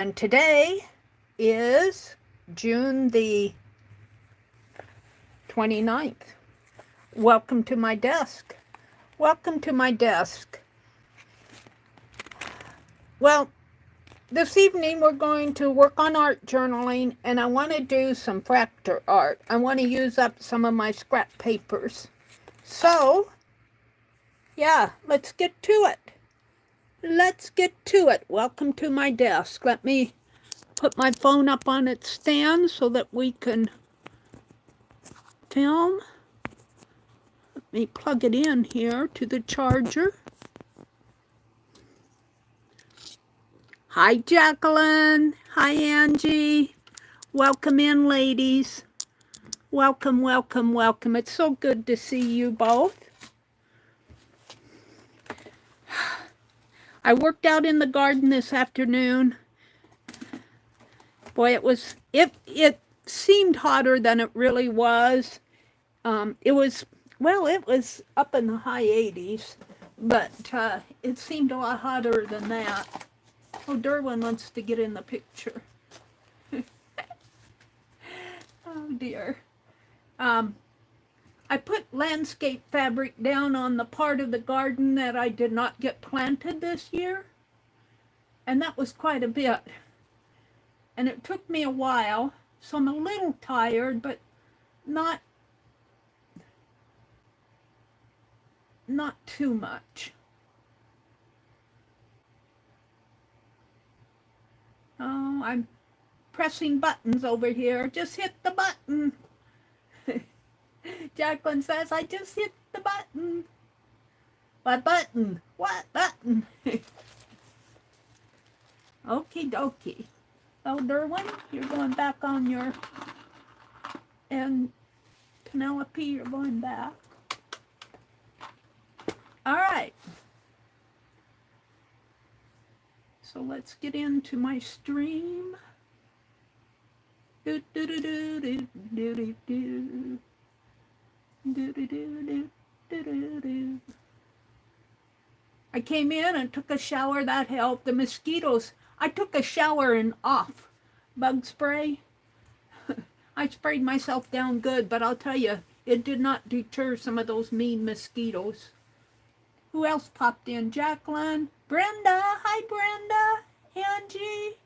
And today is June the 29th. Welcome to my desk. Welcome to my desk. Well, this evening we're going to work on art journaling, and I want to do some Fractur art. I want to use up some of my scrap papers. So, yeah, let's get to it. Let's get to it. Welcome to my desk. Let me put my phone up on its stand so that we can film. Let me plug it in here to the charger. Hi, Jacqueline. Hi, Angie. Welcome in, ladies. Welcome, welcome, welcome. It's so good to see you both. I worked out in the garden this afternoon. Boy, it seemed hotter than it really was. It was up in the high 80s, but it seemed a lot hotter than that. Oh, Derwin wants to get in the picture. Oh, dear. I put landscape fabric down on the part of the garden that I did not get planted this year, and that was quite a bit. And it took me a while, so I'm a little tired, but not too much. Oh, I'm pressing buttons over here. Just hit the button. Jacqueline says, I just hit the button. What button? What button? Okie dokie. Oh, Derwin, you're going back on your... And Penelope, you're going back. All right. So let's get into my stream. Do do do do do do do do. Do do do do do do do. I came in and took a shower. That helped. The mosquitoes. I took a shower and off bug spray. I sprayed myself down good, but I'll tell you, it did not deter some of those mean mosquitoes. Who else popped in? Jacqueline, Brenda. Hi, Brenda. Angie.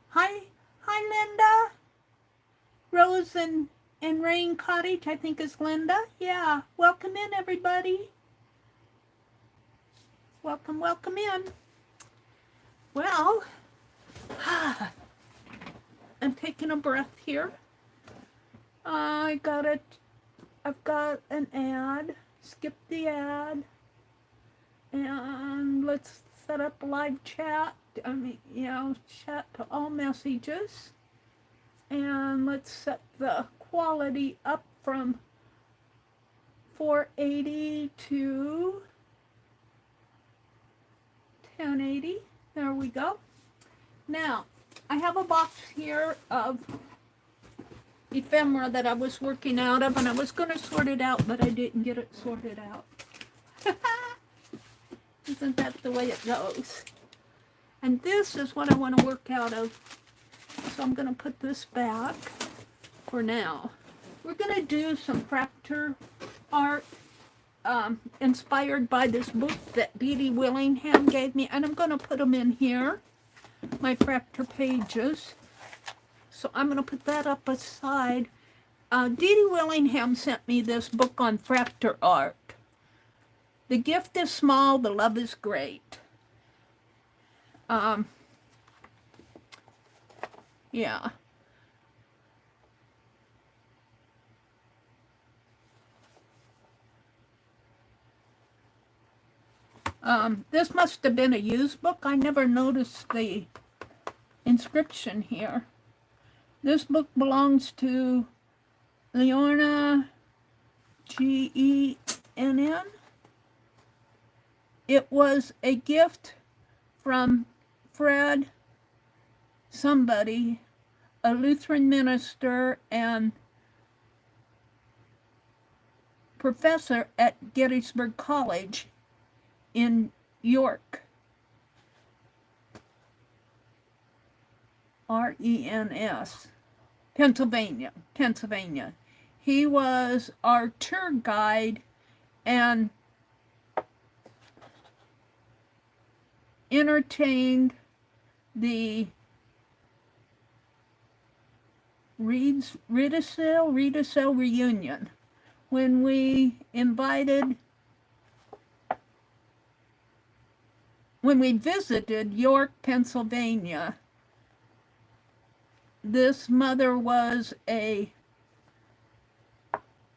Hi, Linda. Rose and Rain Cottage, I think is Linda. Yeah, welcome in, everybody. Welcome, welcome in. Well, I'm taking a breath here. I've got an ad. Skip the ad. And let's set up a live chat. Chat to all messages. And let's set the quality up from 480 to 1080. There we go. Now, I have a box here of ephemera that I was working out of, and I was going to sort it out, but I didn't get it sorted out. Isn't that the way it goes? And this is what I want to work out of. So I'm going to put this back for now. We're going to do some Fractur art inspired by this book that Dee Dee Willingham gave me. And I'm going to put them in here, my Fractur pages. So I'm going to put that up aside. Dee Dee Willingham sent me this book on Fractur art. The gift is small, the love is great. Yeah. This must have been a used book. I never noticed the inscription here. This book belongs to Leona Genn. It was a gift from Fred somebody, a Lutheran minister and professor at Gettysburg College in York. R-E-N-S, Pennsylvania. He was our tour guide and entertained the Meridel reunion when we visited York, Pennsylvania. This mother was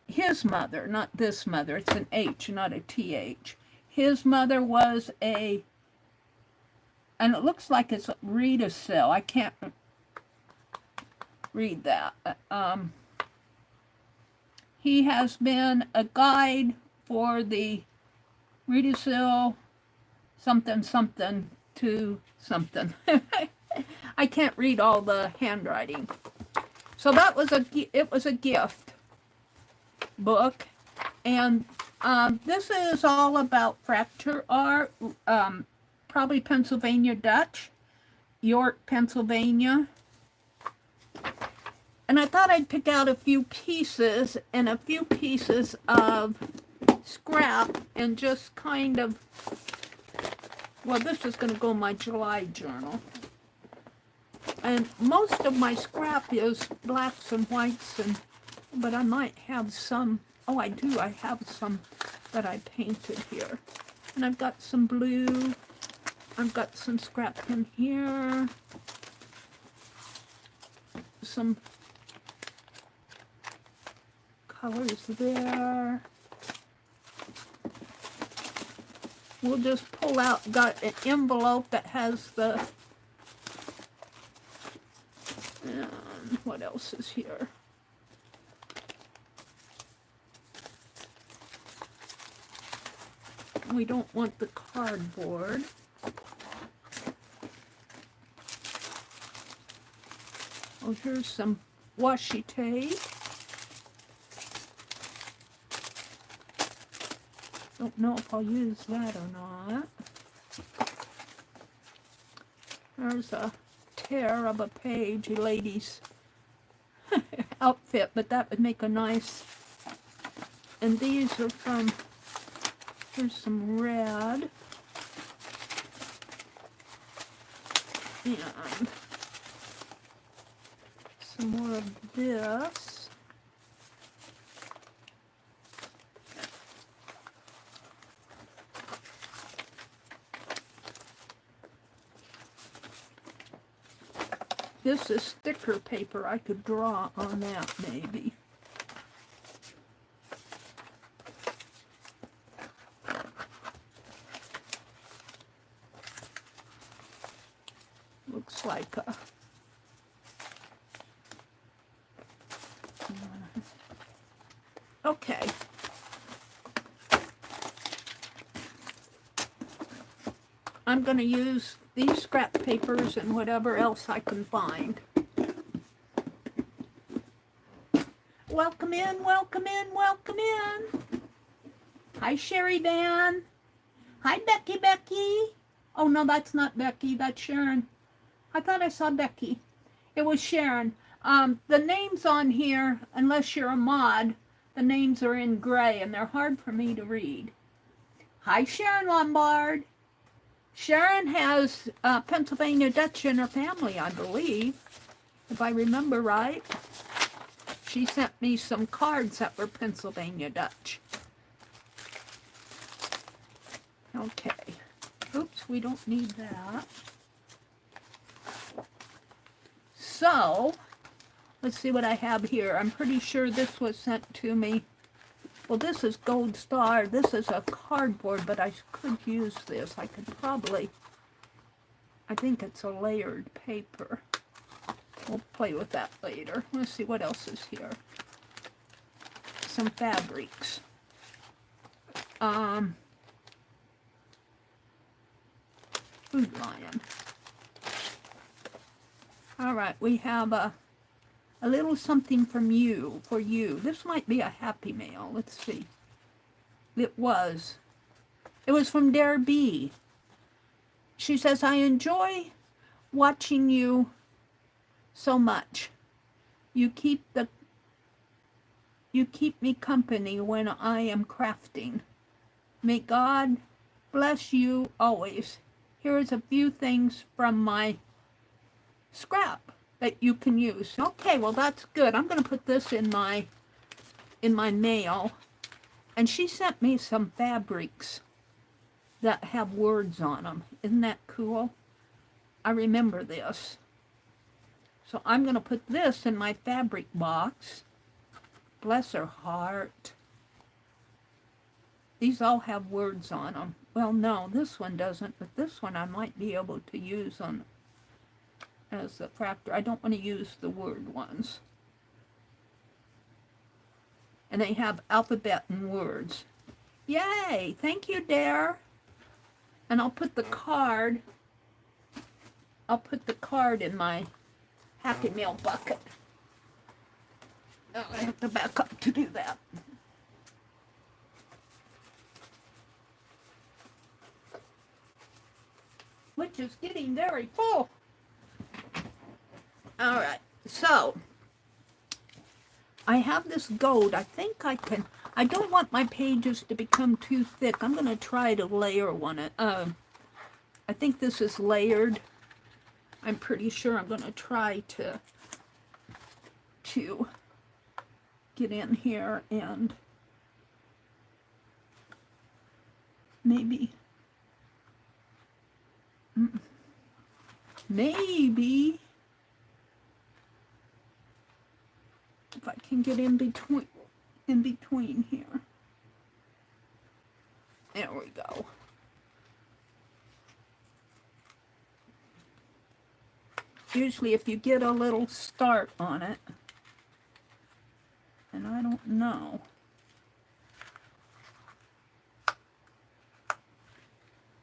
his mother, not this mother, it's an H, not a TH. His mother was and it looks like it's Meridel. I can't read that. He has been a guide for the Meridel something to something. I can't read all the handwriting. So it was a gift book, and this is all about Fractur art, probably Pennsylvania Dutch, York, Pennsylvania. And I thought I'd pick out a few pieces and a few pieces of scrap and just kind of, well, this is going to go in my July journal. And most of my scrap is blacks and whites, but I might have some, oh, I do, I have some that I painted here. And I've got some blue, I've got some scrap in here, some colors there. We'll just pull out, got an envelope that has the, and what else is here? We don't want the cardboard. Oh, here's some washi tape. Don't know if I'll use that or not. There's a tear of a page, a lady's outfit, but that would make a nice, and these are from, here's some red, and some more of this. This is sticker paper. I could draw on that maybe. Looks like a okay. I'm going to use these scrap papers and whatever else I can find. Welcome in, welcome in, welcome in. Hi, Sherry Dan. Hi, Becky. Oh, no, that's not Becky. That's Sharon. I thought I saw Becky. It was Sharon. The names on here, unless you're a mod, the names are in gray, and they're hard for me to read. Hi, Sharon Lombard. Sharon has Pennsylvania Dutch in her family, I believe, if I remember right. She sent me some cards that were Pennsylvania Dutch. Okay. Oops, we don't need that. So, let's see what I have here. I'm pretty sure this was sent to me. Well, this is Gold Star. This is a cardboard, but I could use this. I could probably, I think it's a layered paper. We'll play with that later. Let's see what else is here. Some fabrics. Food Lion. All right, we have a little something from you, for you. This might be a Happy Mail. Let's see. It was from Dare B. She says, I enjoy watching you so much. You keep me company when I am crafting. May God bless you always. Here's a few things from my scrap that you can use. Okay, well that's good. I'm going to put this in my mail. And she sent me some fabrics that have words on them. Isn't that cool? I remember this. So I'm going to put this in my fabric box. Bless her heart. These all have words on them. Well, no, this one doesn't, but this one I might be able to use on as a Fractur. I don't want to use the word ones. And they have alphabet and words. Yay! Thank you, Dare. And I'll put the card in my Happy Meal bucket. Oh, I have to back up to do that. Which is getting very full. All right, so I have this gold. I think I don't want my pages to become too thick. I'm going to try to layer one. I think this is layered. I'm pretty sure I'm going to try to get in here and maybe if I can get in between here. There we go. Usually if you get a little start on it, and I don't know.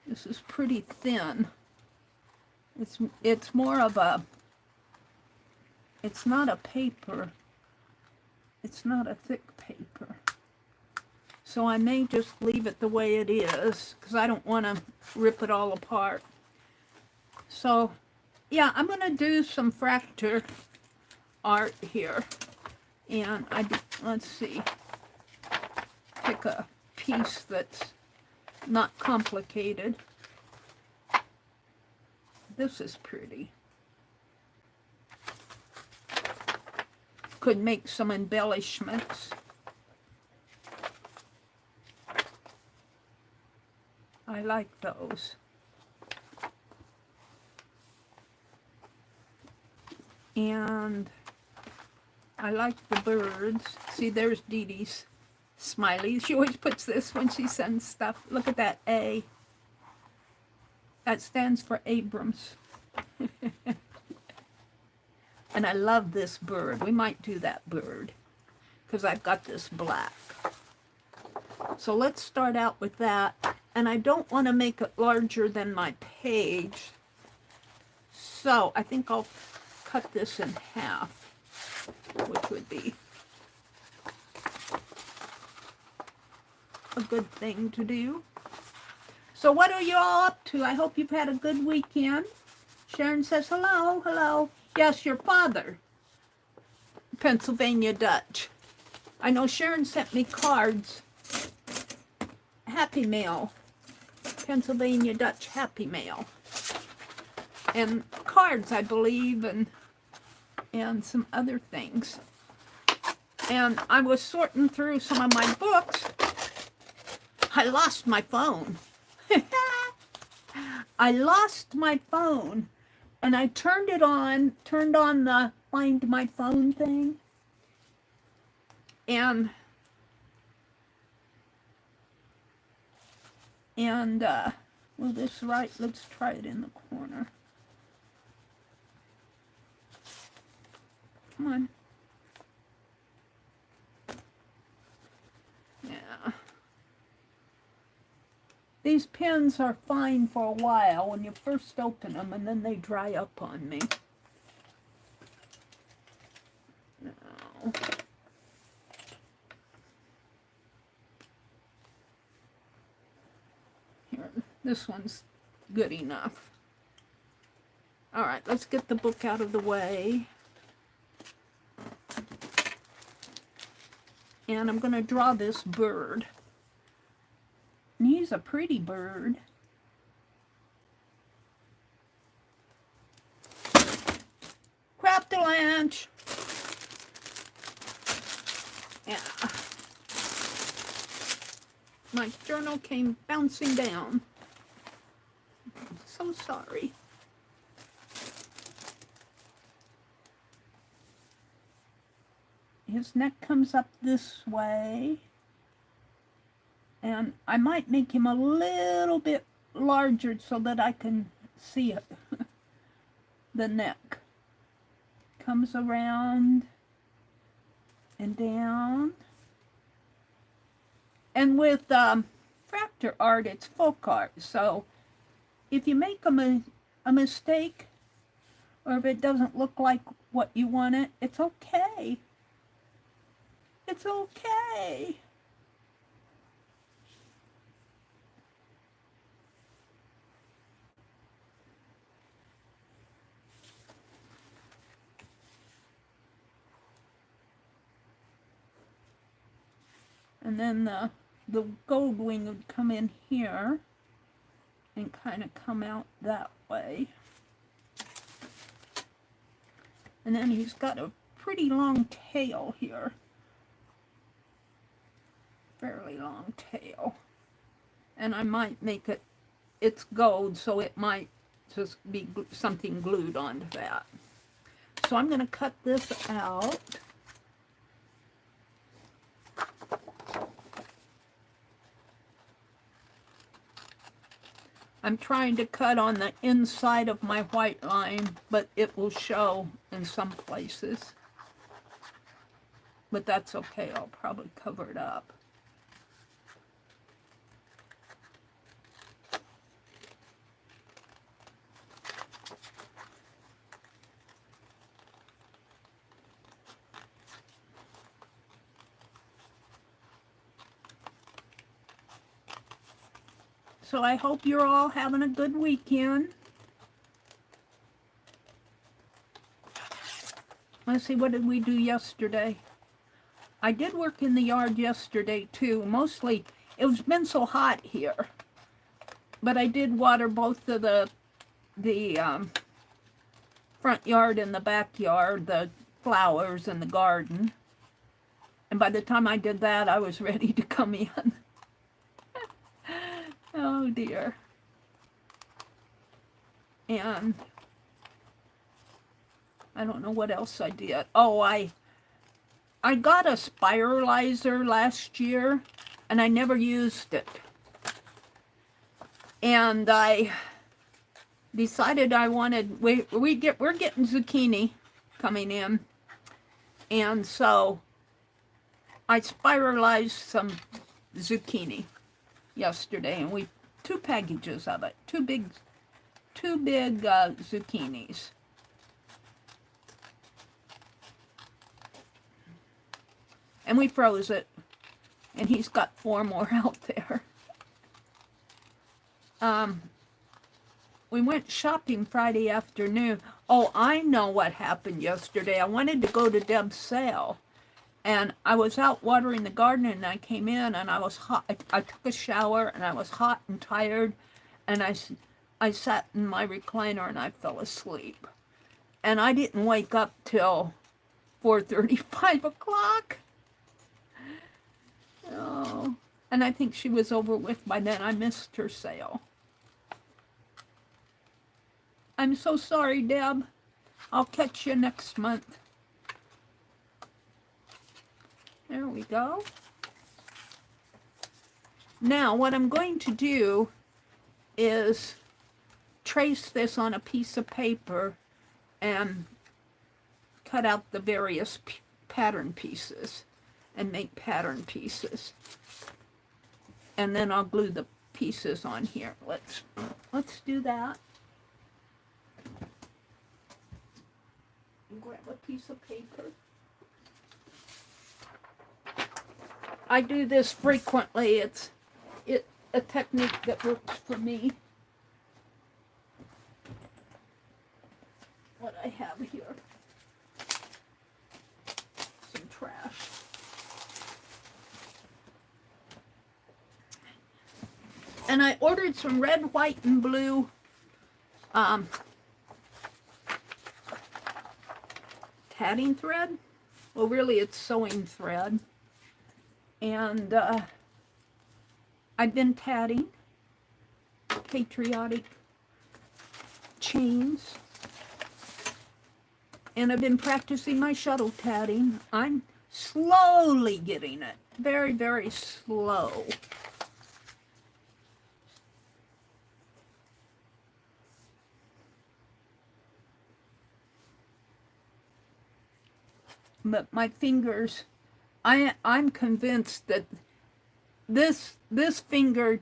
This is pretty thin. It's more of a, it's not a paper. It's not a thick paper. So I may just leave it the way it is because I don't want to rip it all apart. So yeah, I'm going to do some Fractur art here. And let's see, pick a piece that's not complicated. This is pretty. Could make some embellishments. I like those. And I like the birds. See, there's Dee Dee's smiley. She always puts this when she sends stuff. Look at that A. That stands for Abrams. And I love this bird. We might do that bird because I've got this black. So let's start out with that. And I don't want to make it larger than my page. So I think I'll cut this in half, which would be a good thing to do. So what are you all up to? I hope you've had a good weekend. Sharon says, hello, hello. Yes, your father, Pennsylvania Dutch. I know Sharon sent me cards. Happy Mail. Pennsylvania Dutch Happy Mail. And cards, I believe, and some other things. And I was sorting through some of my books. I lost my phone. I lost my phone. And I turned on the Find My Phone thing. And will this right? Let's try it in the corner. Come on. Yeah. These pens are fine for a while when you first open them, and then they dry up on me. No. Here, this one's good enough. All right, let's get the book out of the way. And I'm going to draw this bird. And he's a pretty bird. Craftalanche. Yeah. My journal came bouncing down. So sorry. His neck comes up this way. And I might make him a little bit larger so that I can see it. The neck comes around and down. And with Fractur art, it's folk art. So if you make a mistake, or if it doesn't look like what you want it, it's okay. It's okay. And then the gold wing would come in here and kind of come out that way. And then he's got a pretty long tail here. Fairly long tail. And I might make it's gold, so it might just be something glued onto that. So I'm going to cut this out. I'm trying to cut on the inside of my white line, but it will show in some places. But that's okay, I'll probably cover it up. So I hope you're all having a good weekend. Let's see, what did we do yesterday? I did work in the yard yesterday too. Mostly, it's been so hot here. But I did water both of the front yard and the backyard, the flowers and the garden. And by the time I did that, I was ready to come in. Oh dear. And I don't know what else I did. Oh, I got a spiralizer last year and I never used it. And I decided I wanted, we're getting zucchini coming in. And so I spiralized some zucchini yesterday, and we 2 packages of it, two big zucchinis. And we froze it, and he's got 4 more out there. We went shopping Friday afternoon. Oh, I know what happened yesterday. I wanted to go to Deb's sale. And I was out watering the garden, and I came in, and I was hot. I took a shower, and I was hot and tired, and I sat in my recliner, and I fell asleep. And I didn't wake up till 4:30, 5 o'clock. Oh, and I think she was over with by then. I missed her sale. I'm so sorry, Deb. I'll catch you next month. There we go. Now, what I'm going to do is trace this on a piece of paper and cut out the various pattern pieces and make pattern pieces. And then I'll glue the pieces on here. Let's do that. Grab a piece of paper. I do this frequently. It's a technique that works for me. What I have here. Some trash. And I ordered some red, white, and blue tatting thread. Well, really, it's sewing thread. And I've been tatting patriotic chains. And I've been practicing my shuttle tatting. I'm slowly getting it. Very, very slow. But my fingers, I'm convinced that this finger,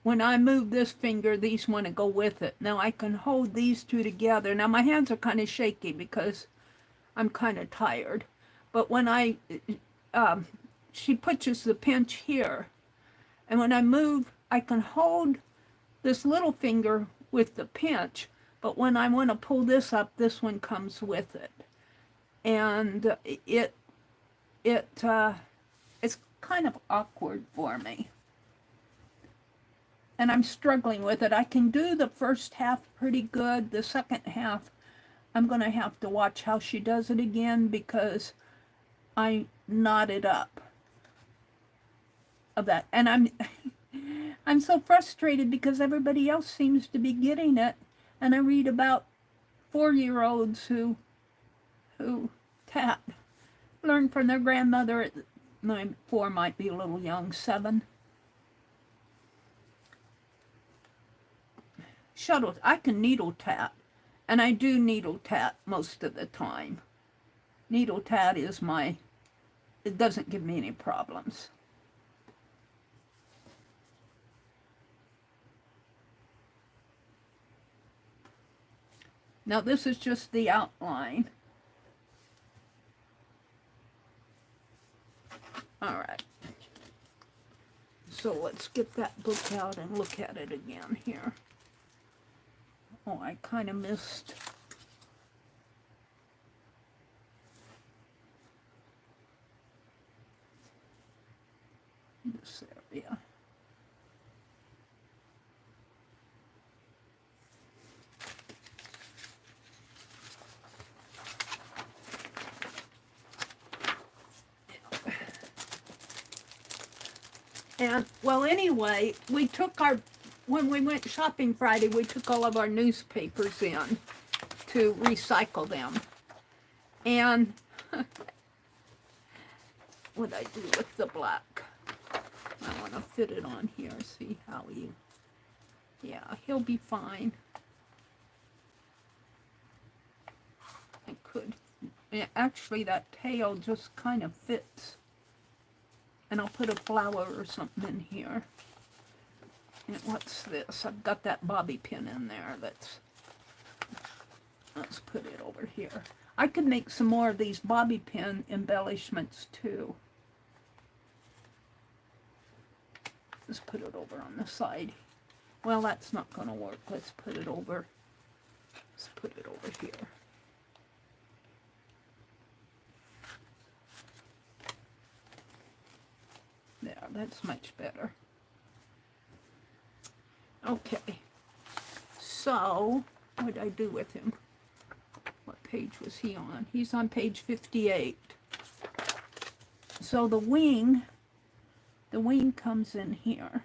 when I move this finger, these want to go with it. Now I can hold these two together. Now my hands are kind of shaky because I'm kind of tired. But when she pushes the pinch here, and when I move, I can hold this little finger with the pinch, but when I want to pull this up, this one comes with it. And it's kind of awkward for me. And I'm struggling with it. I can do the first half pretty good. The second half, I'm going to have to watch how she does it again because I knotted up of that. And I'm so frustrated because everybody else seems to be getting it. And I read about 4-year-olds who tat, learn from their grandmother at 4 might be a little young, 7. Shuttle, I can needle tat, and I do needle tat most of the time. Needle tat is it doesn't give me any problems. Now this is just the outline. All right. So let's get that book out and look at it again here. Oh, I kind of missed. This area. And, well, anyway, when we went shopping Friday, we took all of our newspapers in to recycle them. And what I do with the black, I want to fit it on here, see how yeah, he'll be fine. I could, yeah, actually that tail just kind of fits. And I'll put a flower or something in here. And what's this? I've got that Bobbypin in there. Let's put it over here. I could make some more of these Bobbypin embellishments too. Let's put it over on the side. Well, that's not going to work. Let's put it over. Let's put it over here. There, that's much better. Okay, so what did I do with him? What page was he on? He's on page 58. So the wing comes in here.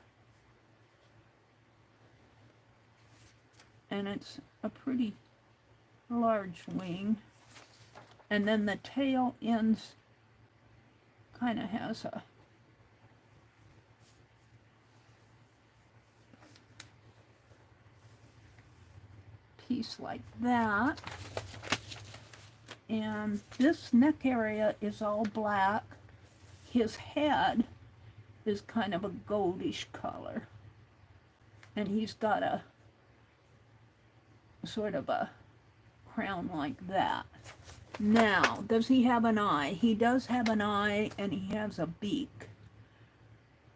And it's a pretty large wing. And then the tail ends, kind of has a piece like that, and this neck area is all black. His head is kind of a goldish color, and he's got a sort of a crown like that. Now, does he have an eye? He does have an eye, and he has a beak.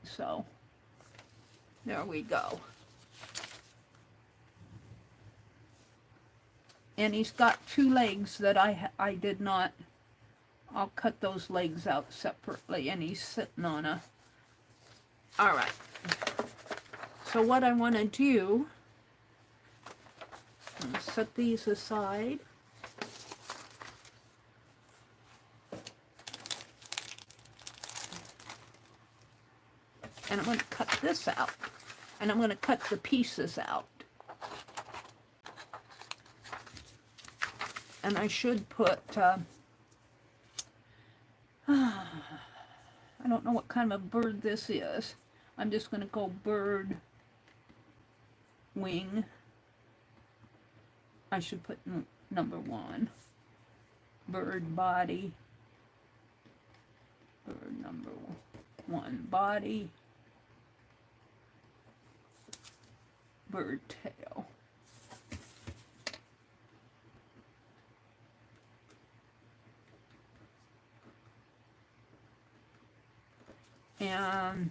So there we go. And he's got 2 legs that I did not, I'll cut those legs out separately, and he's sitting on a, all right. So what I want to do, I'm going to set these aside. And I'm going to cut this out. And I'm going to cut the pieces out. And I should put, I don't know what kind of a bird this is. I'm just going to go bird wing. I should put number 1. Bird body. Bird number 1 body. Bird tail. And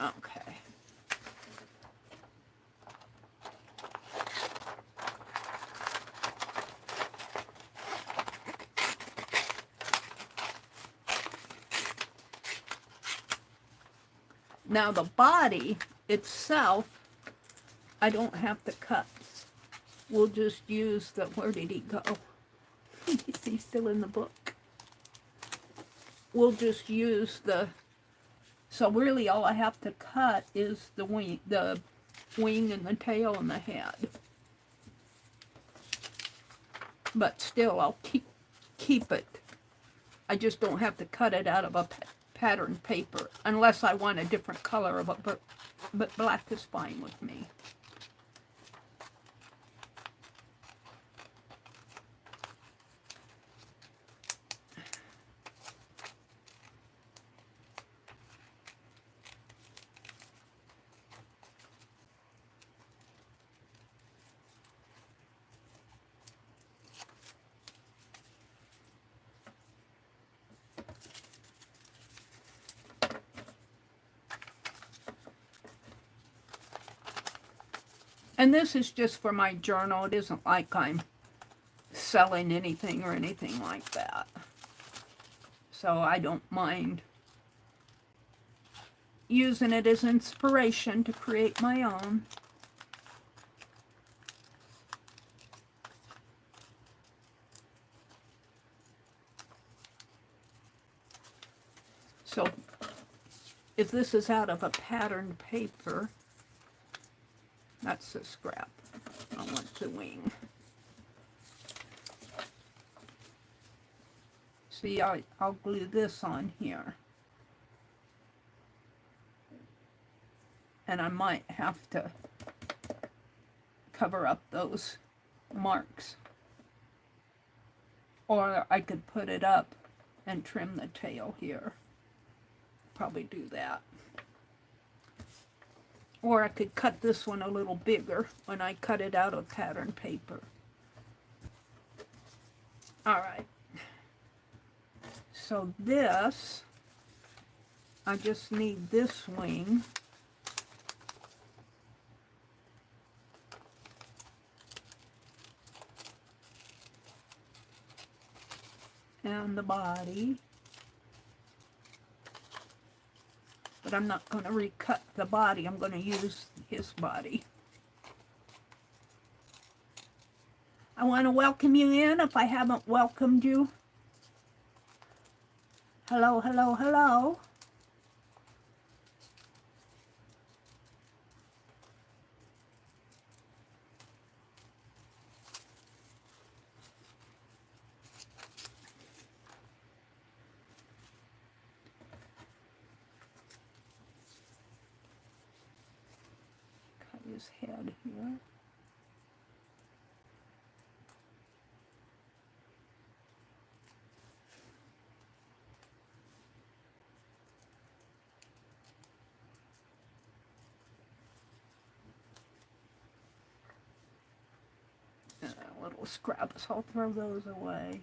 okay. Now the body itself, I don't have to cut. We'll just use the, where did he go? Is he still in the book? We'll just use the, so really all I have to cut is the wing and the tail and the head. But still, I'll keep it. I just don't have to cut it out of a pattern paper, unless I want a different color of it, but black is fine with me. And this is just for my journal. It isn't like I'm selling anything or anything like that. So I don't mind using it as inspiration to create my own. So if this is out of a patterned paper, that's the scrap. I want the wing. See, I'll glue this on here. And I might have to cover up those marks. Or I could put it up and trim the tail here. Probably do that. Or I could cut this one a little bigger when I cut it out of pattern paper. Alright. So this, I just need this wing. And the body. But I'm not going to recut the body. I'm going to use his body. I want to welcome you in if I haven't welcomed you. Hello, hello, hello. Cut his head here. Little scraps, I'll throw those away.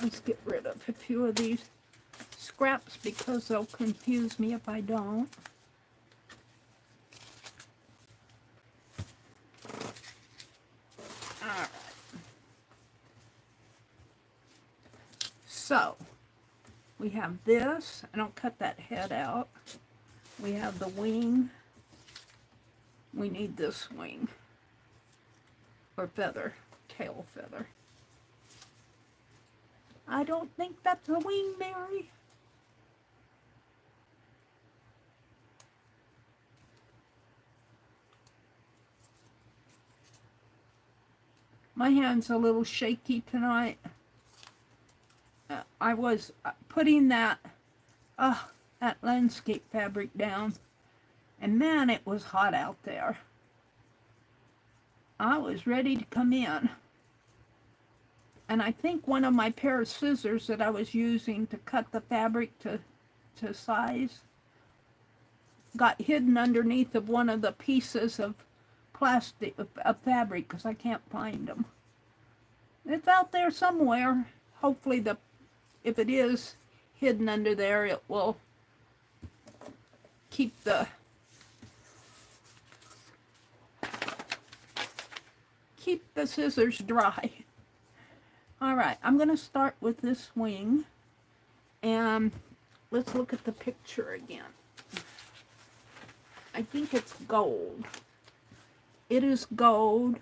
Let's get rid of a few of these scraps because they'll confuse me if I don't. Alright. So, we have this. I don't cut that head out. We have the wing. We need this wing. Or feather. Tail feather. I don't think that's a wing, Mary. My hand's a little shaky tonight. I was putting that landscape fabric down, and man, it was hot out there. I was ready to come in, and I think one of my pair of scissors that I was using to cut the fabric to size got hidden underneath of one of the pieces of plastic of fabric because I can't find them. It's out there somewhere. Hopefully if it is hidden under there, it will keep the scissors dry. All right, I'm going to start with this wing, and let's look at the picture again. I think it's gold. It is gold.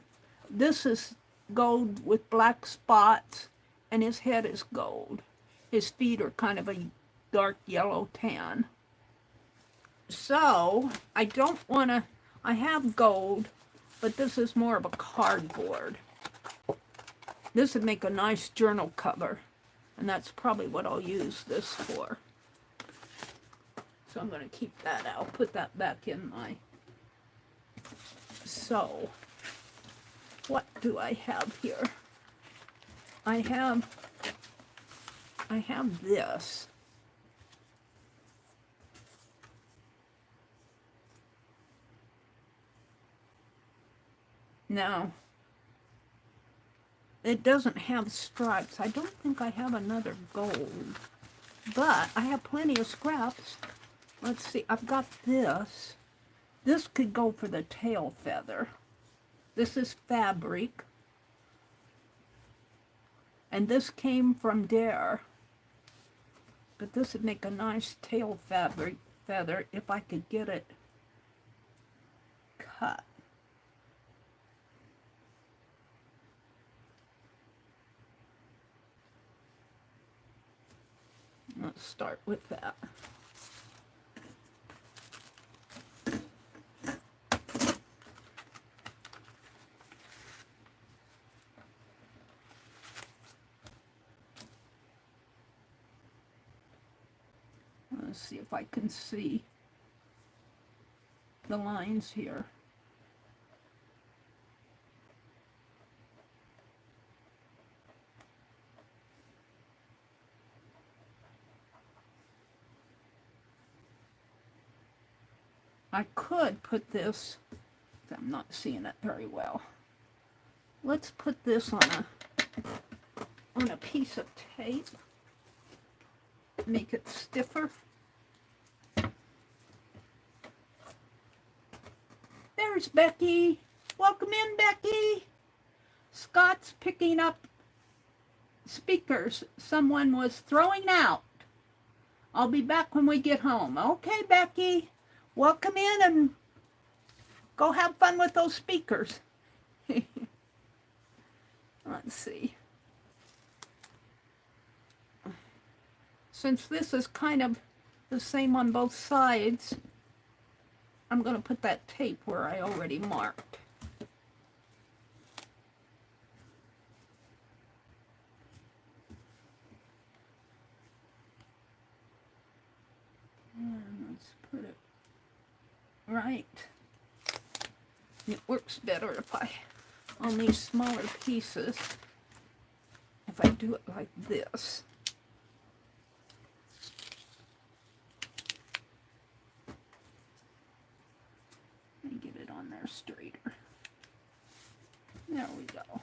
This is gold with black spots, and his head is gold. His feet are kind of a dark yellow tan. So, I don't want to, I have gold, but this is more of a cardboard. This would make a nice journal cover, and that's probably what I'll use this for. So I'm going to keep that out, put that back in my... So, what do I have here? I have this. Now, it doesn't have stripes. I don't think I have another gold, but I have plenty of scraps. Let's see, I've got this. This could go for the tail feather. This is fabric. And this came from Dare. But this would make a nice tail feather if I could get it cut. Let's start with that. Let's see if I can see the lines here. I could put this, I'm not seeing it very well. Let's put this on a piece of tape. Make it stiffer. There's Becky. Welcome in, Becky. Scott's picking up speakers someone was throwing out. I'll be back when we get home. Okay, Becky. Welcome in and go have fun with those speakers. Let's see. Since this is kind of the same on both sides, I'm going to put that tape where I already marked. And let's put it right. It works better if on these smaller pieces, if I do it like this. Let me get it on there straighter. There we go.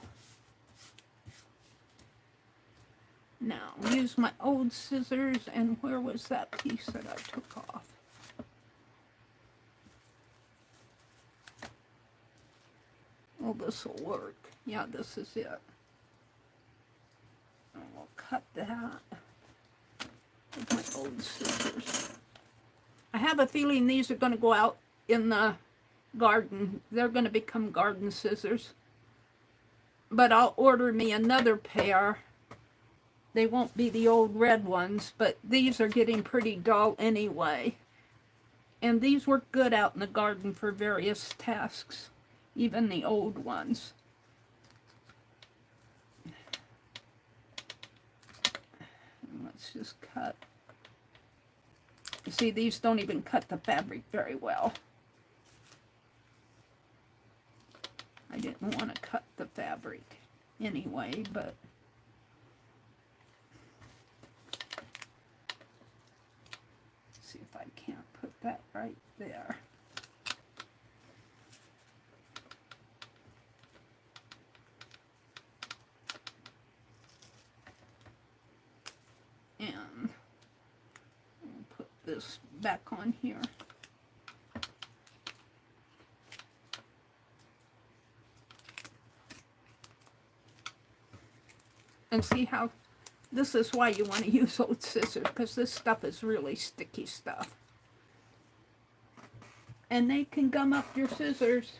Now, use my old scissors, and where was that piece that I took off? Oh, this will work. Yeah, this is it. And we'll cut that with my old scissors. I have a feeling these are going to go out in the garden. They're going to become garden scissors. But I'll order me another pair. They won't be the old red ones, but these are getting pretty dull anyway. And these work good out in the garden for various tasks, even the old ones. And let's just cut. You see, these don't even cut the fabric very well. I didn't want to cut the fabric anyway, but see if I can't put that right there. And I'll put this back on here. And see how, this is why you want to use old scissors, because this stuff is really sticky stuff. And they can gum up your scissors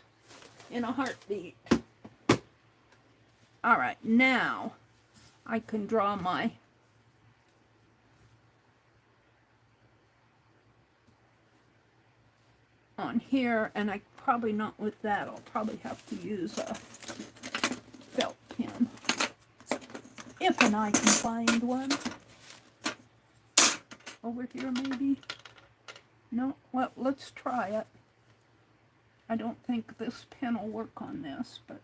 in a heartbeat. Alright, now I can draw my on here, and I probably not with that. I'll probably have to use a felt pen. If and I can find one. Over here maybe? No, well, let's try it. I don't think this pen will work on this, but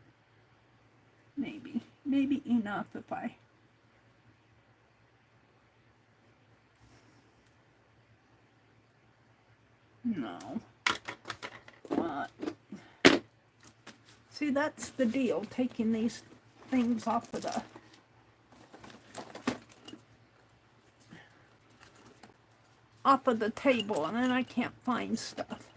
maybe. Maybe enough if I... No. What? See, that's the deal, taking these things off of the... off of the table, and then I can't find stuff.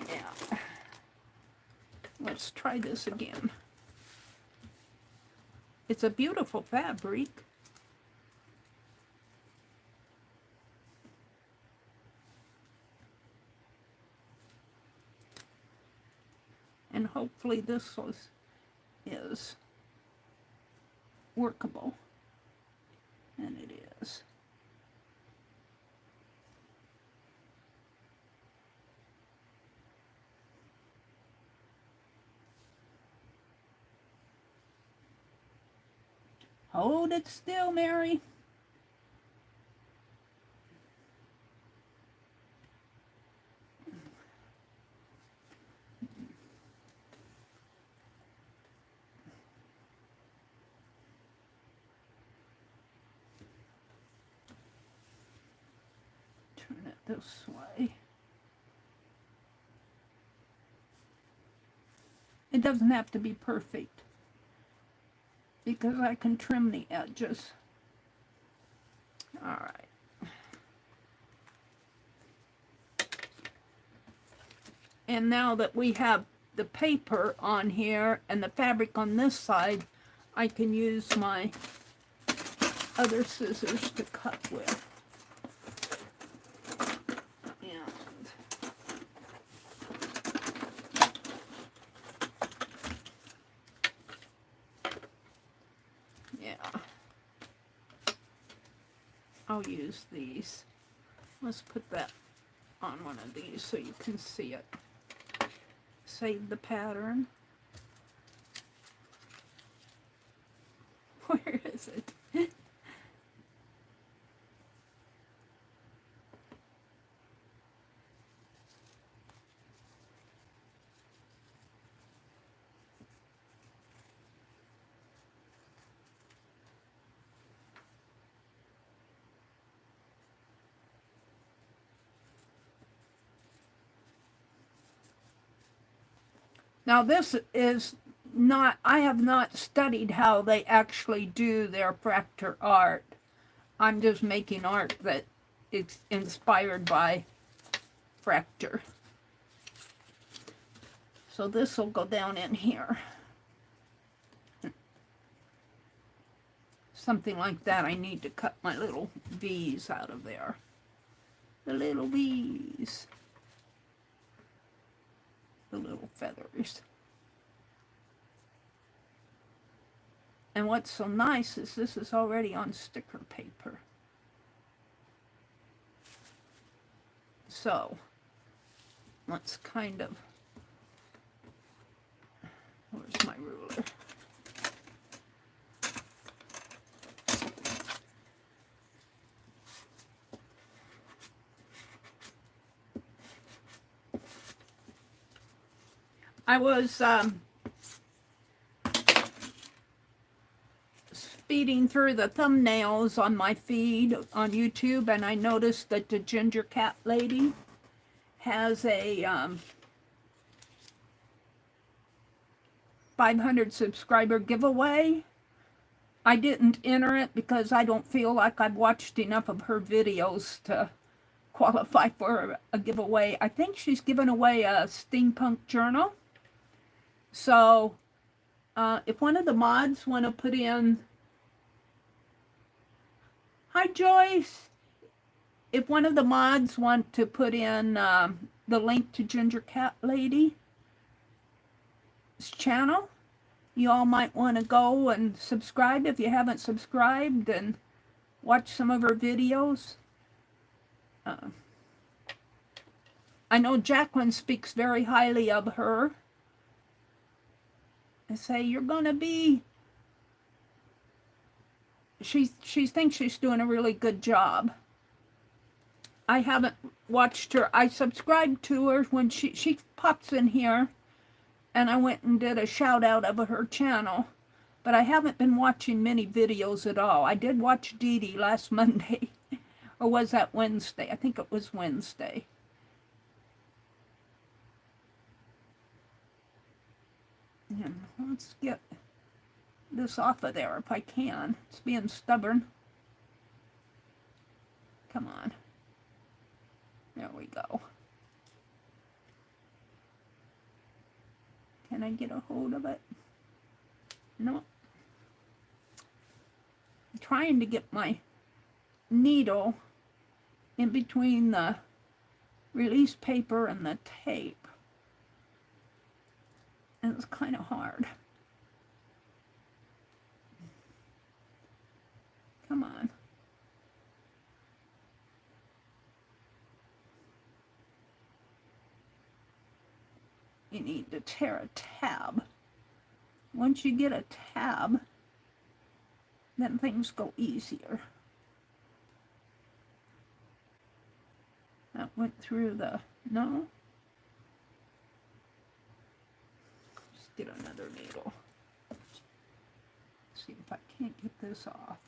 Yeah. Let's try this again. It's a beautiful fabric. And hopefully this is workable. And it is. Hold it still, Mary. Turn it this way. It doesn't have to be perfect, because I can trim the edges. All right. And now that we have the paper on here and the fabric on this side, I can use my other scissors to cut with. I'll use these. Let's put that on one of these so you can see it. Save the pattern. Where is it? Now this is not, I have not studied how they actually do their Fractur art. I'm just making art that is inspired by Fractur. So this will go down in here. Something like that. I need to cut my little V's out of there. The little V's. The little feathers. And what's so nice is this is already on sticker paper. So, let's kind of, where's my ruler? I was speeding through the thumbnails on my feed on YouTube, and I noticed that the ginger cat lady has a 500 subscriber giveaway. I didn't enter it because I don't feel like I've watched enough of her videos to qualify for a giveaway. I think she's given away a steampunk journal. So if one of the mods want to put in, hi Joyce, if one of the mods want to put in the link to Ginger Cat Lady's channel, you all might want to go and subscribe if you haven't subscribed and watch some of her videos. I know Jacqueline speaks very highly of her. I say, you're going to be... She thinks she's doing a really good job. I haven't watched her. I subscribed to her when she pops in here, and I went and did a shout out of her channel. But I haven't been watching many videos at all. I did watch Dee Dee last Monday. Or was that Wednesday? I think it was Wednesday. And let's get this off of there if I can. It's being stubborn. Come on. There we go. Can I get a hold of it? No. I'm trying to get my needle in between the release paper and the tape. And it's kind of hard. Come on. You need to tear a tab. Once you get a tab, then things go easier. That went through the, no? Let's get another needle. See if I can't get this off.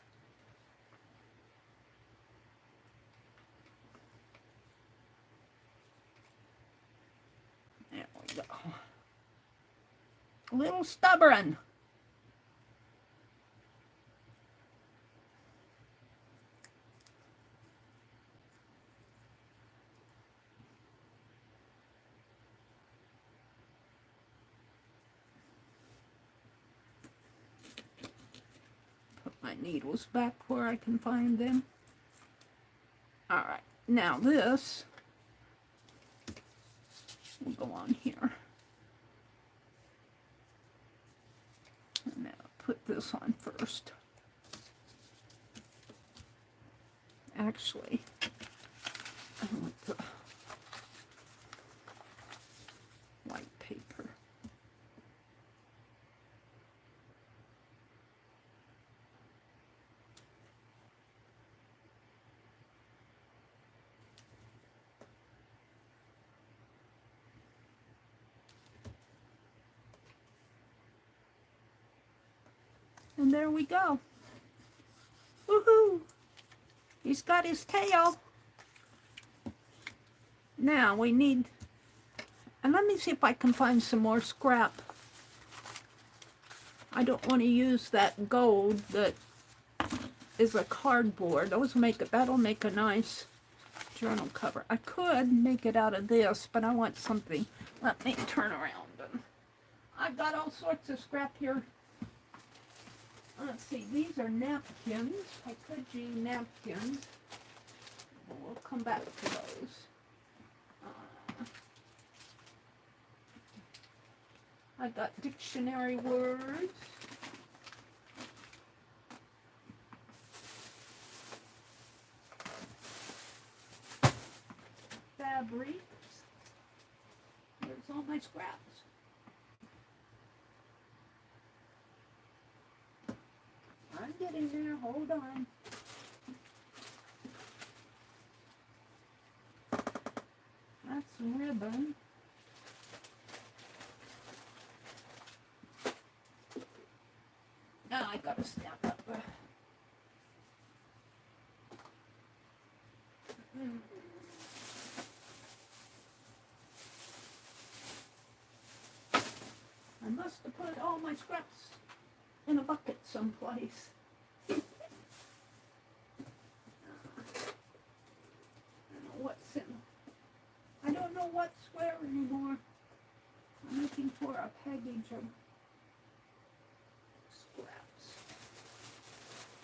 There we go. A little stubborn. Put my needles back where I can find them. All right, now this will go on here. And now put this on first. Actually, I want the white paper. And there we go. Woohoo! He's got his tail. Now we need And let me see if I can find some more scrap. I don't want to use that gold that is a cardboard. That'll make a nice journal cover. I could make it out of this, but I want something. Let me turn around. I've got all sorts of scrap here. Let's see, these are napkins. I could use napkins. We'll come back to those. I got dictionary words. Fabrics. There's all my scraps. I'm getting there, hold on. That's ribbon. Now I gotta stand up. I must have put all my scraps in a bucket someplace. I don't know what's in. I don't know what's where anymore. I'm looking for a package of scraps.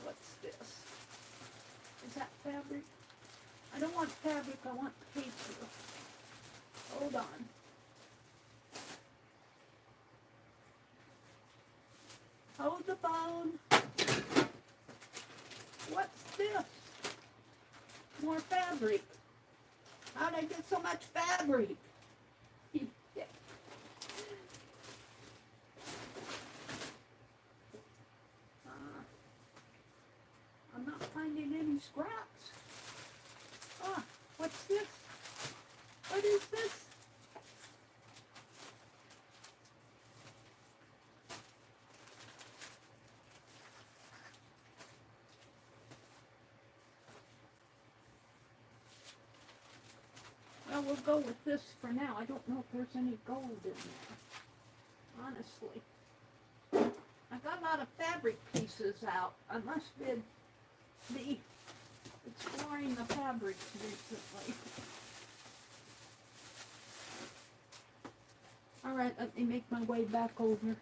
What's this? Is that fabric? I don't want fabric, I want paper. Hold on. Hold the phone. What's this? More fabric. How'd I get so much fabric? I'm not finding any scraps. Ah, what's this? What is this? Well, we'll go with this for now. I don't know if there's any gold in there, honestly. I got a lot of fabric pieces out. I must be exploring the fabrics recently. All right, let me make my way back over.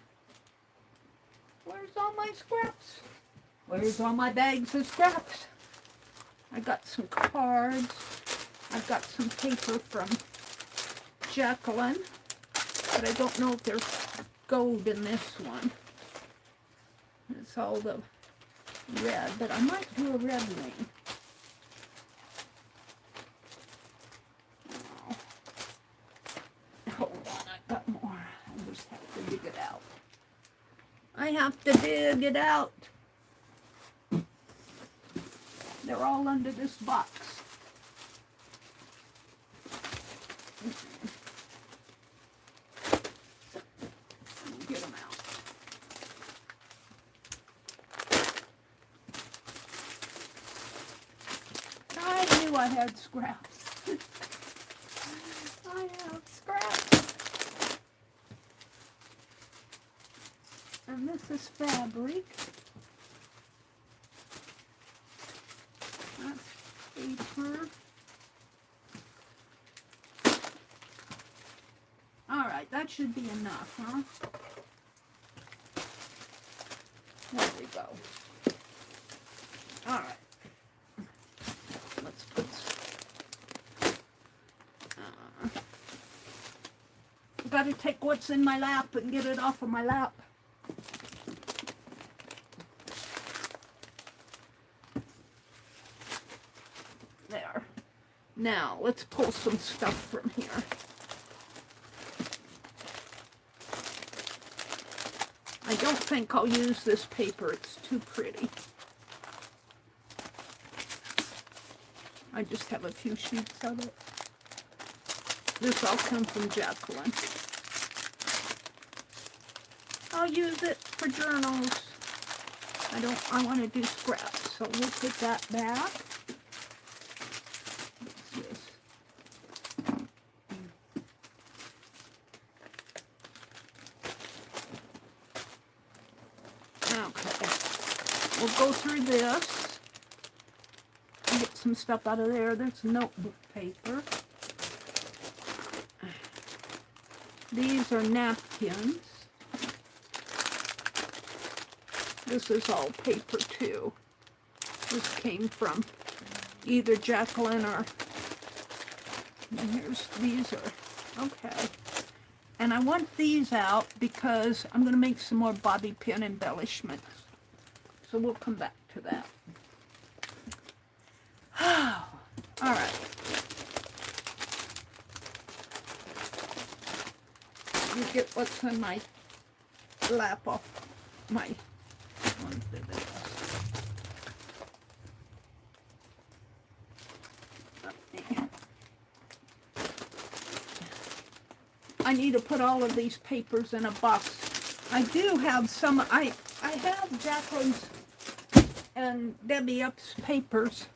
Where's all my scraps? Where's all my bags of scraps? I got some cards. I've got some paper from Jacqueline, but I don't know if there's gold in this one. It's all the red, but I might do a red wing. Oh. Hold on, I've got more. I just have to dig it out. I have to dig it out. They're all under this box. Get them out. I knew I had scraps. I have scraps. And this is fabric. That's paper. Alright, that should be enough, huh? There we go. Alright. Let's put I've got to take what's in my lap and get it off of my lap. There. Now, let's pull some stuff from here. I don't think I'll use this paper. It's too pretty. I just have a few sheets of it. This all come from Jacqueline. I'll use it for journals. I want to do scraps, so we'll put that back. What's this? go through this and get some stuff out of there. There's notebook paper. These are napkins. This is all paper too. This came from either Jacqueline or, and these are, okay. And I want these out because I'm going to make some more bobby pin embellishments. So we'll come back to that. All right. You get what's in my lap off my ones. I need to put all of these papers in a box. I do have some, I have Jacqueline's and Debbie Up's papers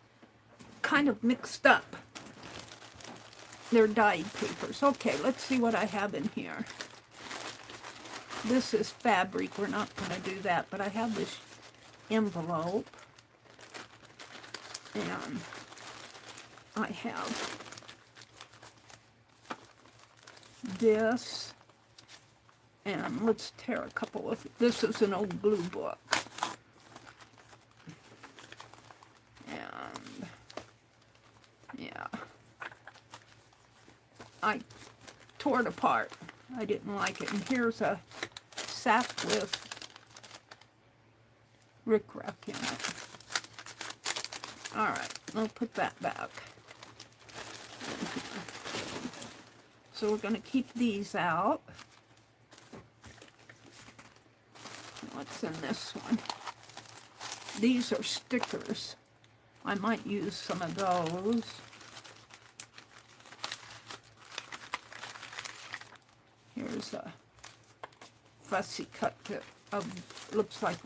kind of mixed up. They're dyed papers. Okay, let's see what I have in here. This is fabric. We're not going to do that, but I have this envelope. And I have this, and let's tear a couple of, this is an old blue book, and yeah, I tore it apart. I didn't like it. And here's a sack with rickrack in it. All right, I'll put that back. So we're going to keep these out. What's in this one? These are stickers. I might use some of those. Here's a fussy cut of looks like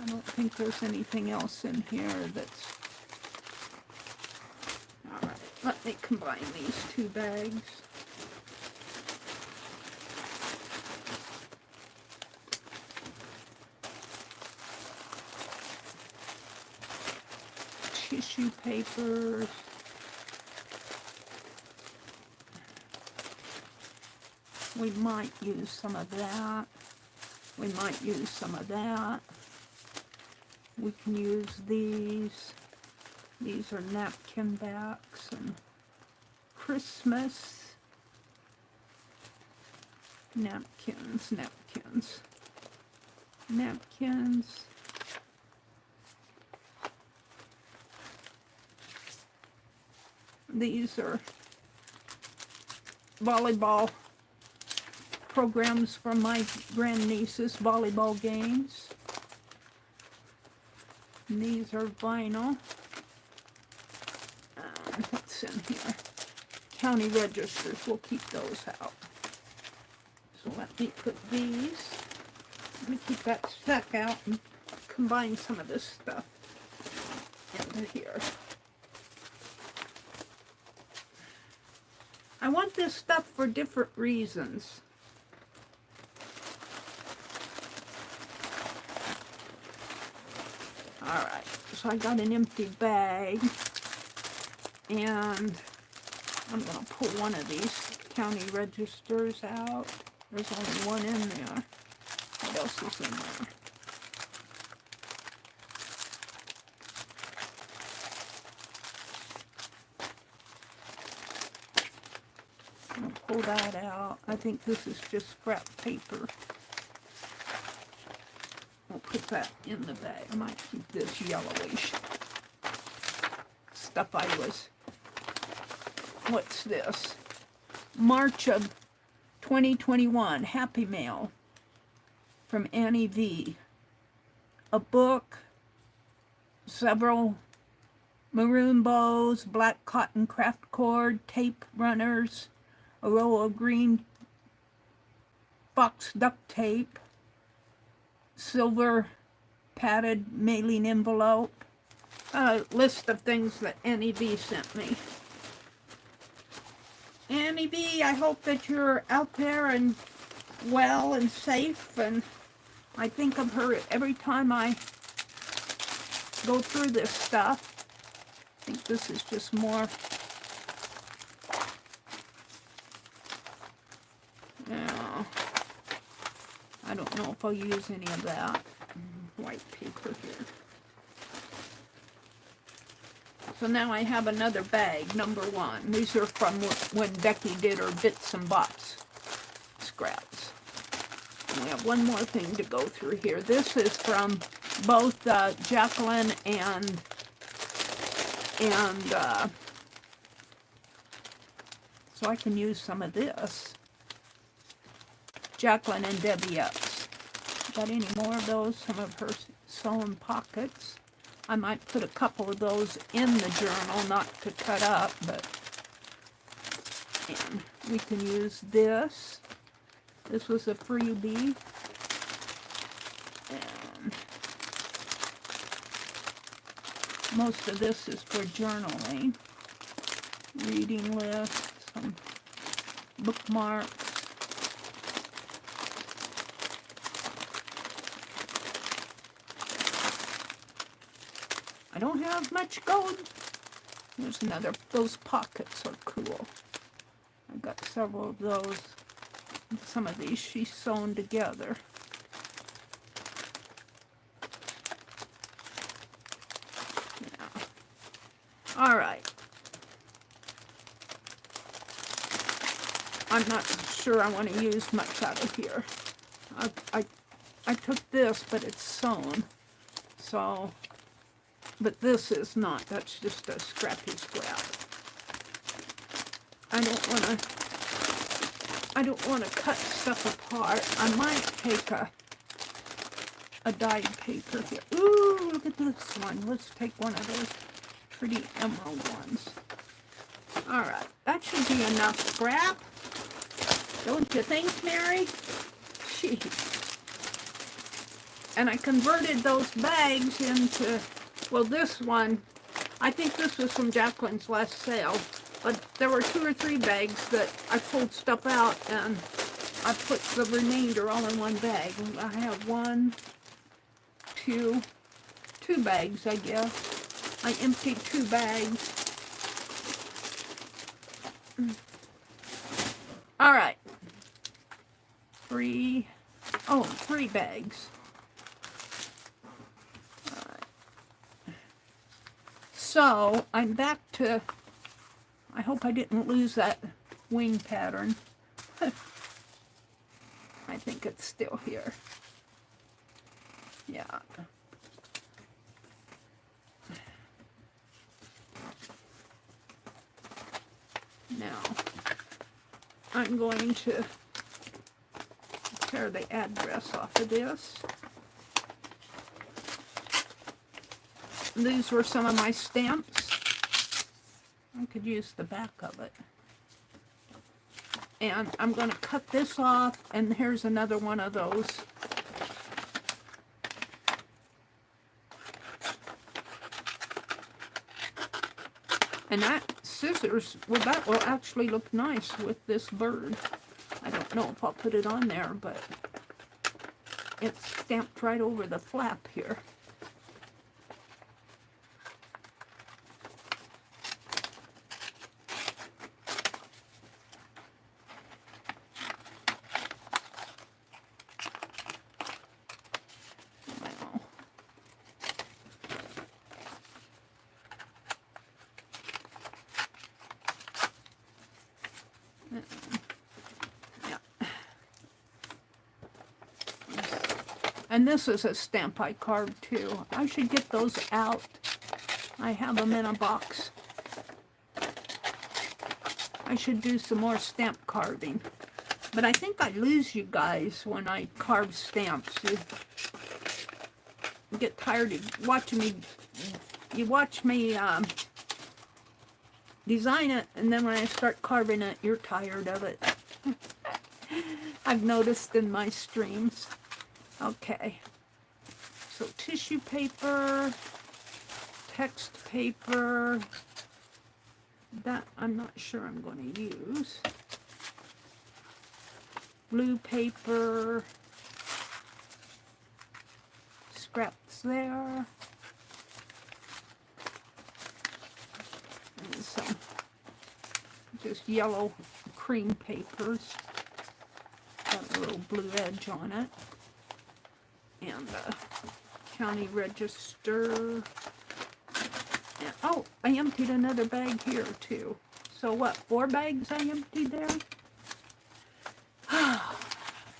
I don't think there's anything else in here that's... Alright, let me combine these two bags. Tissue papers. We might use some of that. We might use some of that. We can use these. These are napkin backs and Christmas napkins, napkins, napkins. These are volleyball programs from my grandniece's volleyball games. And these are vinyl. What's in here? County registers. We'll keep those out. So let me put these. Let me keep that stack out and combine some of this stuff into here. I want this stuff for different reasons. Alright, so I got an empty bag, and I'm going to pull one of these county registers out. There's only one in there. What else is in there? I'll pull that out. I think this is just scrap paper. I'll put that in the bag. I might keep this yellowish stuff I was... What's this? March of 2021. Happy Mail from Annie V. A book, several maroon bows, black cotton craft cord, tape runners, a roll of green box duct tape, silver padded mailing envelope, a list of things that Annie V sent me. Annie V, I hope that you're out there and well and safe, and I think of her every time I go through this stuff. I think this is just more. No, I don't know if I'll use any of that white paper here. So now I have another bag, number 1. These are from when Becky did her bits and bops scraps. And we have one more thing to go through here. This is from both Jacqueline and so I can use some of this. Jacqueline and Debbie Epps. Got any more of those? Some of her sewn pockets. I might put a couple of those in the journal, not to cut up, but and we can use this. This was a freebie. And most of this is for journaling. Reading list, some bookmarks. I don't have much gold. There's another. Those pockets are cool. I've got several of those. Some of these she's sewn together. Yeah. All right. I'm not sure I want to use much out of here. I took this, but it's sewn. So. But this is not. That's just a scrappy scrap. I don't want to cut stuff apart. I might take a dyed paper here. Ooh, look at this one. Let's take one of those pretty emerald ones. All right, that should be enough scrap. Don't you think, Mary? Jeez. And I converted those bags into. Well, this one, I think this was from Jacqueline's last sale, but there were 2 or 3 bags that I pulled stuff out and I put the remainder all in one bag. I have 2 bags, I guess. I emptied 2 bags. All right. 3 bags. So, I'm back to, I hope I didn't lose that wing pattern. I think it's still here. Yeah. Now, I'm going to tear the address off of this. These were some of my stamps. I could use the back of it. And I'm going to cut this off, and here's another one of those. And that scissors, well, that will actually look nice with this bird. I don't know if I'll put it on there, but it's stamped right over the flap here. And this is a stamp I carved too. I should get those out. I have them in a box. I should do some more stamp carving. But I think I lose you guys when I carve stamps. You get tired of watching me. You watch me design it, and then when I start carving it, you're tired of it. I've noticed in my streams. Okay, so tissue paper, text paper, that I'm not sure I'm going to use. blue paper, scraps there, and some just yellow cream papers, got a little blue edge on it, and county register. And, oh, I emptied another bag here too. So what, 4 bags I emptied there?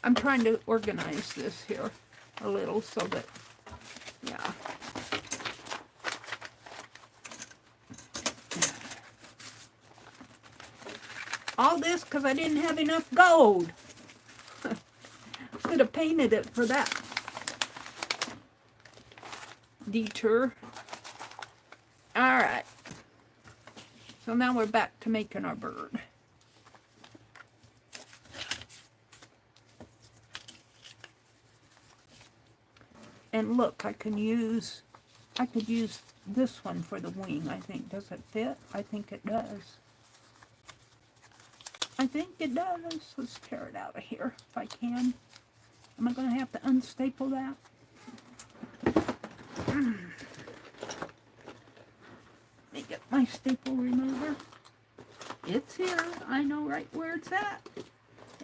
I'm trying to organize this here a little so that, yeah. All this because I didn't have enough gold. Could have painted it for that detour. All right. So now we're back to making our bird. And look, I could use this one for the wing, I think. Does it fit? I think it does. I think it does. Let's tear it out of here if I can. Am I going to have to unstaple that? Let me get my staple remover. It's here. I know right where it's at.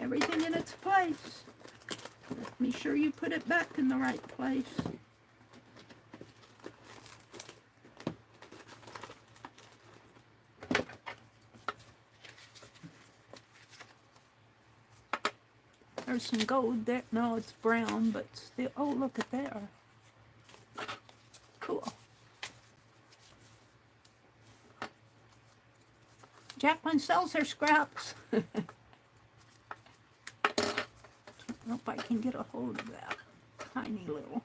Everything in its place. Be sure you put it back in the right place. There's some gold there. No, it's brown, but still. Oh, look at there. Cool. Jacqueline sells her scraps. Hope I can get a hold of that tiny little.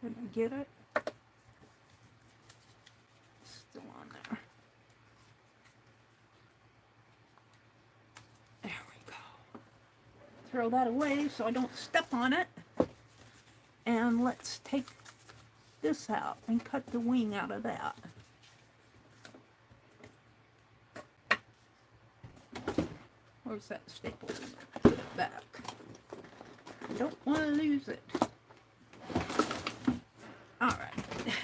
Did I get it? Still on there. There we go. Throw that away so I don't step on it. And let's take this out and cut the wing out of that. Where's that staple? Put it back. I don't want to lose it. All right.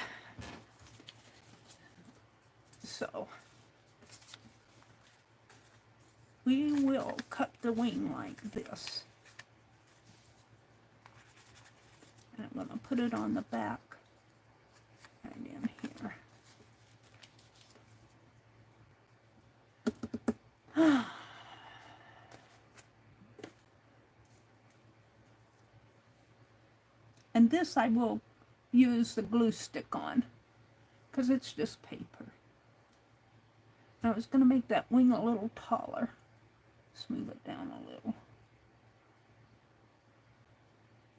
So we will cut the wing like this. And I'm going to put it on the back. Right in here. And this I will use the glue stick on because it's just paper. I was going to make that wing a little taller. Smooth it down a little.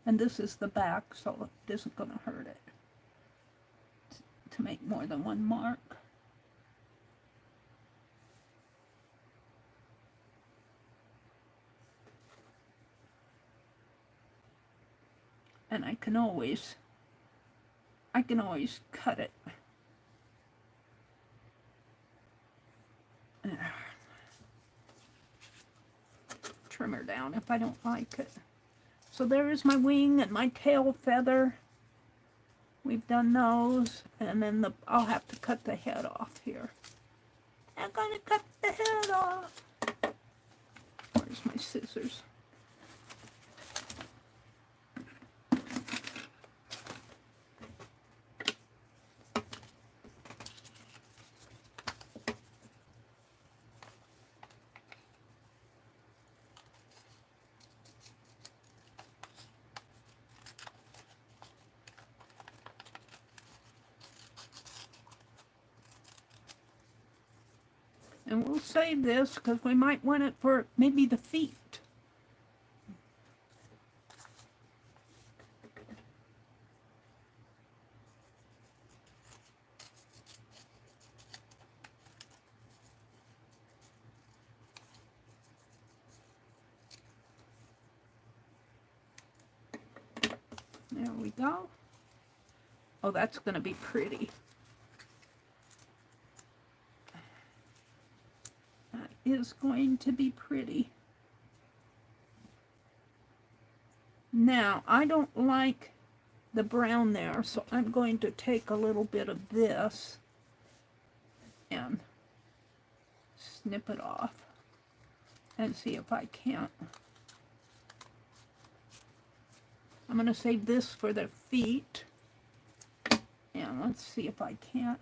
And this is the back, so it isn't going to hurt it to make more than one mark. And I can always cut it. There. Trim her down if I don't like it. So there is my wing and my tail feather. We've done those, and then I'll have to cut the head off here. I'm gonna cut the head off. Where's my scissors? And we'll save this because we might want it for maybe the feet. There we go. Oh, that's going to be pretty. That is going to be pretty. Now, I don't like the brown there, so I'm going to take a little bit of this and snip it off and see if I can't. I'm going to save this for the feet, and let's see if I can't.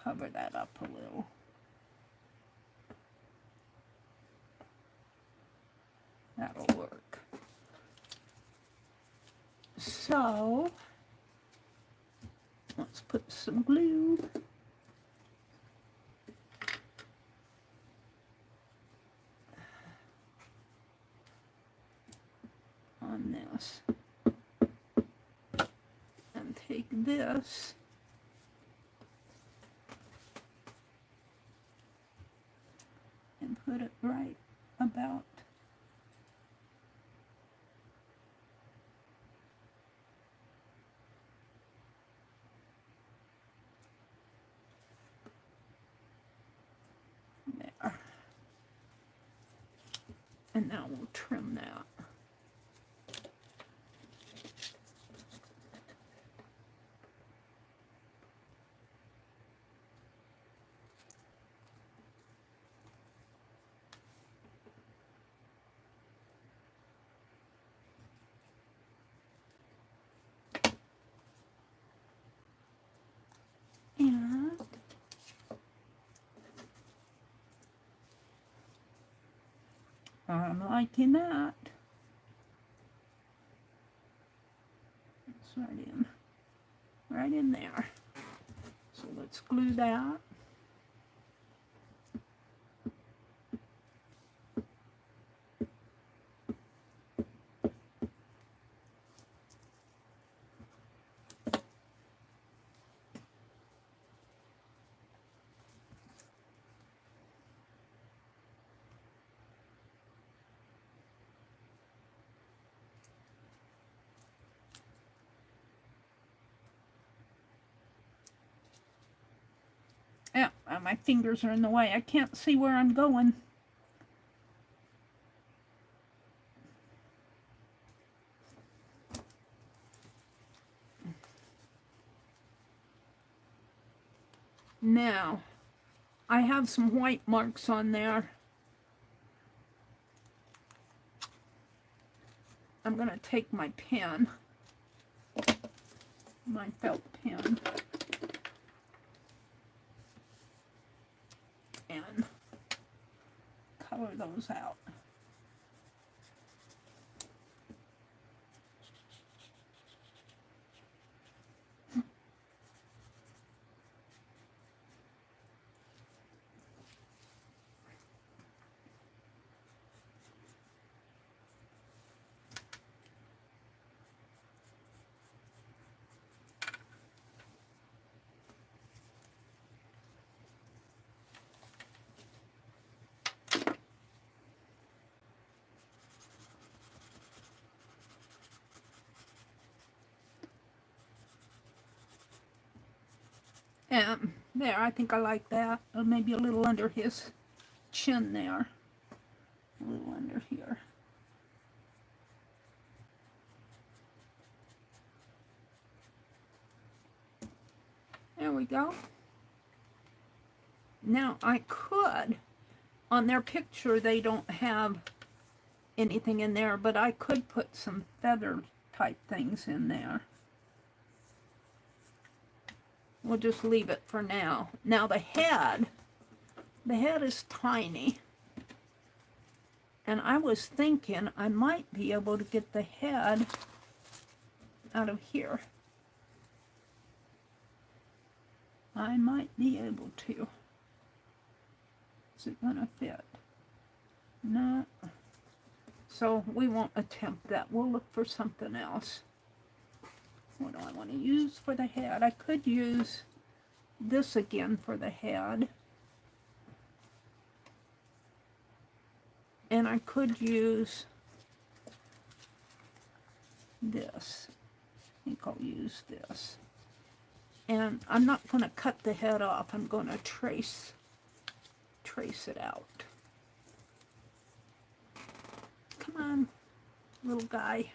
Cover that up a little. That'll work. So, let's put some glue. On this. And take this. And put it right about there. And now we'll trim that. And I'm liking that. It's right in there. So let's glue that. Yeah, my fingers are in the way. I can't see where I'm going. Now, I have some white marks on there. I'm going to take my pen, my felt pen, and color those out. There, I think I like that. Maybe a little under his chin there. A little under here. There we go. Now I could, on their picture they don't have anything in there, but I could put some feather type things in there. We'll just leave it for now. Now the head is tiny. And I was thinking I might be able to get the head out of here. I might be able to. Is it gonna fit? No. So we won't attempt that. We'll look for something else. What do I want to use for the head? I could use this again for the head. And I could use this. I think I'll use this. And I'm not going to cut the head off. I'm going to trace it out. Come on, little guy.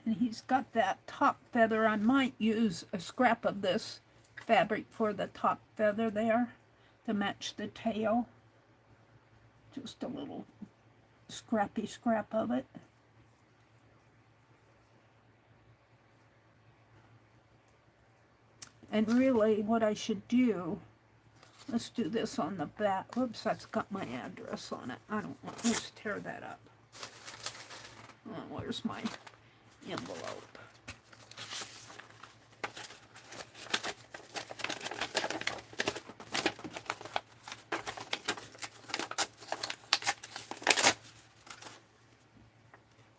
And he's got that top feather. I might use a scrap of this fabric for the top feather there to match the tail. Just a little scrappy scrap of it. And really what I should do, let's do this on the back. Whoops, that's got my address on it. I don't want, let's tear that up. Oh, where's my envelope?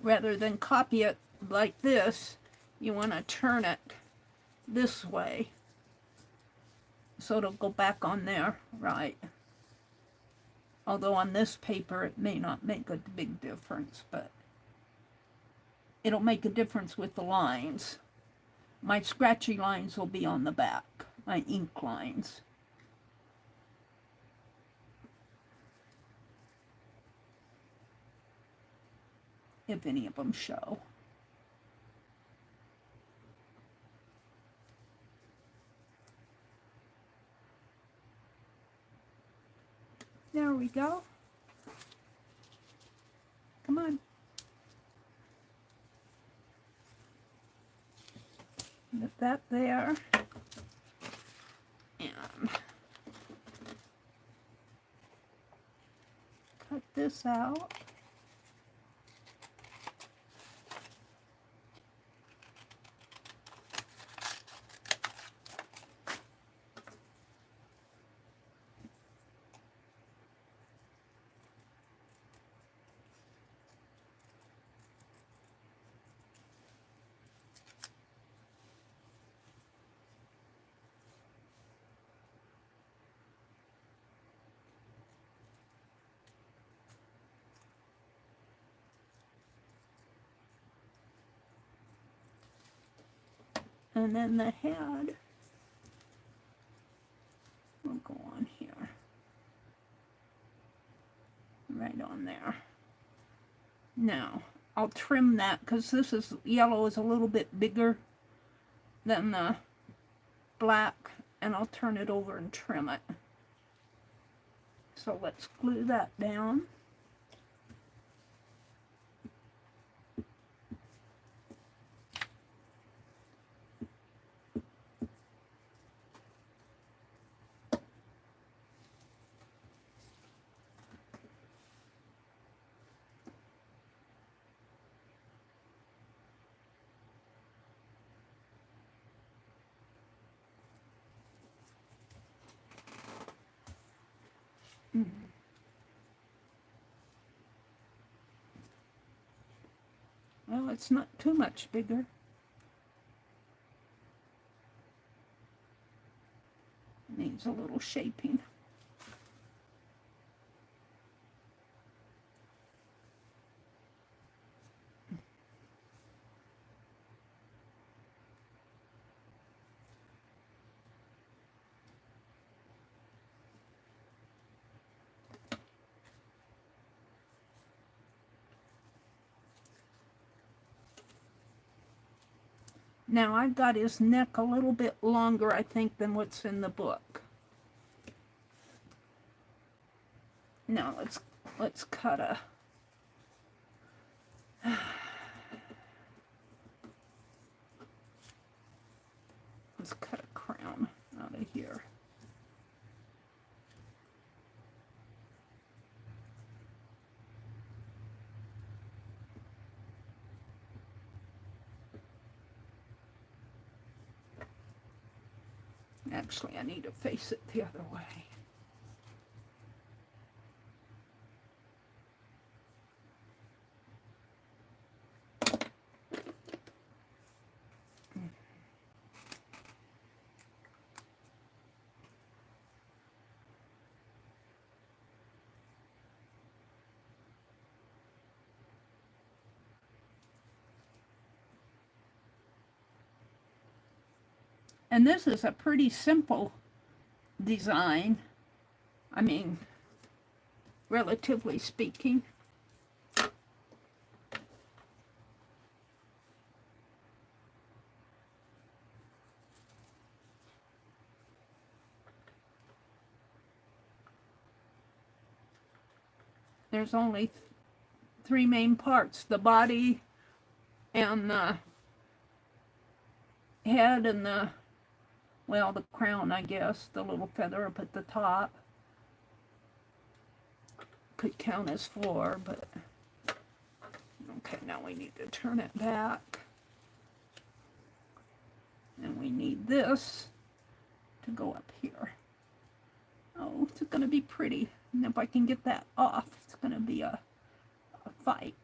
Rather than copy it like this, you want to turn it this way so it'll go back on there, right? Although on this paper it may not make a big difference, but it'll make a difference with the lines. My scratchy lines will be on the back, my ink lines. If any of them show. There we go. Come on. Get that there. And cut this out. And then the head will go on here. Right on there. Now, I'll trim that because this is yellow is a little bit bigger than the black, and I'll turn it over and trim it. So let's glue that down. Well, it's not too much bigger. Needs a little shaping. Now I've got his neck a little bit longer, I think, than what's in the book. Now let's cut a let's cut a crown out of here. Actually, I need to face it the other way. And this is a pretty simple design. I mean, relatively speaking. There's only three main parts: the body and the head and the, well, the crown, I guess, the little feather up at the top. Could count as 4, but okay, now we need to turn it back. And we need this to go up here. Oh, it's going to be pretty. And if I can get that off, it's going to be a fight.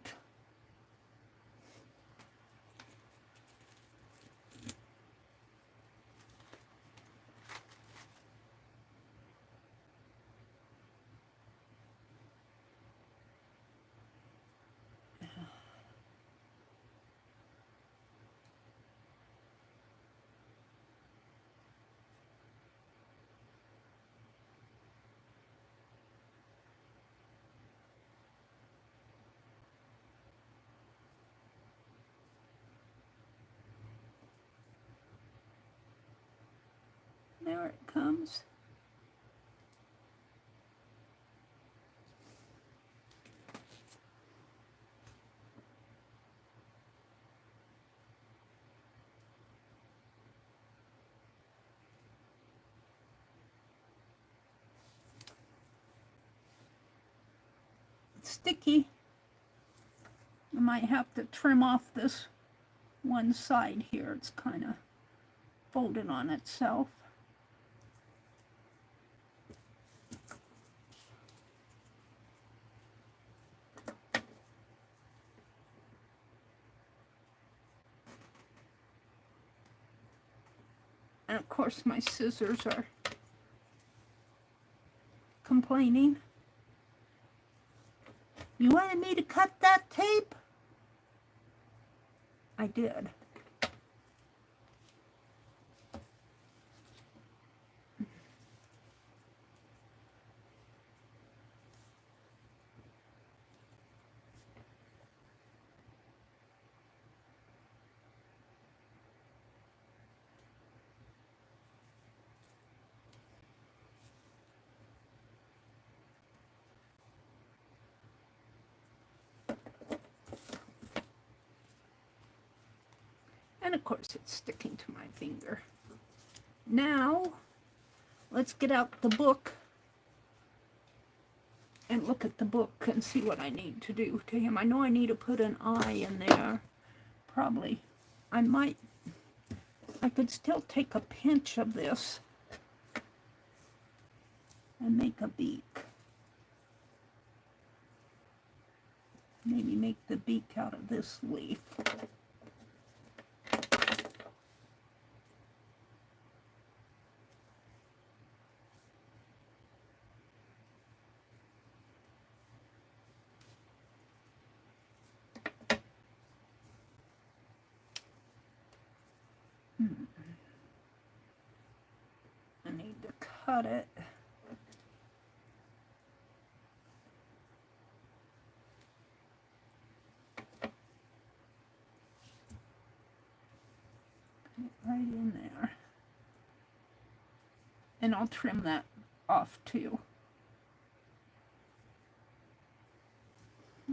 There it comes. It's sticky. I might have to trim off this one side here. It's kind of folded on itself. And of course my scissors are complaining. You wanted me to cut that tape? I did. And of course it's sticking to my finger. Now, let's get out the book and look at the book and see what I need to do to him. I know I need to put an eye in there. Probably. I could still take a pinch of this and make a beak. Maybe make the beak out of this leaf. I need to cut it. Put it right in there. And I'll trim that off too.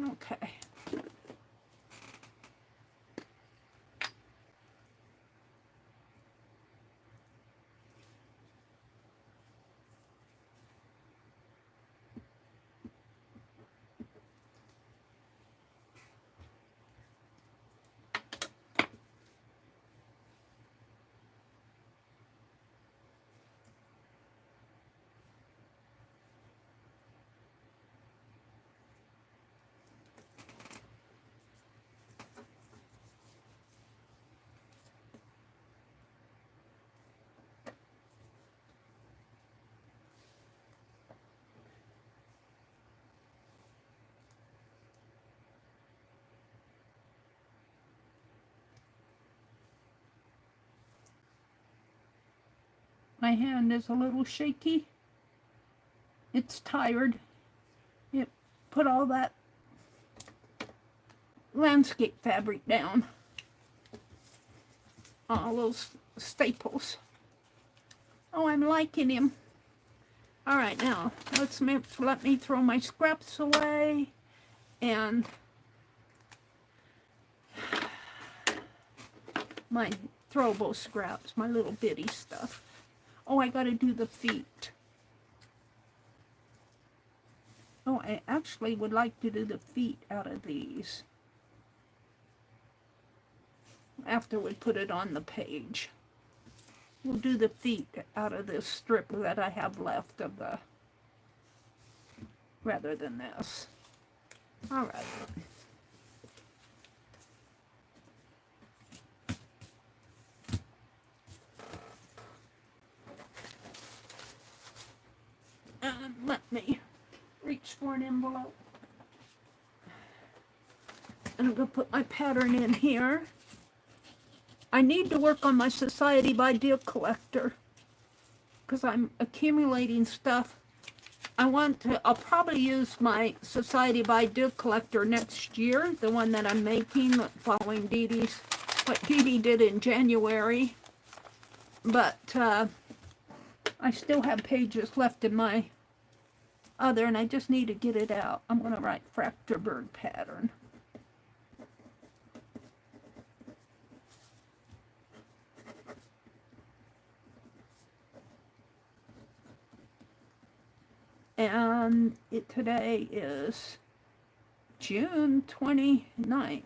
Okay. My hand is a little shaky. It's tired. It put all that landscape fabric down. All those staples. Oh, I'm liking him. All right, now let me throw my scraps away and my throwable scraps, my little bitty stuff. Oh, I got to do the feet. Oh, I actually would like to do the feet out of these after we put it on the page. We'll do the feet out of this strip that I have left of the, rather than this. All right. And let me reach for an envelope. And I'm going to put my pattern in here. I need to work on my Society by Deal collector because I'm accumulating stuff. I'll probably use my Society by Deal collector next year, the one that I'm making, following Dee Dee's, what Dee Dee did in January. But I still have pages left in my other, and I just need to get it out. I'm going to write Fractur bird pattern. And today is June 29th.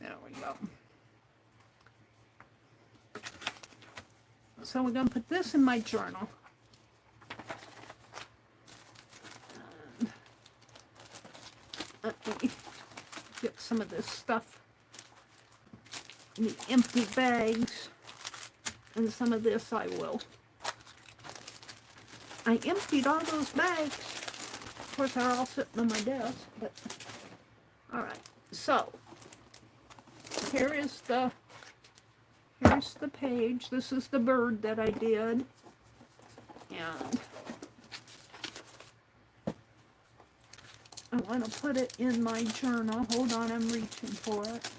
There we go. So we're going to put this in my journal. And let me get some of this stuff in the empty bags. And some of this I emptied all those bags. Of course, they're all sitting on my desk, but all right. So here's the page. This is the bird that I did. And I want to put it in my journal. Hold on, I'm reaching for it.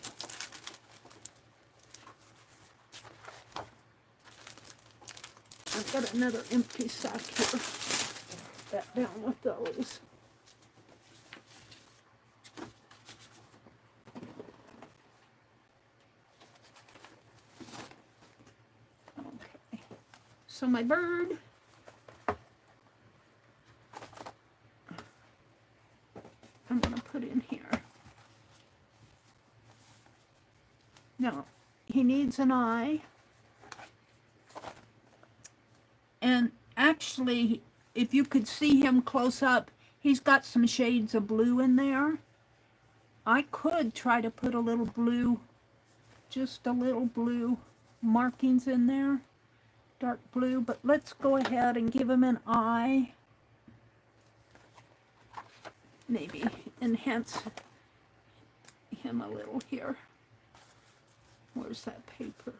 I've got another empty sack here. That down with those. Okay. So my bird. I'm going to put in here. Now, he needs an eye. And actually, if you could see him close up, he's got some shades of blue in there. I could try to put a little blue, just a little blue markings in there, dark blue, but let's go ahead and give him an eye. Maybe enhance him a little here. Where's that paper?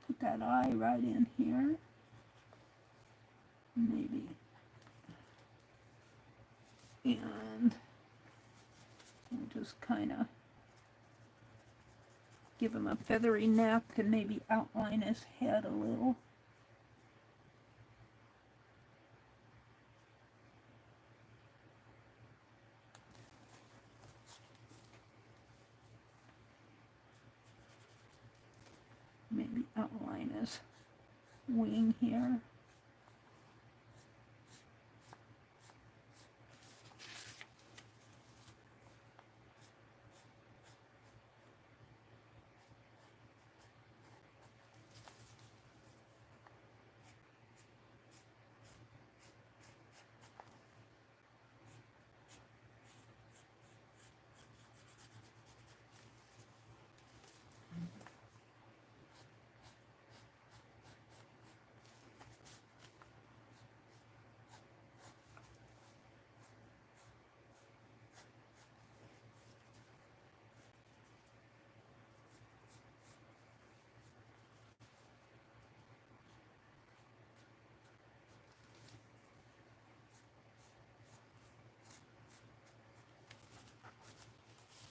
Put that eye right in here. Maybe. And we'll just kind of give him a feathery neck and maybe outline his head a little. Maybe outline his wing here.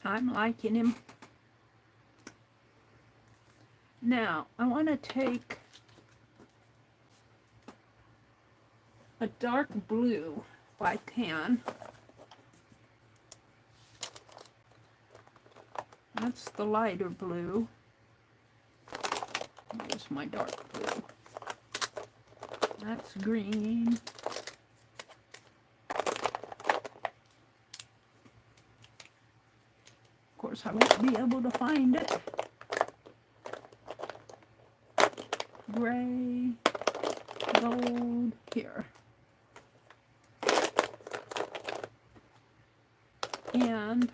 I'm liking him. Now, I want to take a dark blue, if I can. That's the lighter blue. Here's my dark blue. That's green. Of course, I won't be able to find it. Gray, gold, here. And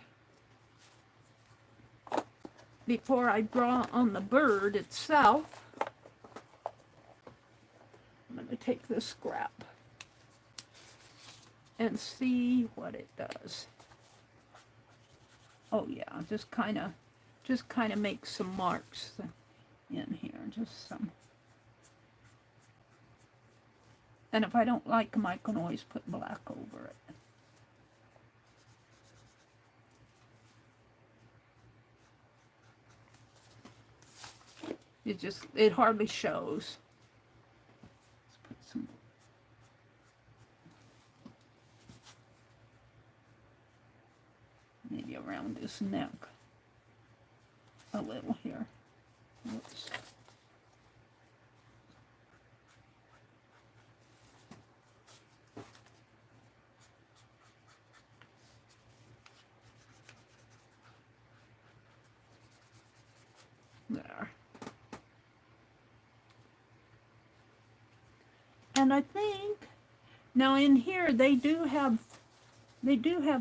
before I draw on the bird itself, I'm going to take this scrap and see what it does. Oh yeah, just kind of make some marks in here, just some. And if I don't like them, I can always put black over it. It hardly shows. Let's put some. Maybe around his neck. A little here. Oops. There. And I think now in here they do have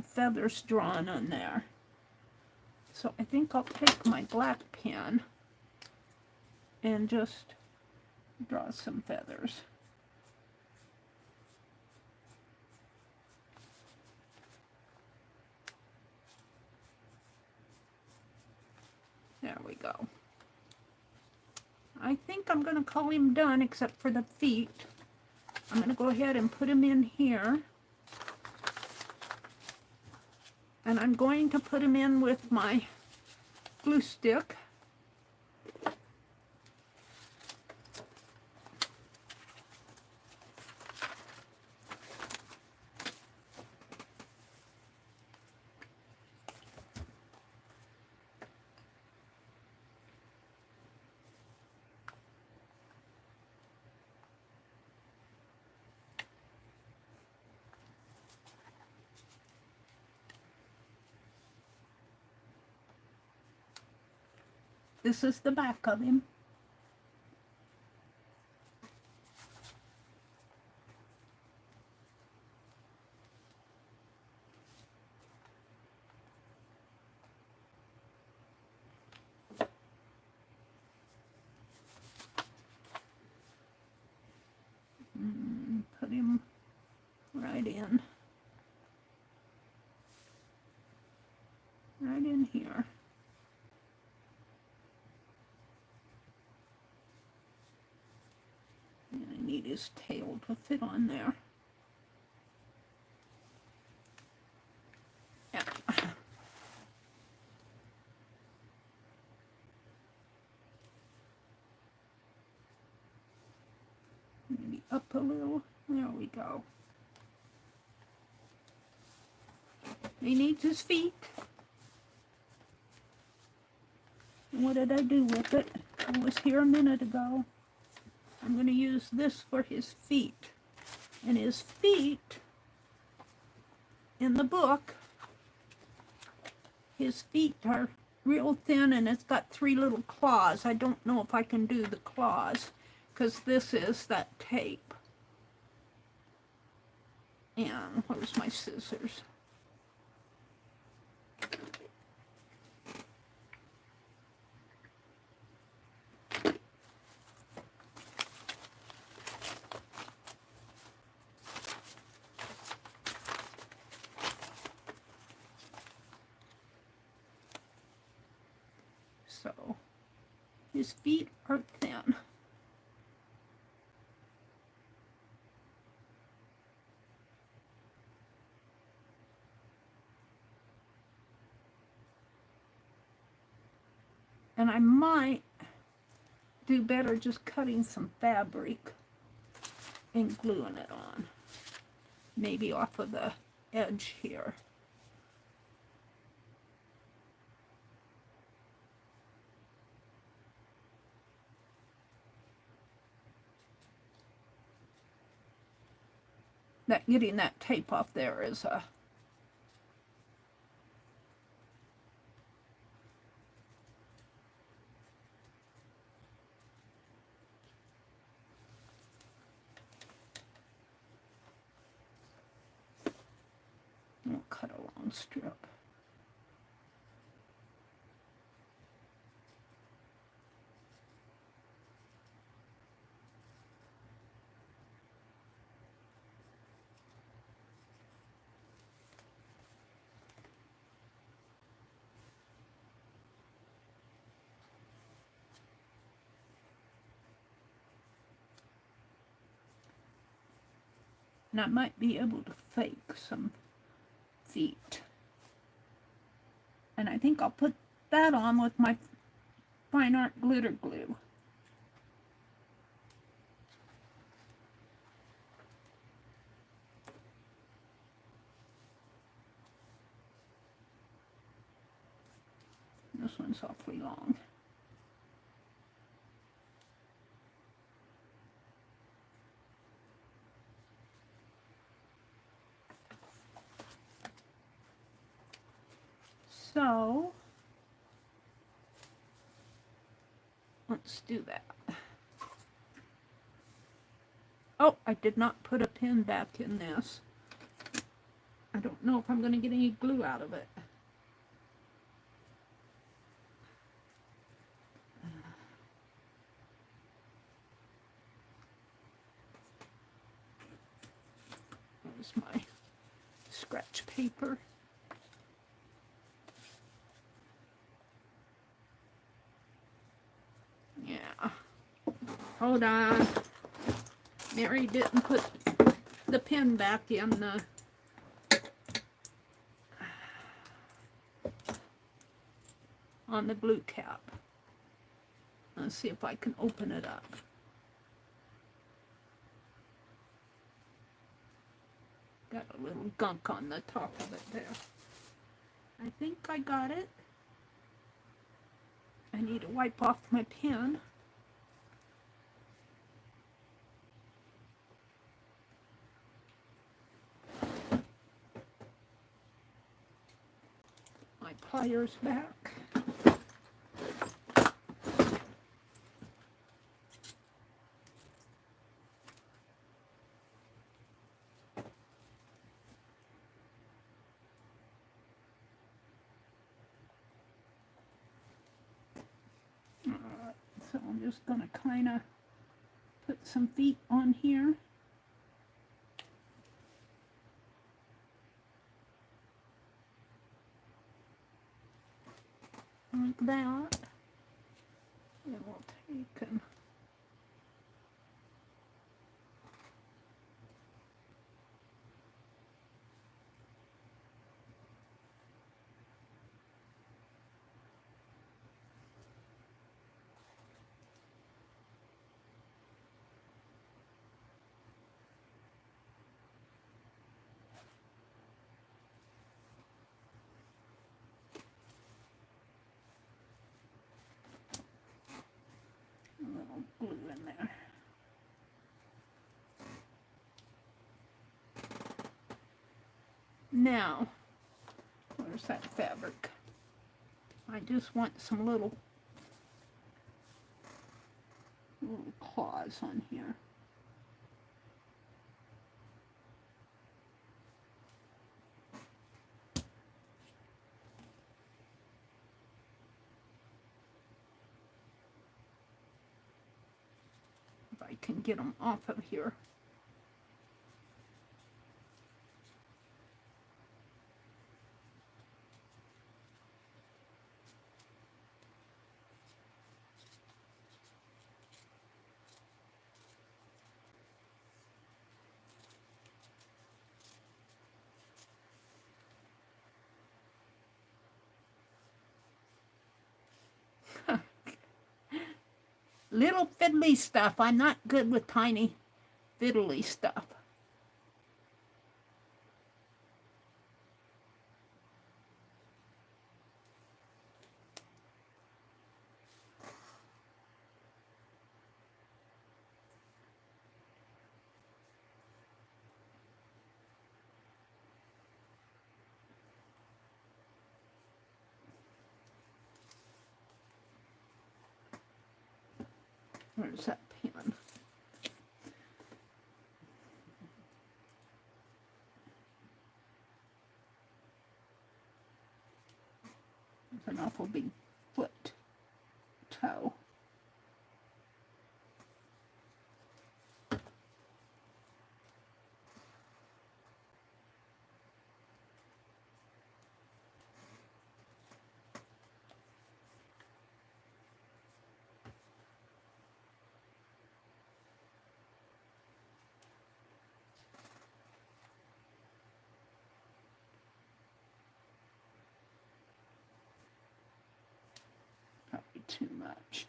feathers drawn on there. So I think I'll take my black pen and just draw some feathers. There we go. I think I'm going to call him done except for the feet. I'm going to go ahead and put him in here. And I'm going to put him in with my glue stick. This is the back of him. Put him right in. Right in here. And I need his tail to fit on there. Yeah. Maybe up a little. There we go. He needs his feet. What did I do with it? It was here a minute ago. I'm going to use this for his feet. And his feet, in the book, his feet are real thin and it's got 3 little claws. I don't know if I can do the claws because this is that tape. And where's my scissors? So his feet are thin. And I might do better just cutting some fabric and gluing it on. Maybe off of the edge here. That getting that tape off there is a I'll cut a long strip. And I might be able to fake some feet. And I think I'll put that on with my fine art glitter glue. This one's awfully long. So, let's do that. Oh, I did not put a pin back in this. I don't know if I'm going to get any glue out of it. There's my scratch paper. Yeah. Hold on. Meri didn't put the pin back in the on the glue cap. Let's see if I can open it up. Got a little gunk on the top of it there. I think I got it. I need to wipe off my pen. My pliers back. So I'm just going to kind of put some feet on here. Like that. And we'll take and a little glue in there. Now, where's that fabric? I just want some little claws on here. If I can get them off of here. little fiddly stuff. I'm not good with tiny fiddly stuff. Where's that pen? There's an awful big foot toe. Probably too much.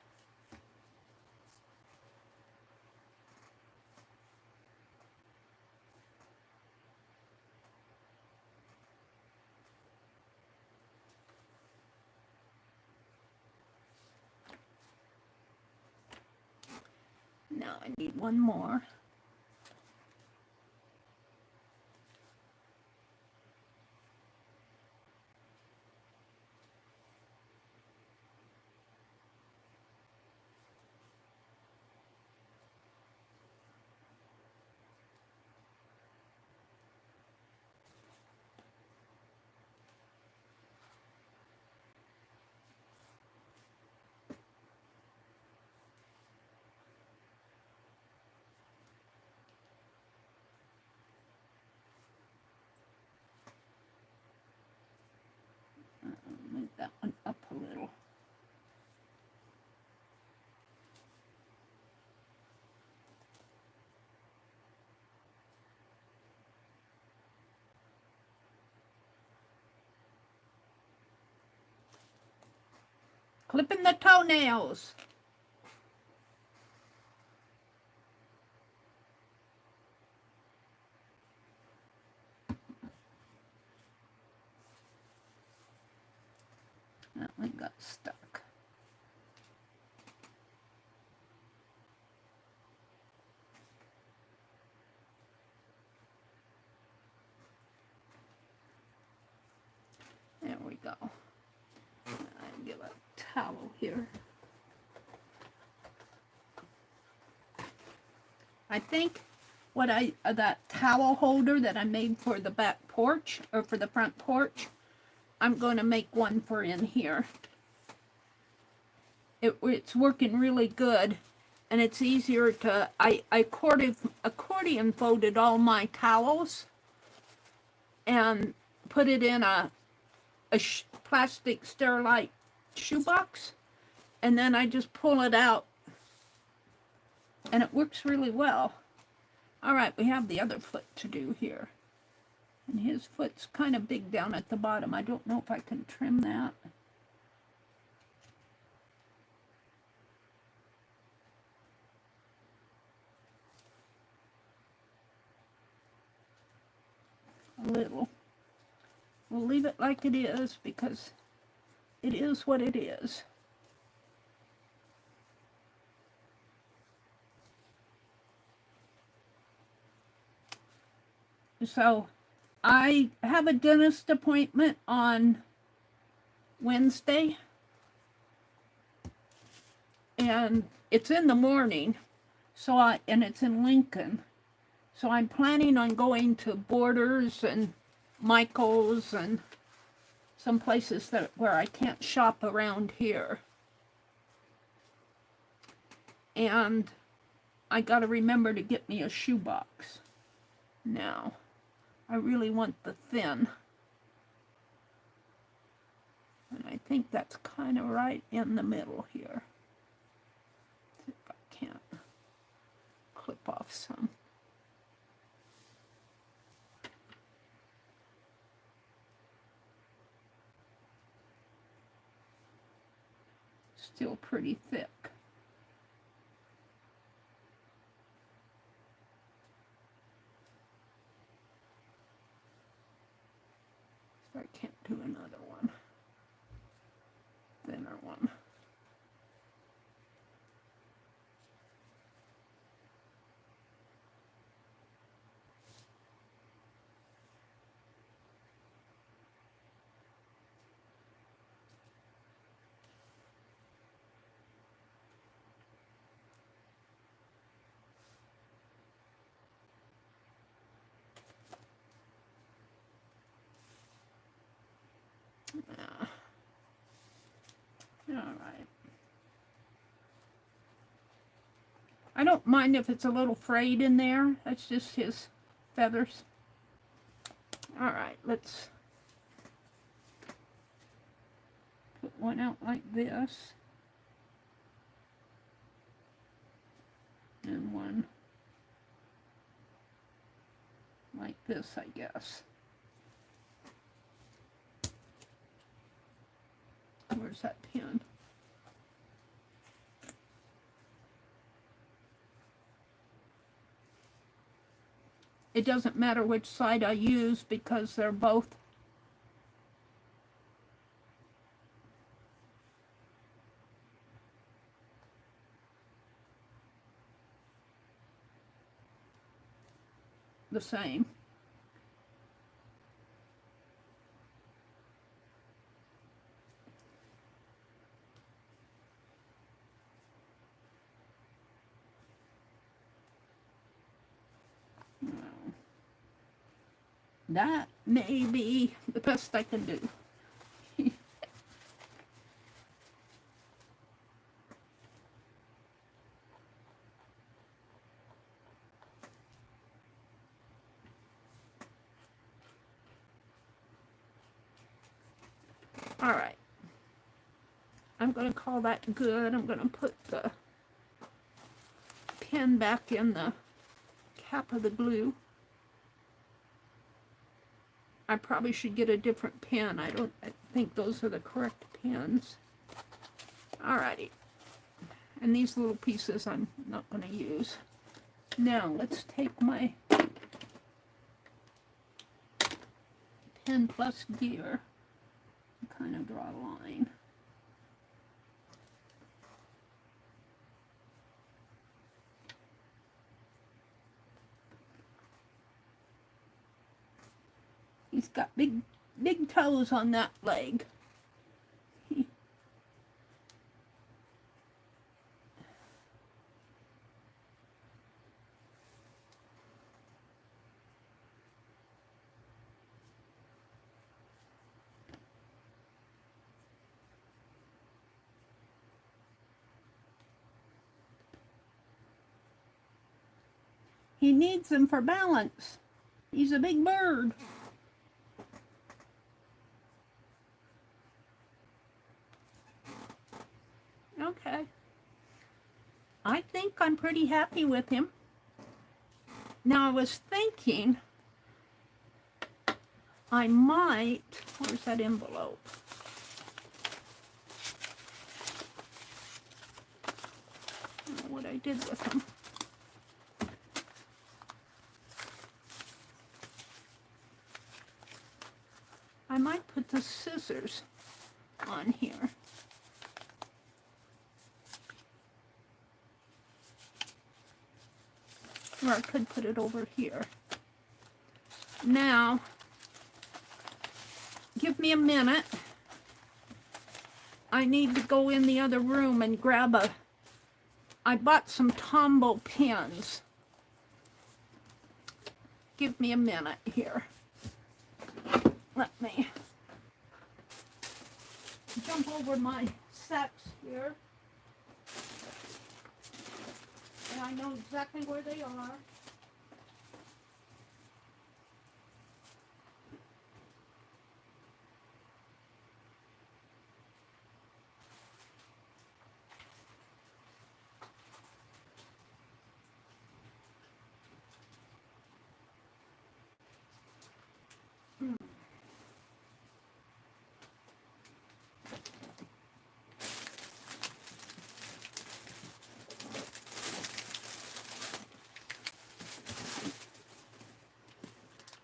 Now I need one more. Move that one up a little. Clipping the toenails. That one got stuck. There we go. I'll give a towel here. I think what that towel holder that I made for the back porch, or for the front porch, I'm going to make one for in here. It's working really good, and it's easier to, I accordion folded all my towels and put it in a plastic Sterilite shoebox, and then I just pull it out, and it works really well. All right, we have the other foot to do here. And his foot's kind of big down at the bottom. I don't know if I can trim that. A little. We'll leave it like it is because it is what it is. So I have a dentist appointment on Wednesday, and it's in the morning, and it's in Lincoln. So I'm planning on going to Borders and Michael's and some places where I can't shop around here. And I got to remember to get me a shoebox. Now, I really want the thin. And I think that's kind of right in the middle here. See if I can't clip off some. Still pretty thick. do another one. Thinner one. All right. I don't mind if it's a little frayed in there. That's just his feathers. All right, let's put one out like this. And one like this, I guess. Where's that pen? It doesn't matter which side I use because they're both the same. That may be the best I can do. All right. I'm going to call that good. I'm going to put the pen back in the cap of the glue. I probably should get a different pen. I think those are the correct pens. Alrighty. And these little pieces I'm not going to use. Now let's take my pen plus gear and kind of draw a line. He's got big toes on that leg. He needs them for balance. He's a big bird. Okay. I think I'm pretty happy with him. Now I was thinking I might, where's that envelope? I don't know what I did with him. I might put the scissors on here. Or I could put it over here. Now, give me a minute. I need to go in the other room and grab I bought some Tombow pens. Give me a minute here. Let me jump over my sacks here. And I know exactly where they are.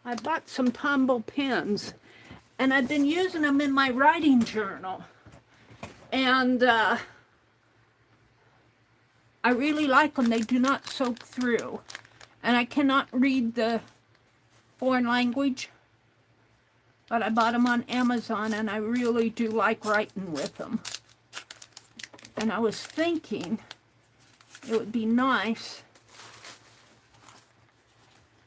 I bought some Tombow pens, And I've been using them in my writing journal. And I really like them. They do not soak through. And I cannot read the foreign language, but I bought them on Amazon, and I really do like writing with them. And I was thinking it would be nice.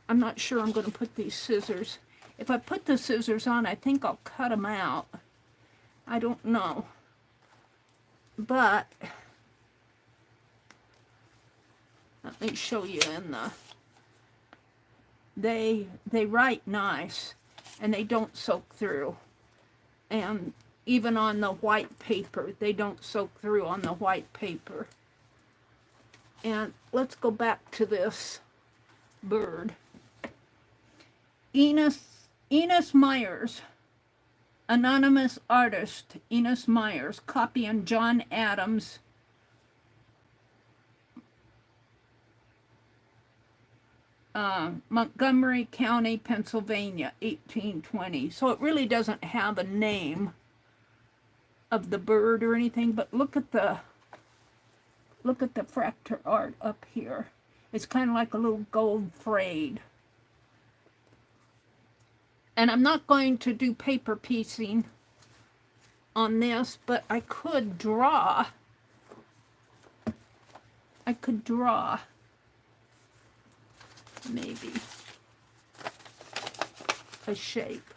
I'm not sure I'm going to put these scissors. If I put the scissors on, I think I'll cut them out. I don't know. But let me show you in the... They write nice, and they don't soak through. And even on the white paper, they don't soak through on the white paper. And let's go back to this bird. Enos Myers, anonymous artist, Enos Myers, copying John Adams' Montgomery County, Pennsylvania, 1820. So it really doesn't have a name of the bird or anything, but look at the Fractur art up here. It's kind of like a little gold frayed. And I'm not going to do paper piecing on this, but I could draw. Maybe a shape.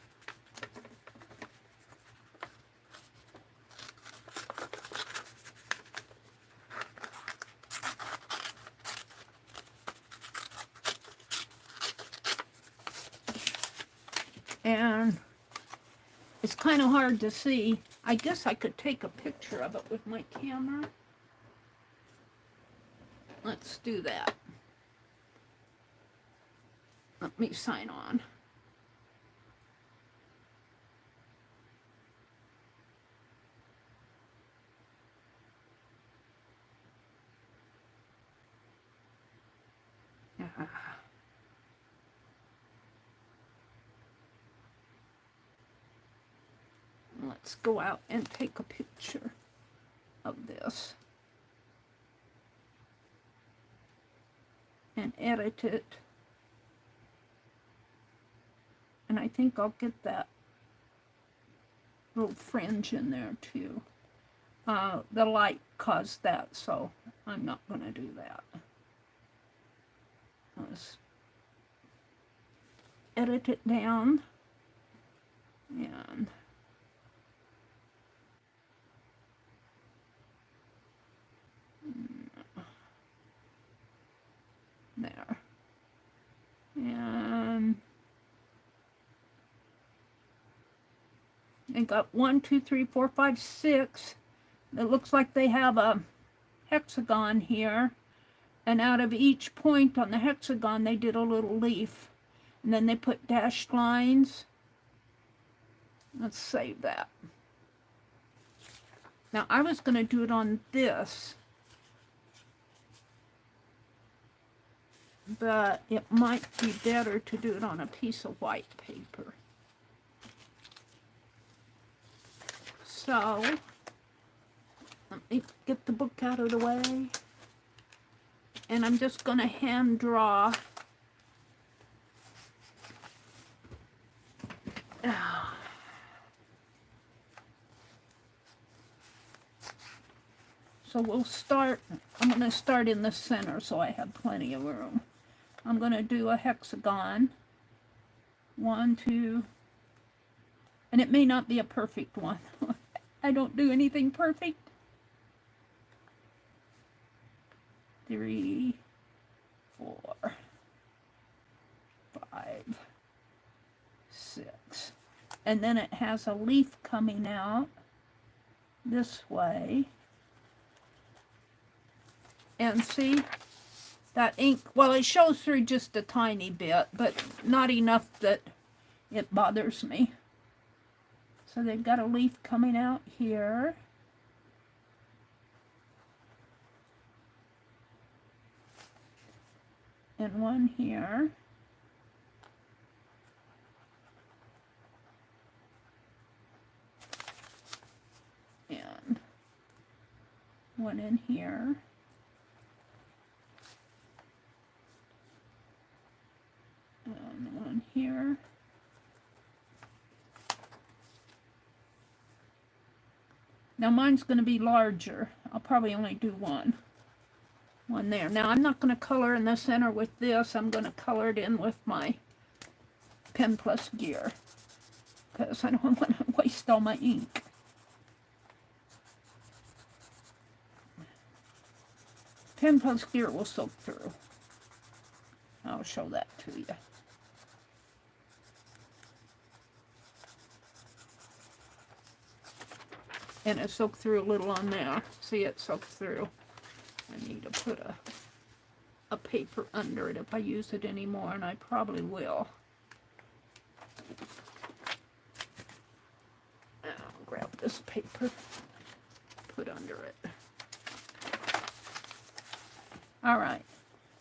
And it's kind of hard to see. I guess I could take a picture of it with my camera. Let's do that. Let me sign on. Let's go out and take a picture of this and edit it. And I think I'll get that little fringe in there too. The light caused that, so I'm not going to do that. Let's edit it down. And there. And they got 1, 2, 3, 4, 5, 6. It looks like they have a hexagon here. And out of each point on the hexagon, they did a little leaf. And then they put dashed lines. Let's save that. Now, I was going to do it on this, but it might be better to do it on a piece of white paper. So, let me get the book out of the way. And I'm just going to hand draw. So we'll start, I'm going to start in the center so I have plenty of room. I'm going to do a hexagon. 1, 2, and it may not be a perfect one. I don't do anything perfect. 3, 4, 5, 6. And then it has a leaf coming out this way. And see, that ink, well, it shows through just a tiny bit, but not enough that it bothers me. So they've got a leaf coming out here. And one here. one in here. And one here. Now mine's going to be larger. I'll probably only do one there. Now I'm not going to color in the center with this. I'm going to color it in with my Pen Plus Gear because I don't want to waste all my ink. Pen Plus Gear will soak through. I'll show that to you. And it soaked through a little on there. See, it soaked through. I need to put a paper under it if I use it anymore, and I probably will. I'll grab this paper, put under it. All right.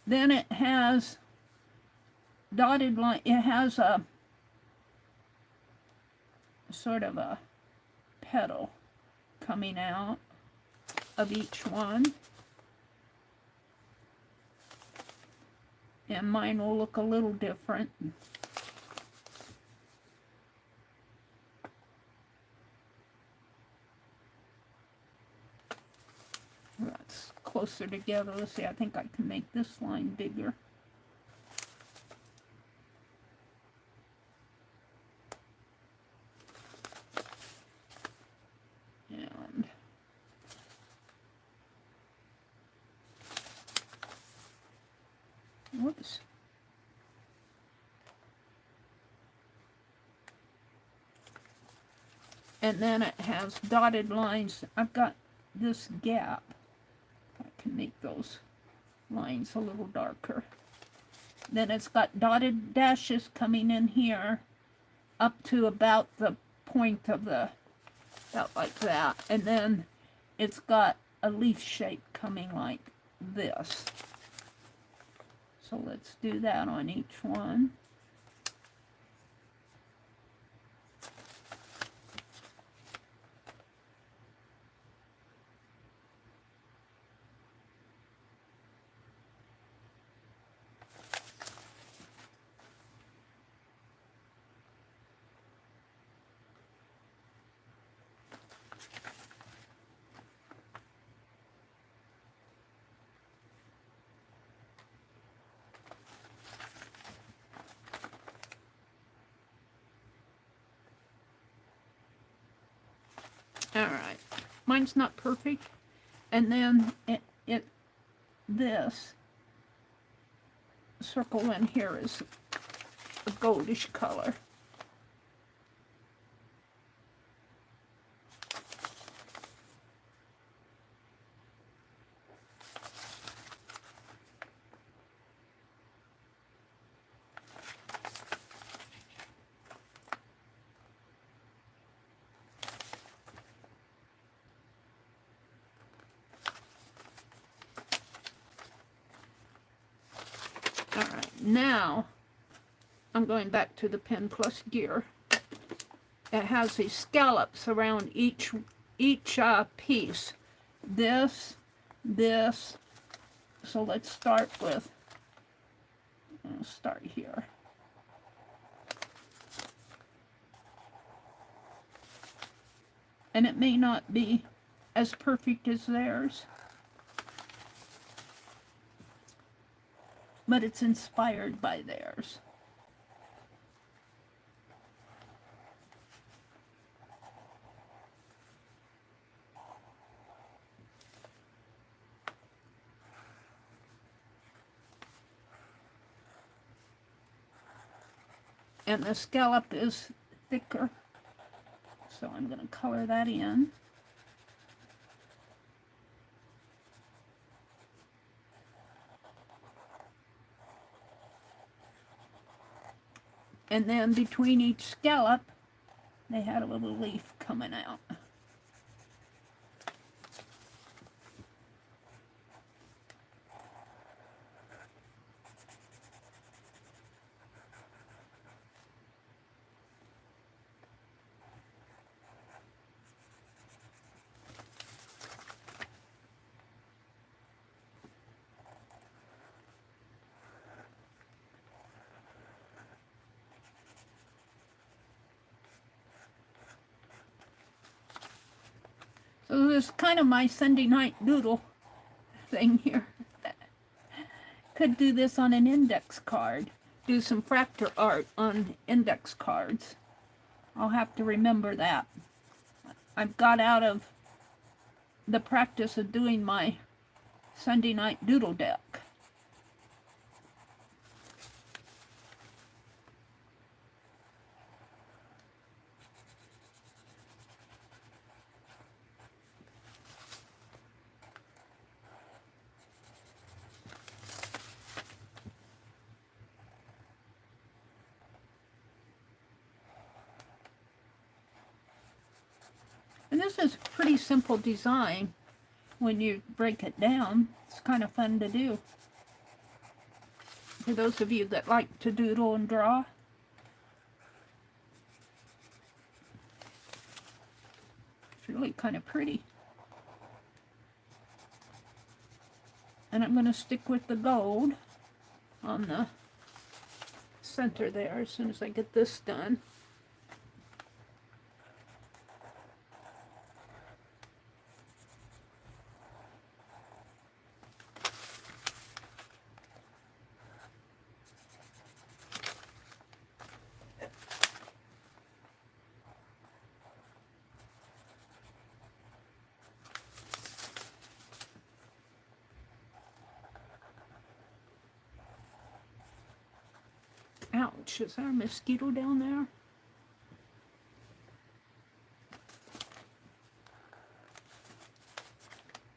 Then it has dotted line. It has a sort of a petal coming out of each one. And mine will look a little different. That's closer together. Let's see, I think I can make this line bigger. And whoops. And then it has dotted lines. I've got this gap. I can make those lines a little darker. Then it's got dotted dashes coming in here up to about the point of the, about like that. And then it's got a leaf shape coming like this. So let's do that on each one. Alright, mine's not perfect, and then this circle in here is a goldish color. Now, I'm going back to the Pen Plus Gear. It has these scallops around each piece. This. So let's start with, I'll start here. And it may not be as perfect as theirs, but it's inspired by theirs. And the scallop is thicker, so I'm going to color that in. And then between each scallop, they had a little leaf coming out. So this is kind of my Sunday night doodle thing here. Could do this on an index card. Do some Fractur art on index cards. I'll have to remember that. I've got out of the practice of doing my Sunday night doodle deck. And this is a pretty simple design when you break it down. It's kind of fun to do. For those of you that like to doodle and draw. It's really kind of pretty. And I'm going to stick with the gold on the center there as soon as I get this done. Ouch, is there a mosquito down there?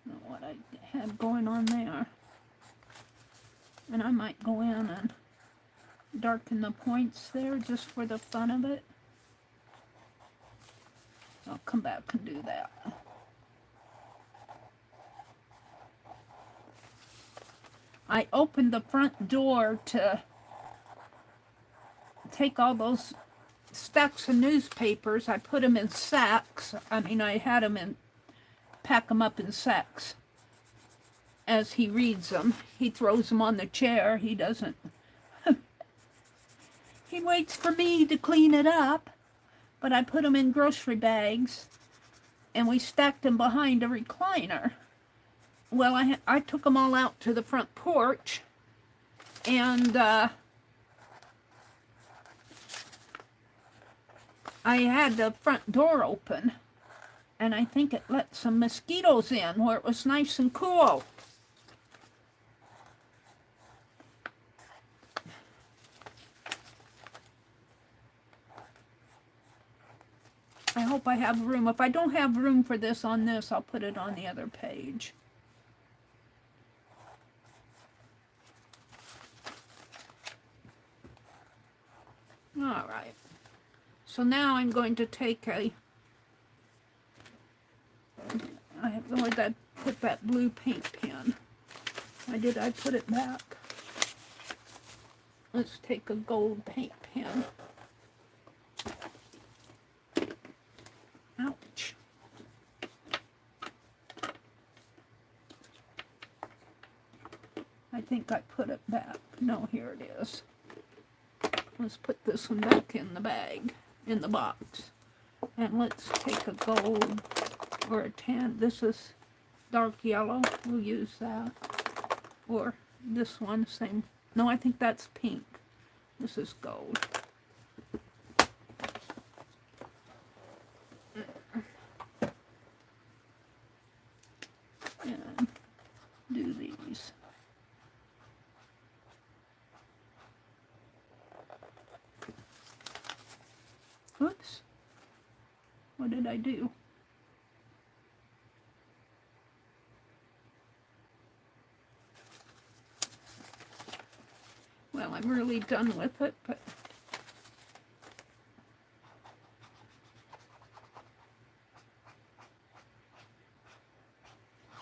Know what I had going on there. And I might go in and darken the points there just for the fun of it. I'll come back and do that. I opened the front door to take all those stacks of newspapers. I put them in sacks. I had them in, pack them up in sacks. As he reads them, he throws them on the chair. He doesn't. He waits for me to clean it up. But I put them in grocery bags, and we stacked them behind a recliner. Well, I took them all out to the front porch, and I had the front door open, and I think it let some mosquitoes in where it was nice and cool. I hope I have room. If I don't have room for this on this, I'll put it on the other page. All right. So now I'm going to take where did I put that blue paint pen? I put it back. Let's take a gold paint pen. Ouch. I think I put it back. No, here it is. Let's put this one back in the bag, in the box. And let's take a gold or a tan. This is dark yellow. We'll use that. Or this one, same. No, I think that's pink. This is gold. And do these. Oops. What did I do? Well, I'm really done with it, but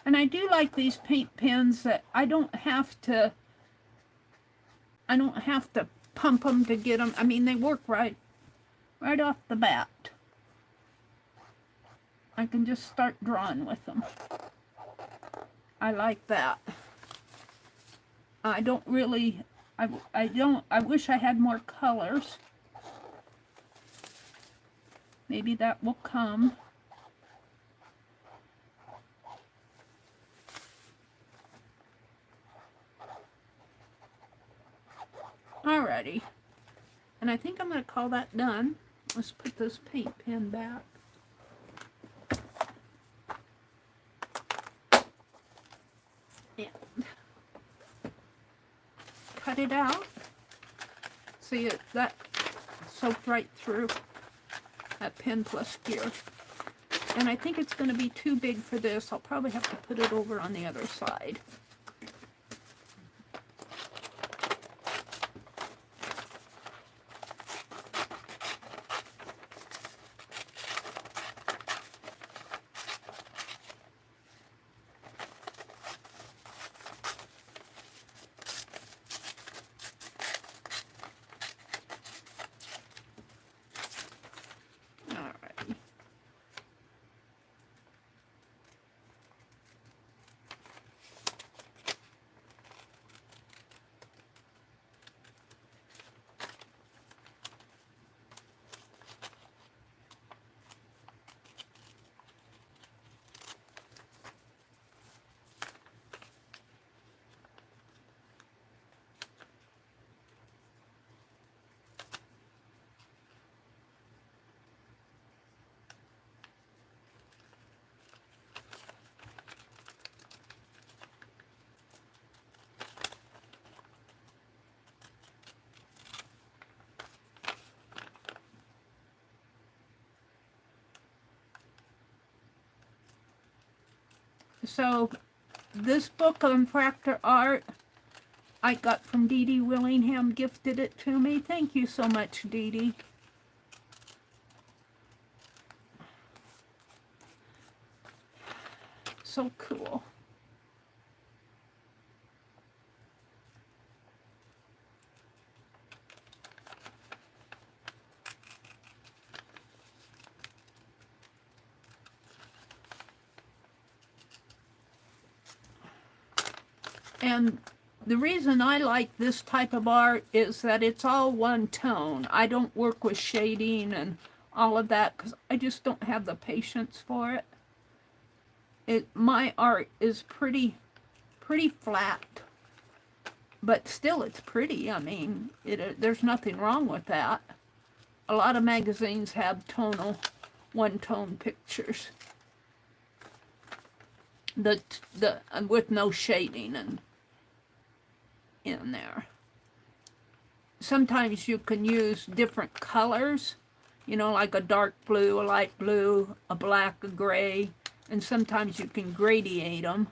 and I do like these paint pens that I don't have to pump them to get them. I mean, they work right off the bat. I can just start drawing with them. I like that. I don't really, I wish I had more colors. Maybe that will come. Alrighty. And I think I'm going to call that done. Let's put this paint pen back. And cut it out. See it, that soaked right through that pen plus gear. And I think it's going to be too big for this. I'll probably have to put it over on the other side. So this book on Fractur art I got from Dee Dee Willingham, gifted it to me. Thank you so much, Dee Dee. So cool. And the reason I like this type of art is that it's all one tone. I don't work with shading and all of that because I just don't have the patience for it. My art is pretty flat, but still it's pretty. I mean, there's nothing wrong with that. A lot of magazines have tonal, one-tone pictures. With no shading and in there. Sometimes you can use different colors, you know, like a dark blue, a light blue, a black, a gray, and sometimes you can gradiate them.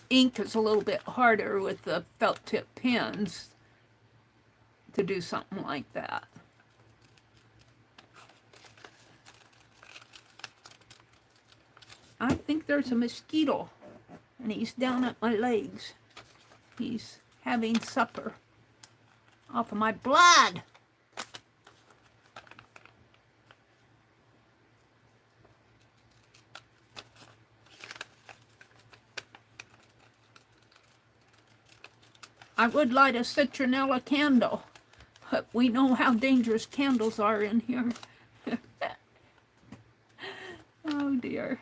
Ink is a little bit harder with the felt tip pens to do something like that. I think there's a mosquito, and he's down at my legs. He's having supper off of my blood. I would light a citronella candle, but we know how dangerous candles are in here. Oh dear.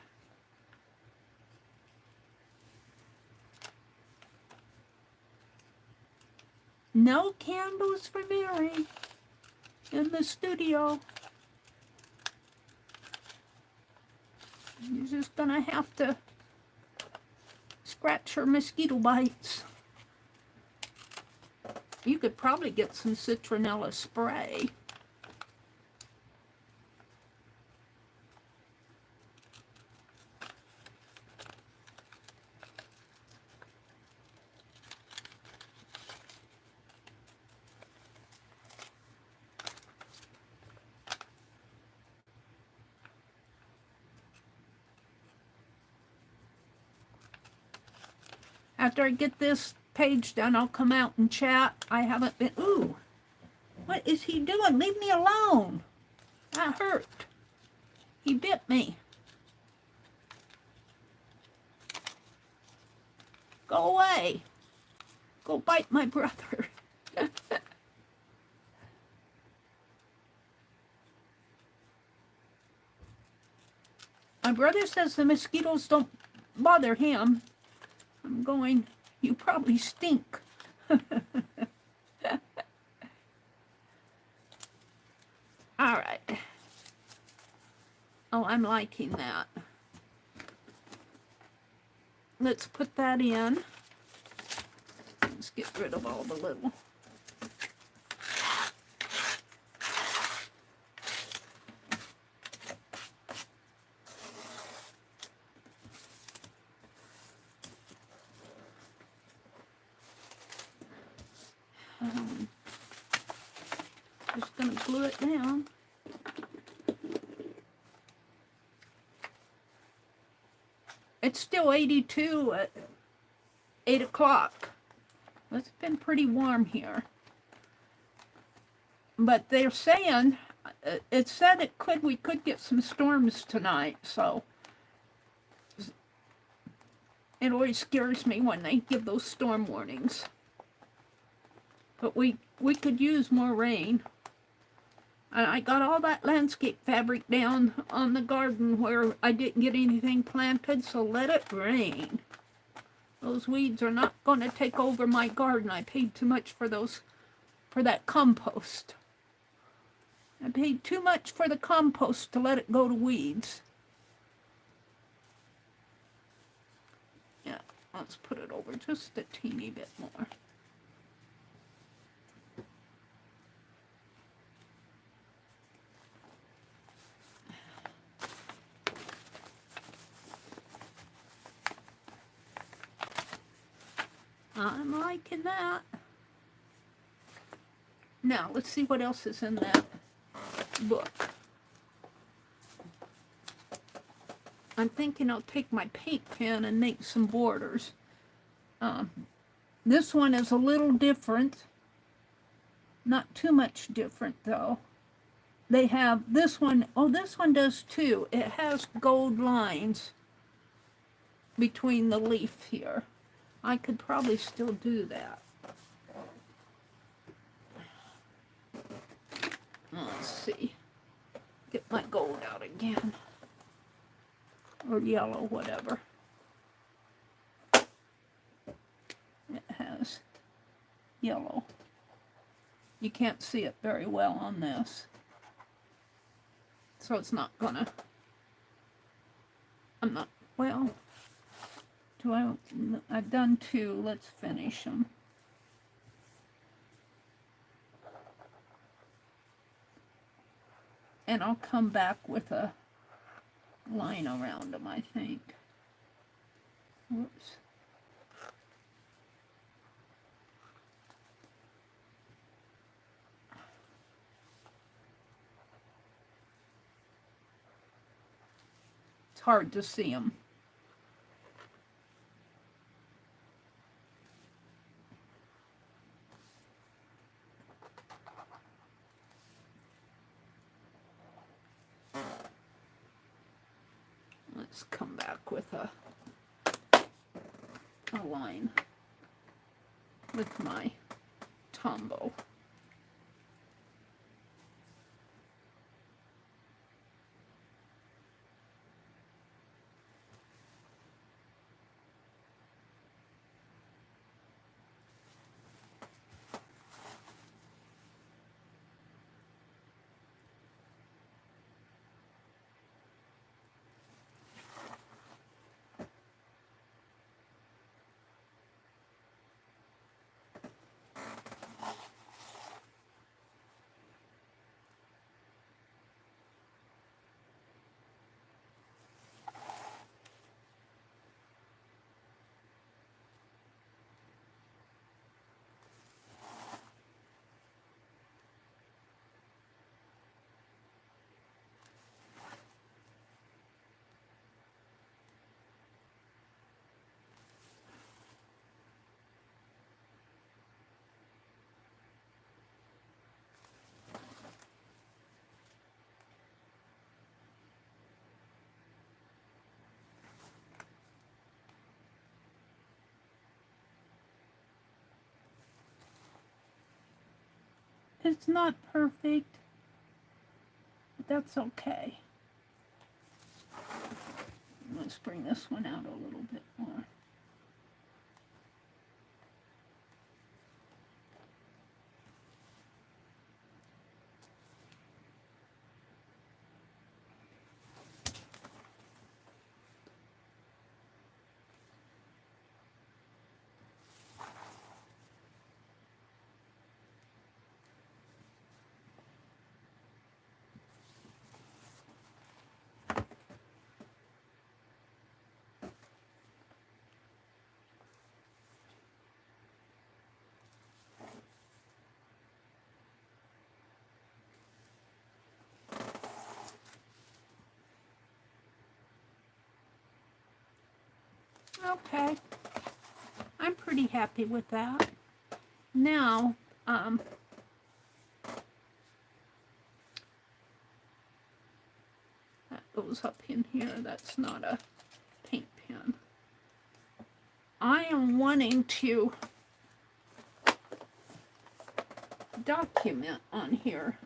No candles for Meri in the studio. You're just gonna have to scratch her mosquito bites. You could probably get some citronella spray. After I get this page done, I'll come out and chat. I haven't been... Ooh! What is he doing? Leave me alone! That hurt. He bit me. Go away. Go bite my brother. My brother says the mosquitoes don't bother him. I'm going, you probably stink. All right. Oh, I'm liking that. Let's put that in. Let's get rid of all the little. Just gonna glue it down. It's still 82 at 8 o'clock. It's been pretty warm here. But they're saying, it said we could get some storms tonight, so it always scares me when they give those storm warnings. But we could use more rain. And I got all that landscape fabric down on the garden where I didn't get anything planted, so let it rain. Those weeds are not going to take over my garden. I paid too much for that compost. I paid too much for the compost to let it go to weeds. Yeah, let's put it over just a teeny bit more. I'm liking that. Now, let's see what else is in that book. I'm thinking I'll take my paint pen and make some borders. This one is a little different. Not too much different, though. They have this one. Oh, this one does too. It has gold lines between the leaf here. I could probably still do that. Let's see. Get my gold out again. Or yellow, whatever. It has yellow. You can't see it very well on this. So it's not gonna... I'm not... Well... I've done two. Let's finish them. And I'll come back with a line around them, I think. Whoops. It's hard to see them. Let's come back with a line with my Tombow. It's not perfect, but that's okay. Let's bring this one out a little bit more. Okay, I'm pretty happy with that. Now, that goes up in here. That's not a paint pen. I am wanting to document on here.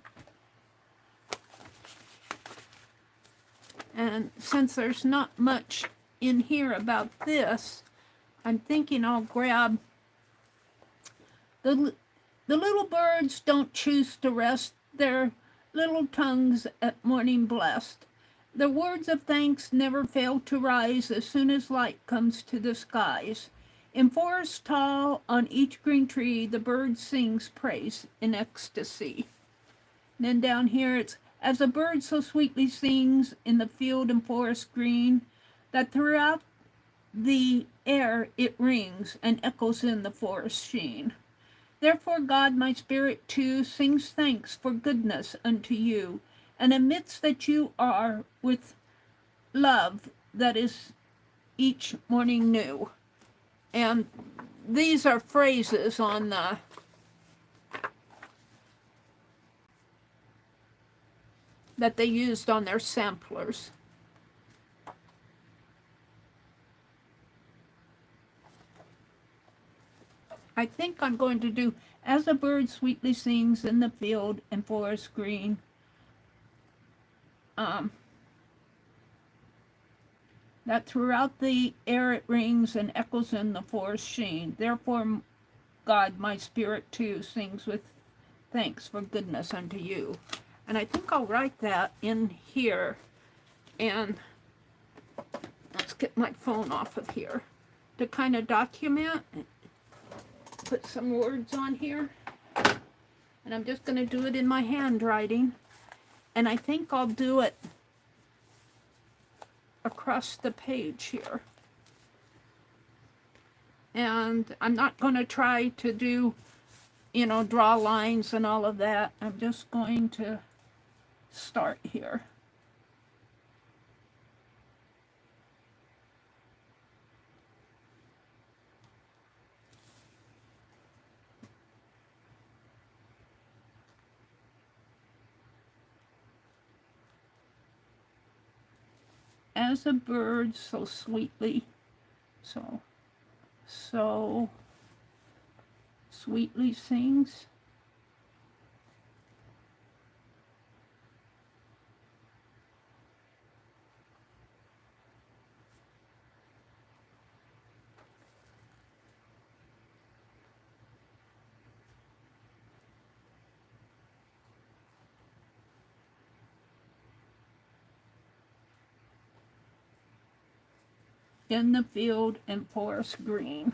And since there's not much in here about this, I'm thinking I'll grab the little birds don't choose to rest their little tongues at morning blessed. The words of thanks never fail to rise as soon as light comes to the skies. In forest tall, on each green tree, the bird sings praise in ecstasy. And then down here it's, as a bird so sweetly sings in the field and forest green, that throughout the air it rings and echoes in the forest sheen. Therefore God, my spirit too, sings thanks for goodness unto you, and admits that you are with love that is each morning new. And these are phrases on the that they used on their samplers. I think I'm going to do, as a bird sweetly sings in the field and forest green, that throughout the air it rings and echoes in the forest sheen. Therefore, God, my spirit too, sings with thanks for goodness unto you. And I think I'll write that in here. And let's get my phone off of here to kind of document. Put some words on here. And I'm just going to do it in my handwriting. And I think I'll do it across the page here. And I'm not going to try to do, you know, draw lines and all of that. I'm just going to start here. As a bird so sweetly, so sweetly sings. In the field and forest green.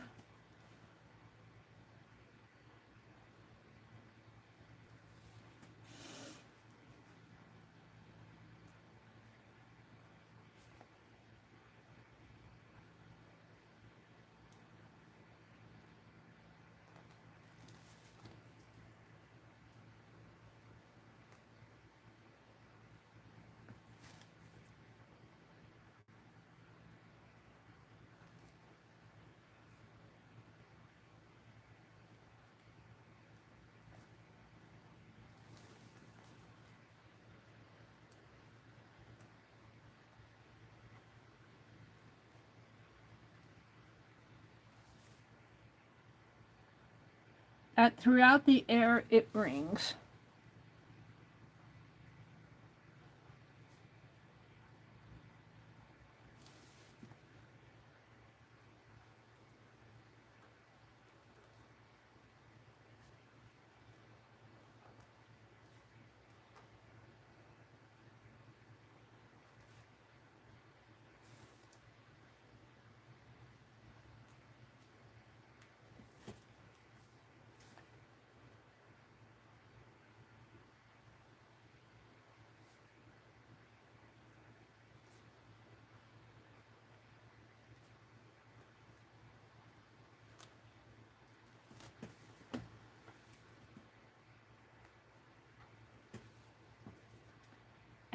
That throughout the air it rings.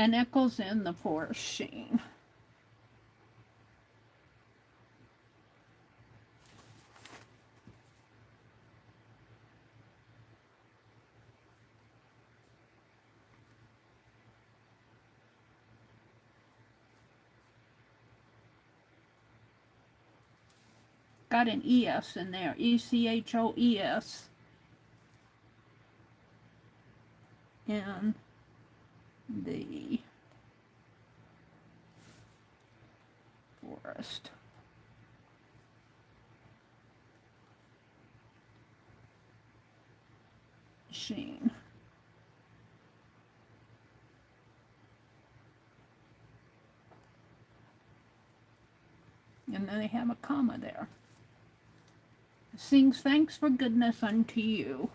And echoes in the forest sheen. got an ES in there, ECHOES. In the forest. Sheen. And then they have a comma there. Sings thanks for goodness unto you.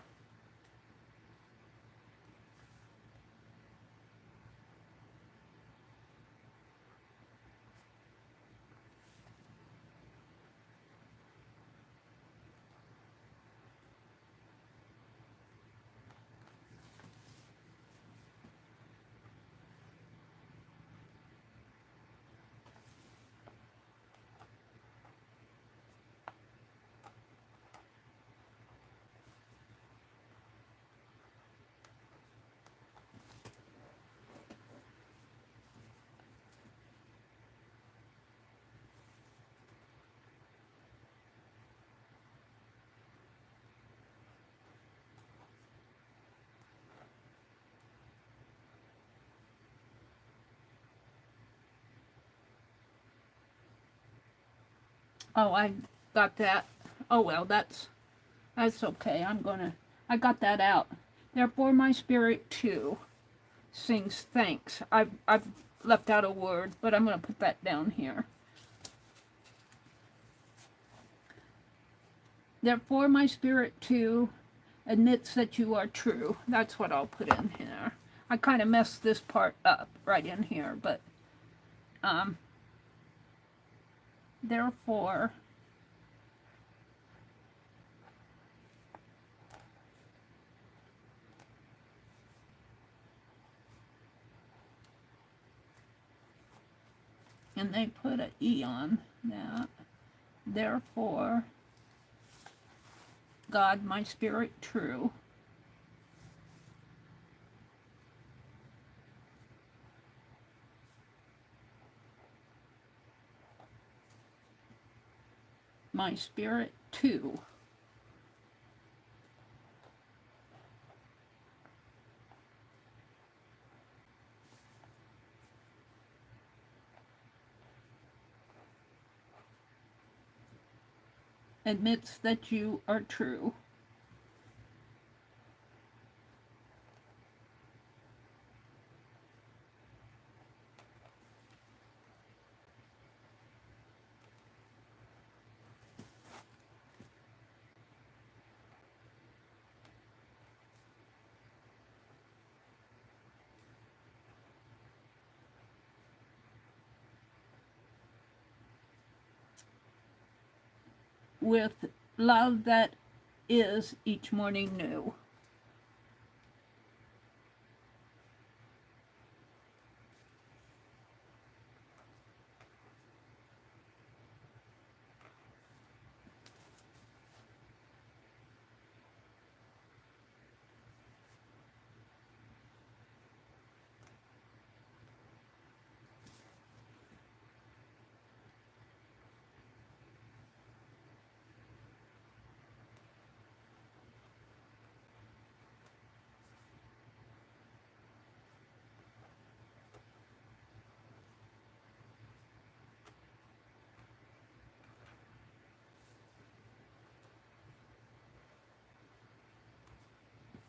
Oh, I got that. Oh well, that's okay. I got that out. Therefore my spirit too sings thanks. I've left out a word, but I'm gonna put that down here. Therefore my spirit too admits that you are true. That's what I'll put in here. I kind of messed this part up right in here, but therefore and they put an E on that. Therefore God, my spirit true, my spirit too admits that you are true. With love that is each morning new.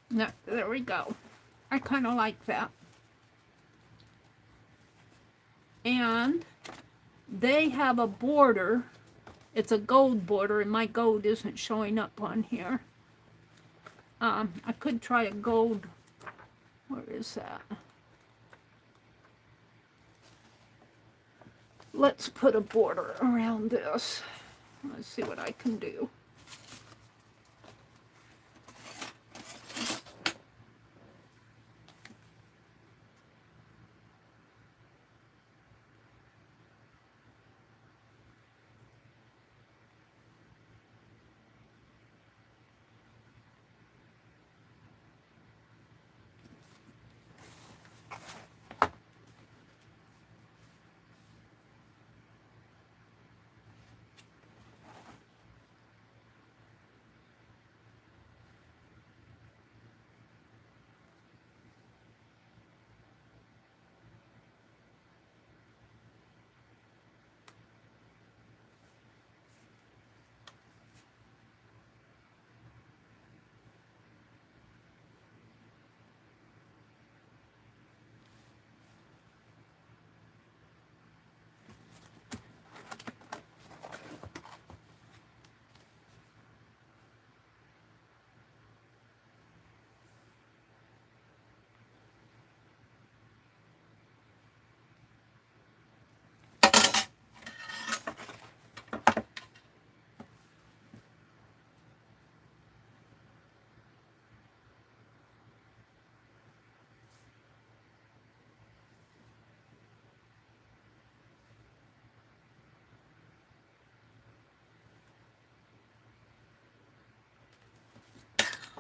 Now, there we go. I kind of like that. And they have a border. It's a gold border, and my gold isn't showing up on here. I could try a gold. Where is that? Let's put a border around this. Let's see what I can do.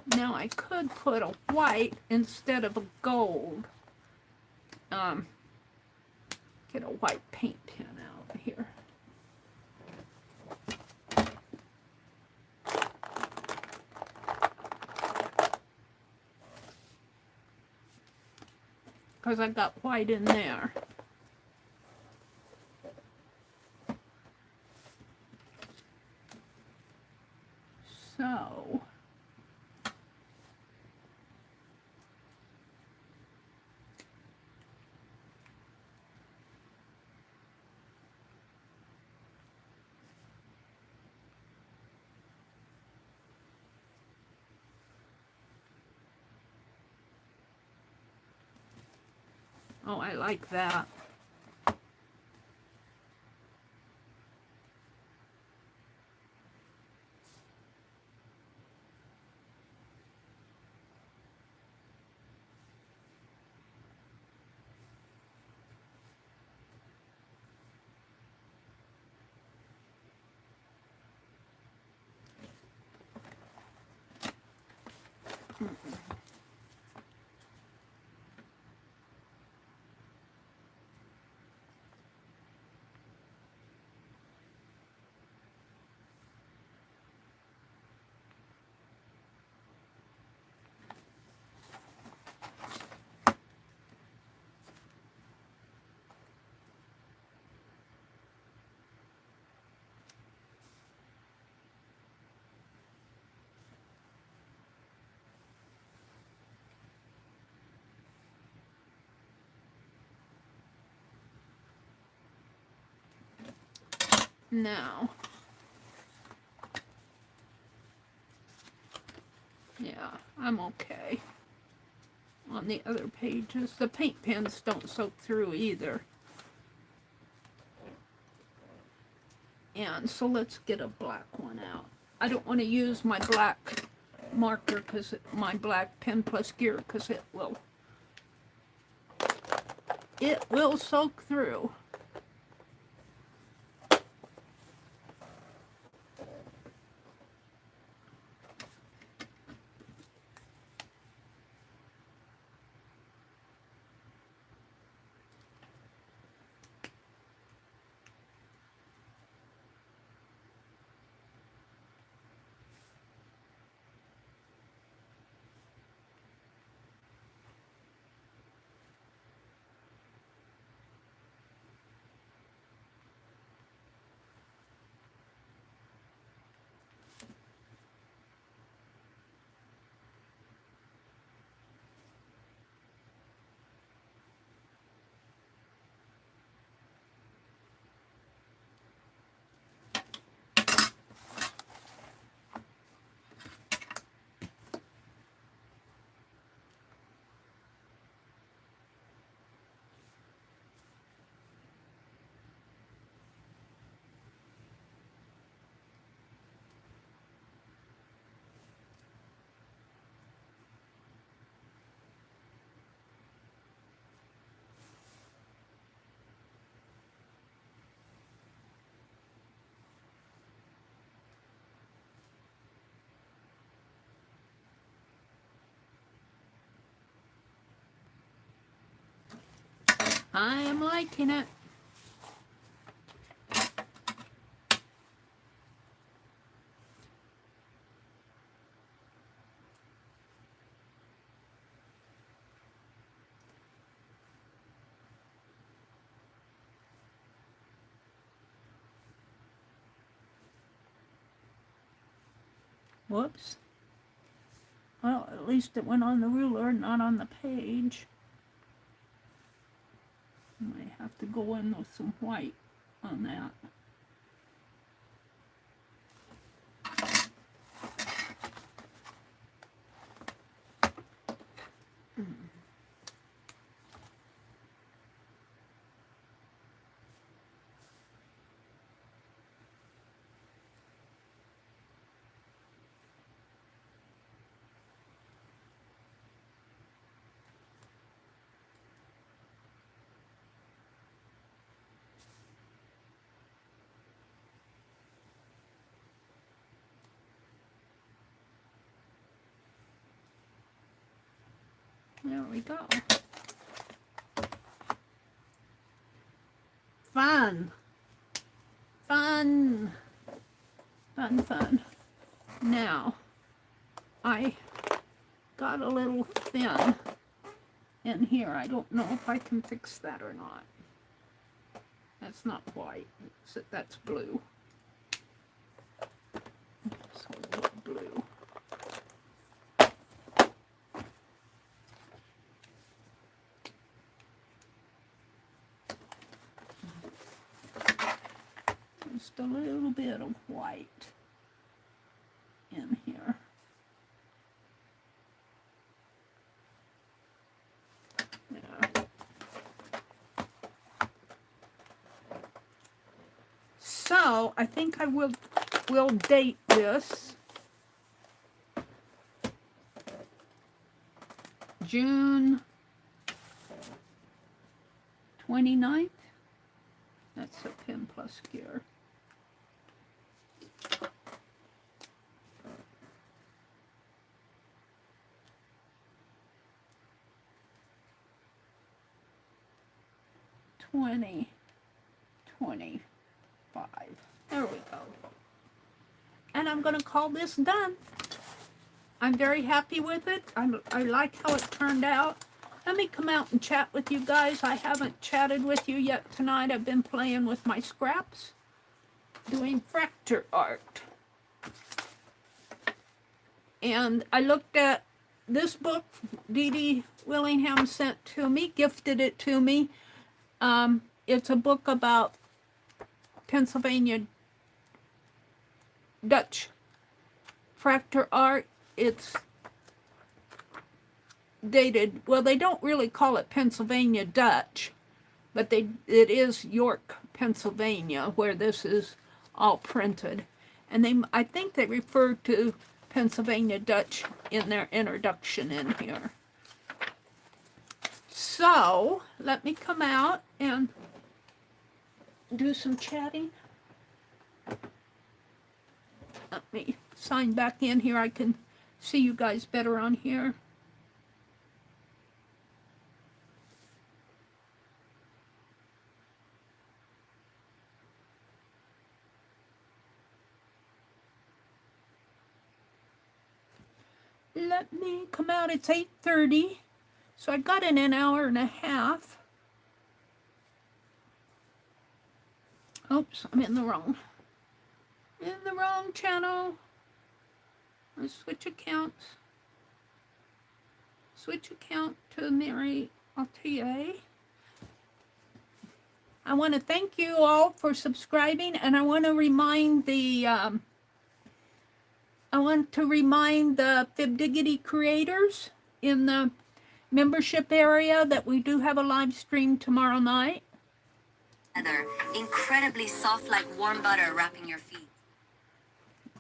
Now I could put a white instead of a gold. Get a white paint pen out here. Because I got white in there. So, oh, I like that. Now, yeah, I'm okay. On the other pages, the paint pens don't soak through either. And so let's get a black one out. I don't want to use my black marker, because my black pen plus gear, because it will soak through. I am liking it. Whoops. Well, at least it went on the ruler, not on the page. I might have to go in with some white on that. There we go. Fun. Fun. Fun, fun. Now, I got a little thin in here. I don't know if I can fix that or not. That's not white. That's blue. So blue. Just a little bit of white in here. Yeah. So I think I will date this June 29th. That's a pin plus gear. $20.25. There we go. And I'm going to call this done. I'm very happy with it. I like how it turned out. Let me come out and chat with you guys. I haven't chatted with you yet tonight. I've been playing with my scraps, doing Fractur art. And I looked at this book Dee Dee Willingham sent to me, gifted it to me. It's a book about Pennsylvania Dutch Fractur art. It's dated, well, they don't really call it Pennsylvania Dutch, but it is York, Pennsylvania, where this is all printed. And I think they refer to Pennsylvania Dutch in their introduction in here. So, let me come out and do some chatting. Let me sign back in here. I can see you guys better on here. Let me come out. It's 8:30, so I got in an hour and a half. Oops, I'm in the wrong channel. Let's switch accounts. Switch account to Meri Atelier. I want to thank you all for subscribing, and I want to remind the Fibdiggity creators in the membership area that we do have a live stream tomorrow night. Incredibly soft like warm butter wrapping your feet.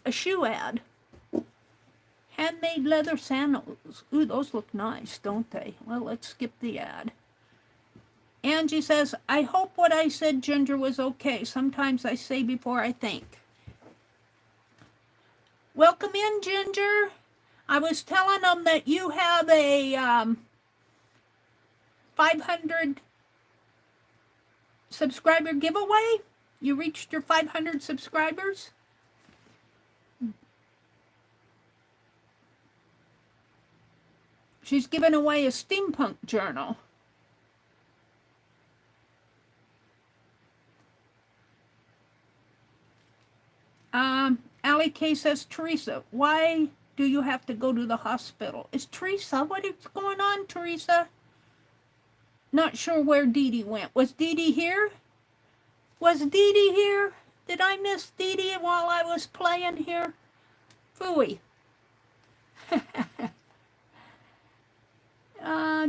A shoe ad. Handmade leather sandals. Ooh, those look nice, don't they? Well, let's skip the ad. Angie says, I hope what I said, Ginger, was okay. Sometimes I say before I think. Welcome in, Ginger. I was telling them that you have a 500 subscriber giveaway. You reached your 500 subscribers. She's giving away a steampunk journal. Allie K says, Teresa, why do you have to go to the hospital? Is Teresa, what is going on, Teresa? Not sure where Dee Dee went. Was Dee Dee here? Was Dee Dee here? Did I miss Dee Dee while I was playing here? Phooey.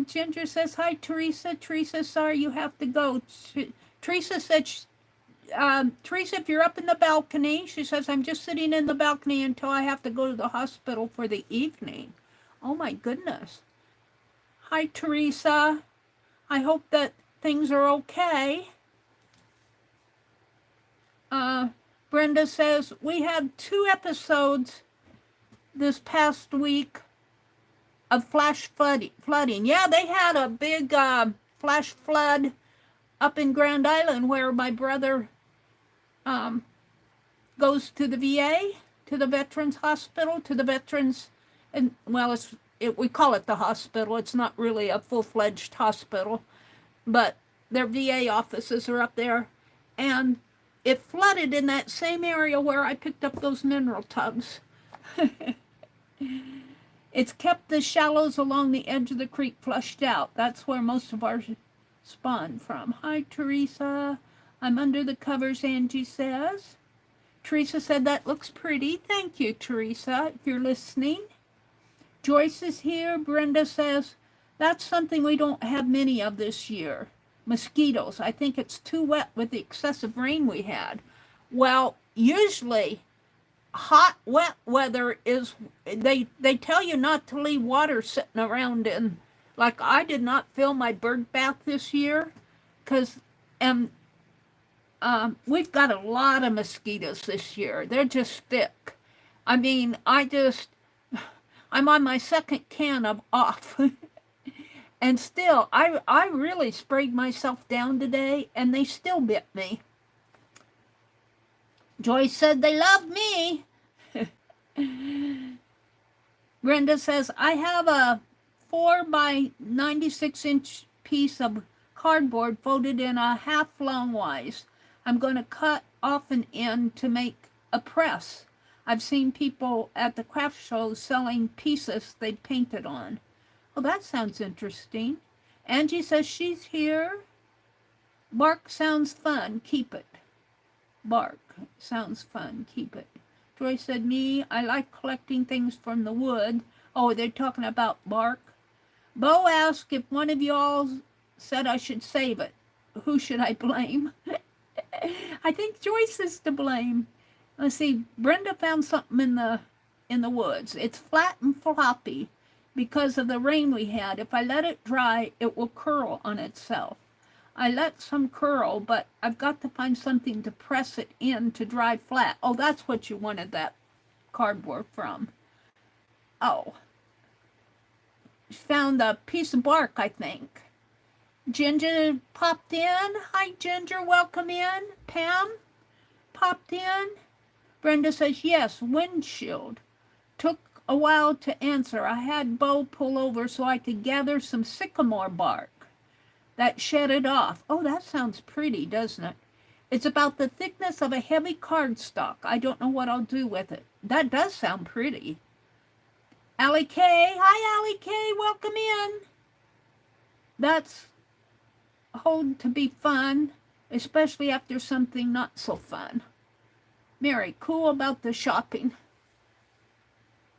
Ginger says, hi, Teresa. Teresa, sorry you have to go. Teresa said, Teresa, if you're up in the balcony, she says, I'm just sitting in the balcony until I have to go to the hospital for the evening. Oh, my goodness. Hi, Teresa. I hope that things are okay. Brenda says, we had 2 episodes this past week of flash flooding. Yeah, they had a big flash flood up in Grand Island where my brother goes to the VA, to the Veterans Hospital, to the Veterans, and well, we call it the hospital. It's not really a full-fledged hospital, but their VA offices are up there, and it flooded in that same area where I picked up those mineral tubs. It's kept the shallows along the edge of the creek flushed out. That's where most of ours spawned from. Hi, Teresa. I'm under the covers, Angie says. Teresa said that looks pretty. Thank you, Teresa, if you're listening. Joyce is here. Brenda says, that's something we don't have many of this year. Mosquitoes. I think it's too wet with the excessive rain we had. Well, usually hot, wet weather is, they tell you not to leave water sitting around in, like I did not fill my bird bath this year because we've got a lot of mosquitoes this year. They're just thick. I mean, I'm on my second can of off. And still, I really sprayed myself down today, and they still bit me. Joyce said they love me. Brenda says, I have a 4 by 96 inch piece of cardboard folded in a half longwise. I'm going to cut off an end to make a press. I've seen people at the craft shows selling pieces they'd painted on. Oh, that sounds interesting. Angie says she's here. Bark sounds fun. Keep it. Bark sounds fun. Keep it. Joy said, me, I like collecting things from the wood. Oh, they're talking about bark. Bo asked if one of y'all said I should save it. Who should I blame? I think Joyce is to blame. Let's see. Brenda found something in the woods. It's flat and floppy because of the rain we had. If I let it dry, it will curl on itself. I let some curl, but I've got to find something to press it in to dry flat. Oh, that's what you wanted that cardboard from. Oh. Found a piece of bark, I think. Ginger popped in. Hi, Ginger. Welcome in. Pam popped in. Brenda says, yes, windshield. Took a while to answer. I had Bo pull over so I could gather some sycamore bark that shed it off. Oh, that sounds pretty, doesn't it? It's about the thickness of a heavy cardstock. I don't know what I'll do with it. That does sound pretty. Allie K. Hi, Allie K. Welcome in. That's hold to be fun, especially after something not so fun. Mary, cool about the shopping.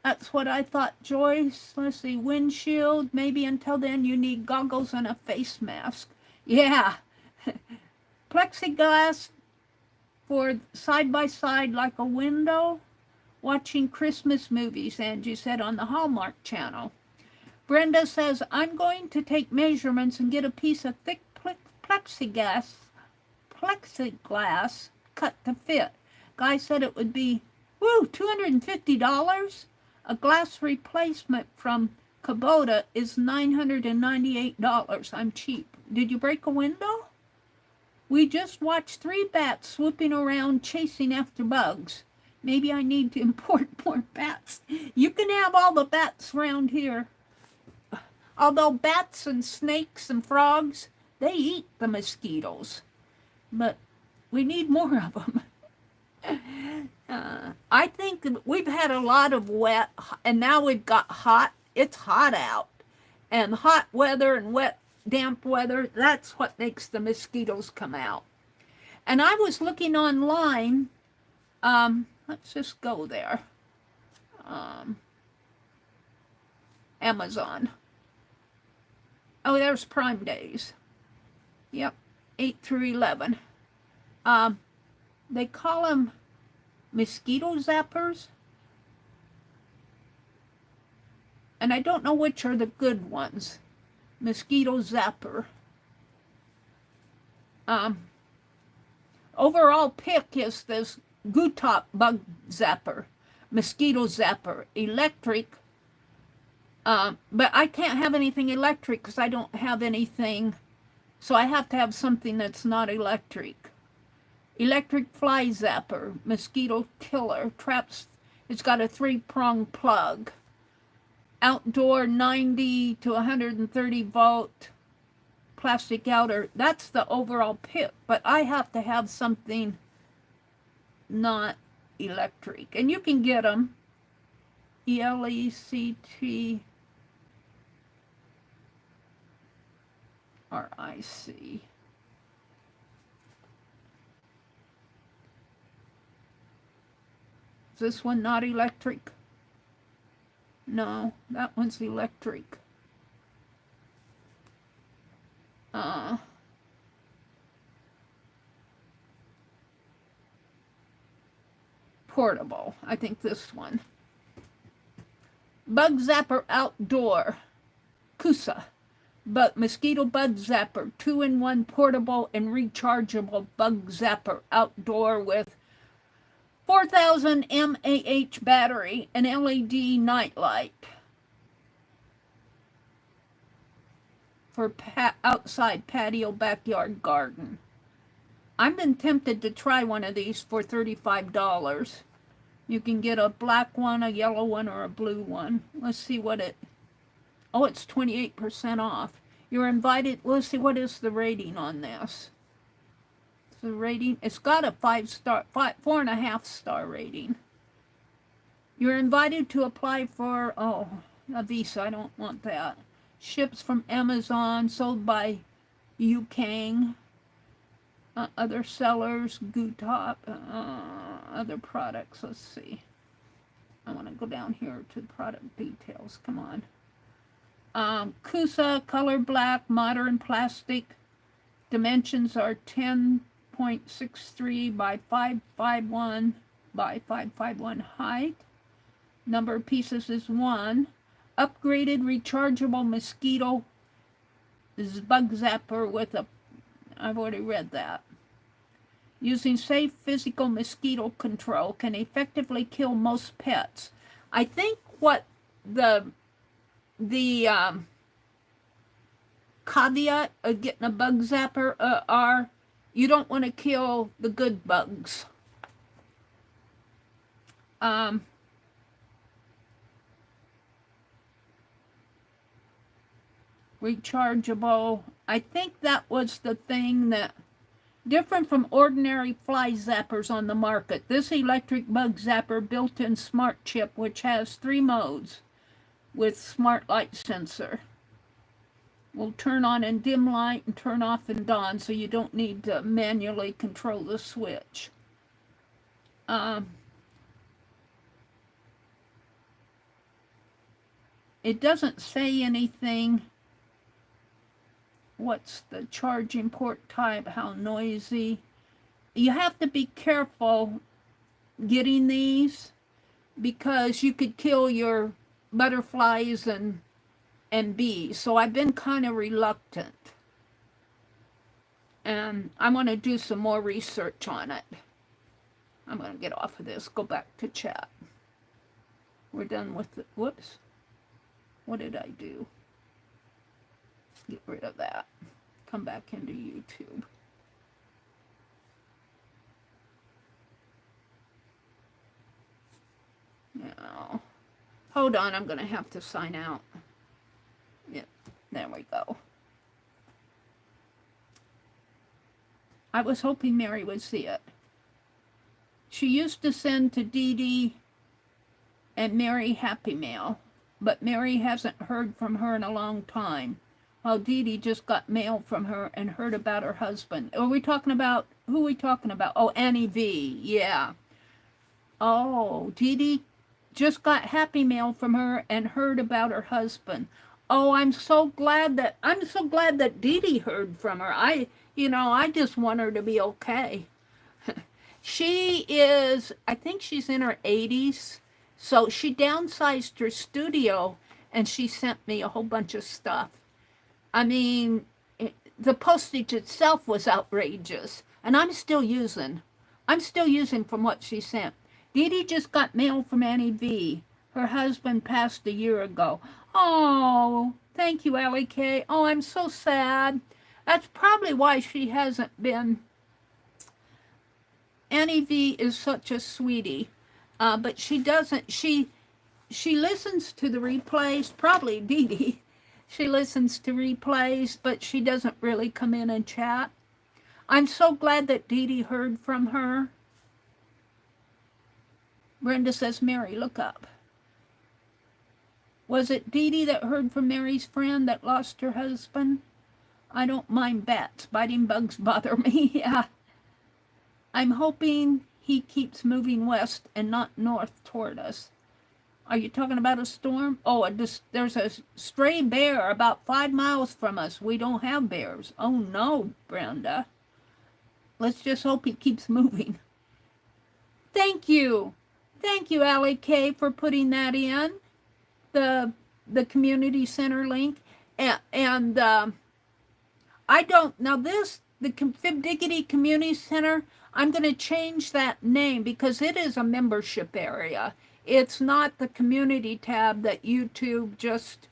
That's what I thought, Joyce. Let's see, windshield. Maybe until then you need goggles and a face mask. Yeah. Plexiglass for side by side like a window. Watching Christmas movies, Angie said on the Hallmark Channel. Brenda says, I'm going to take measurements and get a piece of thick plexiglass cut to fit. Guy said it would be, $250? A glass replacement from Kubota is $998. I'm cheap. Did you break a window? We just watched 3 bats swooping around chasing after bugs. Maybe I need to import more bats. You can have all the bats around here. Although bats and snakes and frogs, they eat the mosquitoes. But we need more of them. I think we've had a lot of wet, and now we've got hot. It's hot out. And hot weather and wet, damp weather, that's what makes the mosquitoes come out. And I was looking online. Let's just go there. Amazon. Oh, there's Prime Days. Yep, 8 through 11. They call them mosquito zappers. And I don't know which are the good ones. Mosquito zapper. Overall pick is this Gutop bug zapper. Mosquito zapper. Electric But I can't have anything electric because I don't have anything. So I have to have something that's not electric. Electric fly zapper, mosquito killer, traps. It's got a 3-prong plug. Outdoor 90 to 130 volt plastic outer. That's the overall pit. But I have to have something not electric. And you can get them. ELECT RIC. Is this one not electric? No, that one's electric. Portable. I think this one. Bug zapper outdoor. Kusa. But mosquito bug zapper, 2-in-1 portable and rechargeable bug zapper outdoor with 4,000 mAh battery and LED nightlight for outside patio backyard garden. I've been tempted to try one of these for $35. You can get a black one, a yellow one, or a blue one. Let's see what it... Oh, it's 28% off. You're invited... Let's see, what is the rating on this? The rating... It's got a 5-star... 4.5-star rating. You're invited to apply for... Oh, a Visa. I don't want that. Ships from Amazon, sold by Yukang. Other sellers, Gutop, other products. Let's see. I want to go down here to product details. Come on. Kusa, color black, modern plastic. Dimensions are 10.63 by 551 by 551 height. Number of pieces is 1. Upgraded rechargeable mosquito bug zapper with a... I've already read that. Using safe physical mosquito control can effectively kill most pets. I think what the caveat of getting a bug zapper are you don't want to kill the good bugs. Rechargeable. I think that was the thing that different from ordinary fly zappers on the market. This electric bug zapper built-in smart chip, which has 3 modes with smart light sensor. Will turn on in dim light and turn off in dawn, so you don't need to manually control the switch. It doesn't say anything. What's the charging port type? How noisy? You have to be careful getting these because you could kill your butterflies and bees. So I've been kind of reluctant. And I want to do some more research on it. I'm going to get off of this. Go back to chat. We're done with it. Whoops. What did I do? Get rid of that. Come back into YouTube. Now, hold on, I'm going to have to sign out. Yep, there we go. I was hoping Meri would see it. She used to send to Dee Dee and Meri Happy Mail, but Meri hasn't heard from her in a long time. While Dee Dee just got mail from her and heard about her husband. Are we talking about, who are we talking about? Oh, Annie V, yeah. Oh, Dee Dee just got happy mail from her and heard about her husband. Oh, I'm so glad that Dee Dee heard from her. I just want her to be okay. She is, I think she's in her 80s. So she downsized her studio and she sent me a whole bunch of stuff. I mean, the postage itself was outrageous, and I'm still using from what she sent. Dee Dee just got mail from Annie V. Her husband passed a year ago. Oh, thank you, Allie K. Oh, I'm so sad. That's probably why she hasn't been. Annie V is such a sweetie, but she doesn't. She listens to the replays. Probably Dee Dee. She listens to replays, but she doesn't really come in and chat. I'm so glad that Dee Dee heard from her. Brenda says, Meri, look up. Was it Dee Dee that heard from Mary's friend that lost her husband? I don't mind bats. Biting bugs bother me. Yeah. I'm hoping he keeps moving west and not north toward us. Are you talking about a storm? Oh, there's a stray bear about 5 miles from us. We don't have bears. Oh, no, Brenda. Let's just hope he keeps moving. Thank you. Thank you, Allie K, for putting that in, the community center link. And I don't, now this, the Fibdiggity Community Center, I'm going to change that name because it is a membership area. It's not the community tab that YouTube just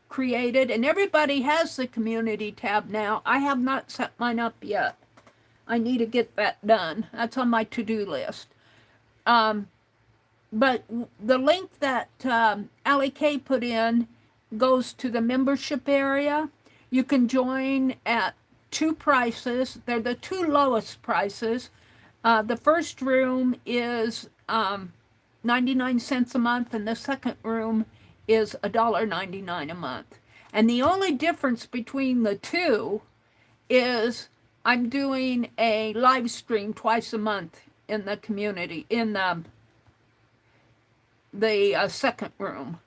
created. And everybody has the community tab now. I have not set mine up yet. I need to get that done. That's on my to-do list. But the link that Allie K put in goes to the membership area. You can join at 2 prices. They're the 2 lowest prices. The first room is 99 cents a month, and the second room is $1.99 a month. And the only difference between the two is I'm doing a live stream twice a month in the community, in the second room,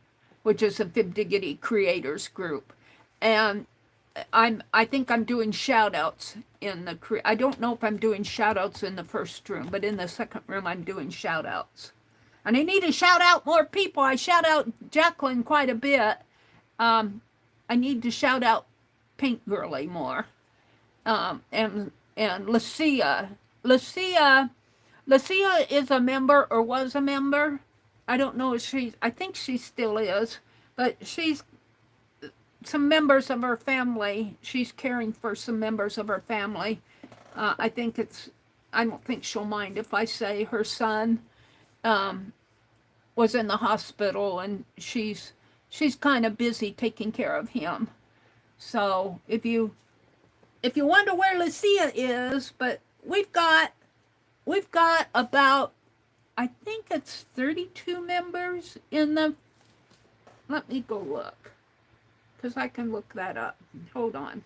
which is a Fibdiggity creators group. And I think I'm doing shout outs in the, I don't know if I'm doing shout outs in the first room, but in the second room I'm doing shout outs. And I need to shout out more people. I shout out Jacqueline quite a bit. I need to shout out Paint Girly more. And Lucia. Lucia is a member, or was a member. I don't know if I think she still is, but she's some members of her family. She's caring for some members of her family. I don't think she'll mind if I say her son was in the hospital, and she's kind of busy taking care of him. So if you wonder where Lucia is, but we've got about, I think it's 32 members in the, let me go look, because I can look that up. Hold on.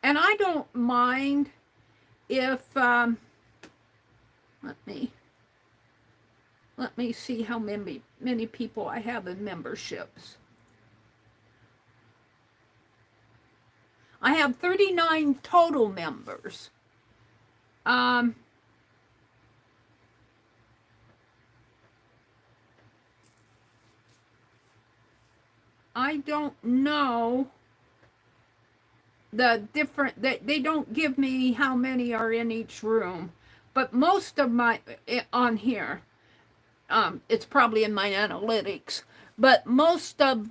And I don't mind if, let me see how many people I have in memberships. I have 39 total members. I don't know the different, they don't give me how many are in each room, but most of my, on here, it's probably in my analytics, but most of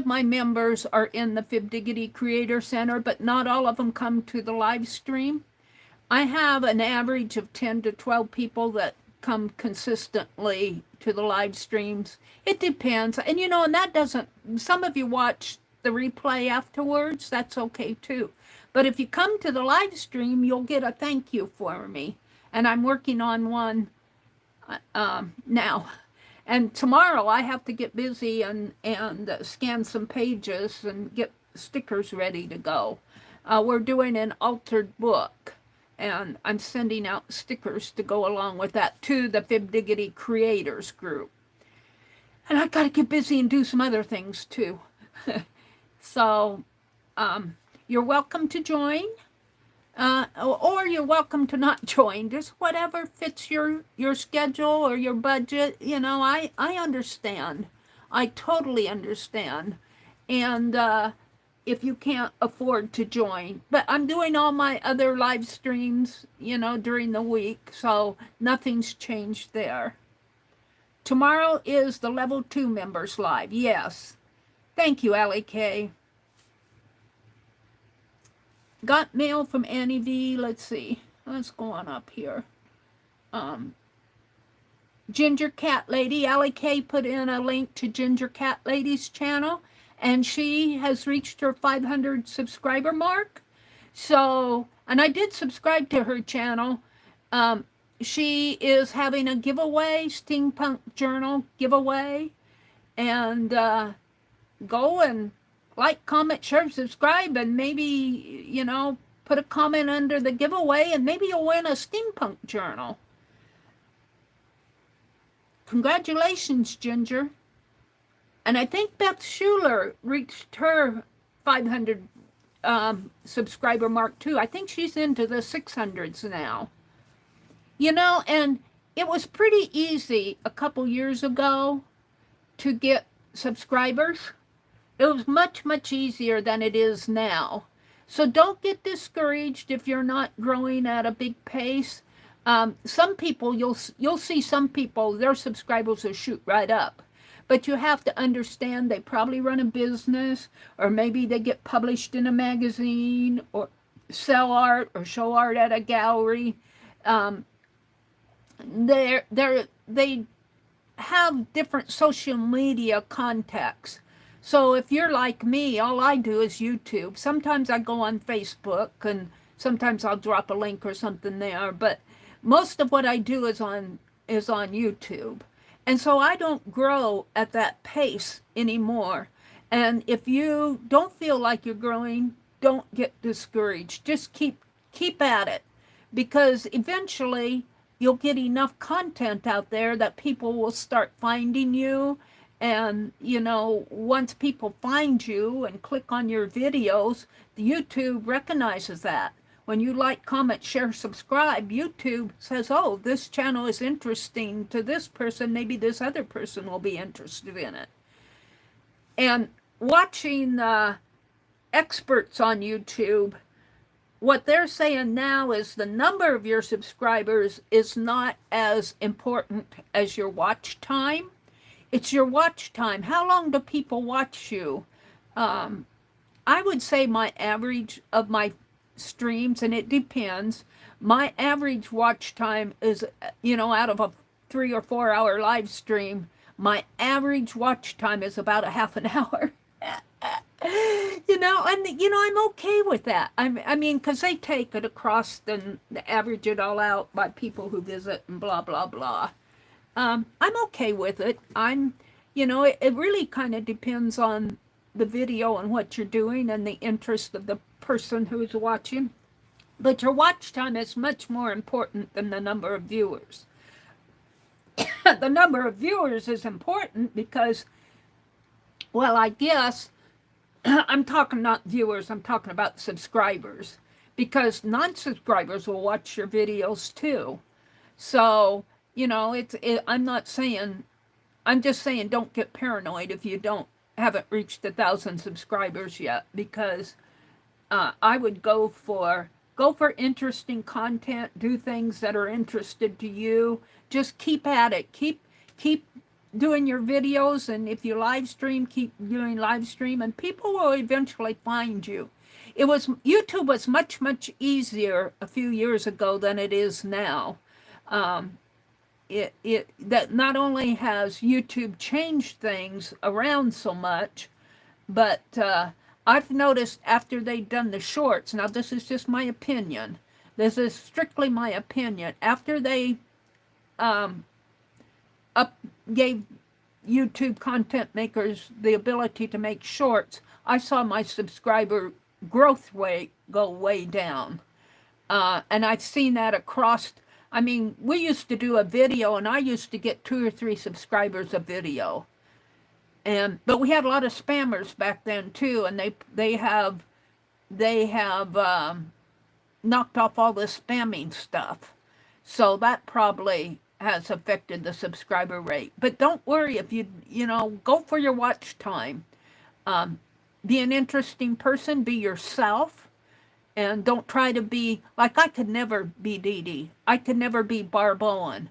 my members are in the Fibdiggity Creator Center, but not all of them come to the live stream. I have an average of 10 to 12 people that come consistently to the live streams. It depends. And and that doesn't, some of you watch the replay afterwards, that's okay too. But if you come to the live stream, you'll get a thank you for me. And I'm working on one now. And tomorrow I have to get busy and scan some pages and get stickers ready to go. We're doing an altered book, and I'm sending out stickers to go along with that to the Fibdiggity Creators group. And I've got to get busy and do some other things too. So you're welcome to join. Or you're welcome to not join. Just whatever fits your schedule or your budget. I understand. I totally understand. And if you can't afford to join. But I'm doing all my other live streams, during the week. So nothing's changed there. Tomorrow is the level 2 members live. Yes. Thank you, Allie K. Got mail from Annie V. Let's see. Let's go on up here. Ginger Cat Lady. Allie K put in a link to Ginger Cat Lady's channel, and she has reached her 500 subscriber mark. So, and I did subscribe to her channel. She is having a giveaway, Steampunk Journal giveaway, and go and like, comment, share, subscribe, and maybe, you know, put a comment under the giveaway, and maybe you'll win a Steampunk Journal. Congratulations, Ginger. And I think Beth Schuler reached her 500 subscriber mark too. I think she's into the 600s now. You know, and it was pretty easy a couple years ago to get subscribers. It was much, much easier than it is now. So don't get discouraged if you're not growing at a big pace. Some people, you'll see some people, their subscribers will shoot right up. But you have to understand they probably run a business, or maybe they get published in a magazine, or sell art, or show art at a gallery. They have different social media contacts. So if you're like me, all I do is YouTube. Sometimes I go on Facebook, and sometimes I'll drop a link or something there, but most of what I do is on YouTube. And so I don't grow at that pace anymore. And if you don't feel like you're growing, don't get discouraged. Just keep at it, because eventually you'll get enough content out there that people will start finding you. And, you know, once people find you and click on your videos, YouTube recognizes that. When you like, comment, share, subscribe, YouTube says, oh, this channel is interesting to this person. Maybe this other person will be interested in it. And watching experts on YouTube, what they're saying now is the number of your subscribers is not as important as your watch time. It's your watch time. How long do people watch you? I would say my average of my streams, and it depends, my average watch time is, you know, out of a 3 or 4 hour live stream, my average watch time is about a half an hour. You know, and you know, I'm okay with that. I mean, because they take it across and average it all out by people who visit and blah blah blah. I'm okay with it. You know, it really kind of depends on the video and what you're doing and the interest of the person who's watching. But your watch time is much more important than the number of viewers. The number of viewers is important because, well, I guess, I'm talking not viewers, I'm talking about subscribers. Because non-subscribers will watch your videos too. So, you know, I'm not saying, I'm just saying don't get paranoid if you haven't reached 1,000 subscribers yet, because I would go for interesting content, do things that are interested to you. Just keep at it. Keep doing your videos, and if you live stream, keep doing live stream, and people will eventually find you. YouTube was much, much easier a few years ago than it is now. That not only has YouTube changed things around so much, but I've noticed after they've done the shorts, now this is just my opinion, this is strictly my opinion, after they gave YouTube content makers the ability to make shorts, I saw my subscriber growth rate go way down. And I've seen that across. I mean, we used to do a video, and I used to get 2 or 3 subscribers a video. But we had a lot of spammers back then too, and they have knocked off all the spamming stuff. So that probably has affected the subscriber rate. But don't worry if you know, go for your watch time. Be an interesting person, be yourself. And don't try to be, like, I could never be Dee Dee. I could never be Barb Owen.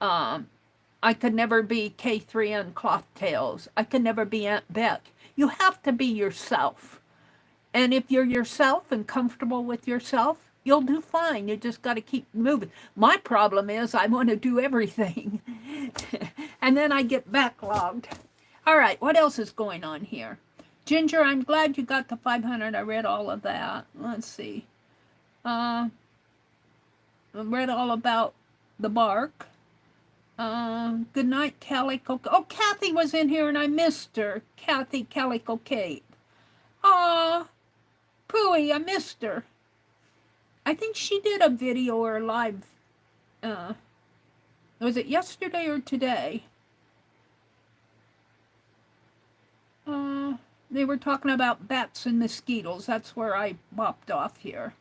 I I could never be K3N Cloth Tales. I could never be Aunt Beck. You have to be yourself. And if you're yourself and comfortable with yourself, you'll do fine. You just got to keep moving. My problem is I want to do everything. And then I get backlogged. All right, what else is going on here? Ginger, I'm glad you got the 500. I read all of that. Let's see. I read all about the bark. Good night, Calico. Oh, Kathy was in here and I missed her. Kathy Calico Kate. Aw, Pooey, I missed her. I think she did a video or live. Was it yesterday or today? They were talking about bats and mosquitoes. That's where I bopped off here.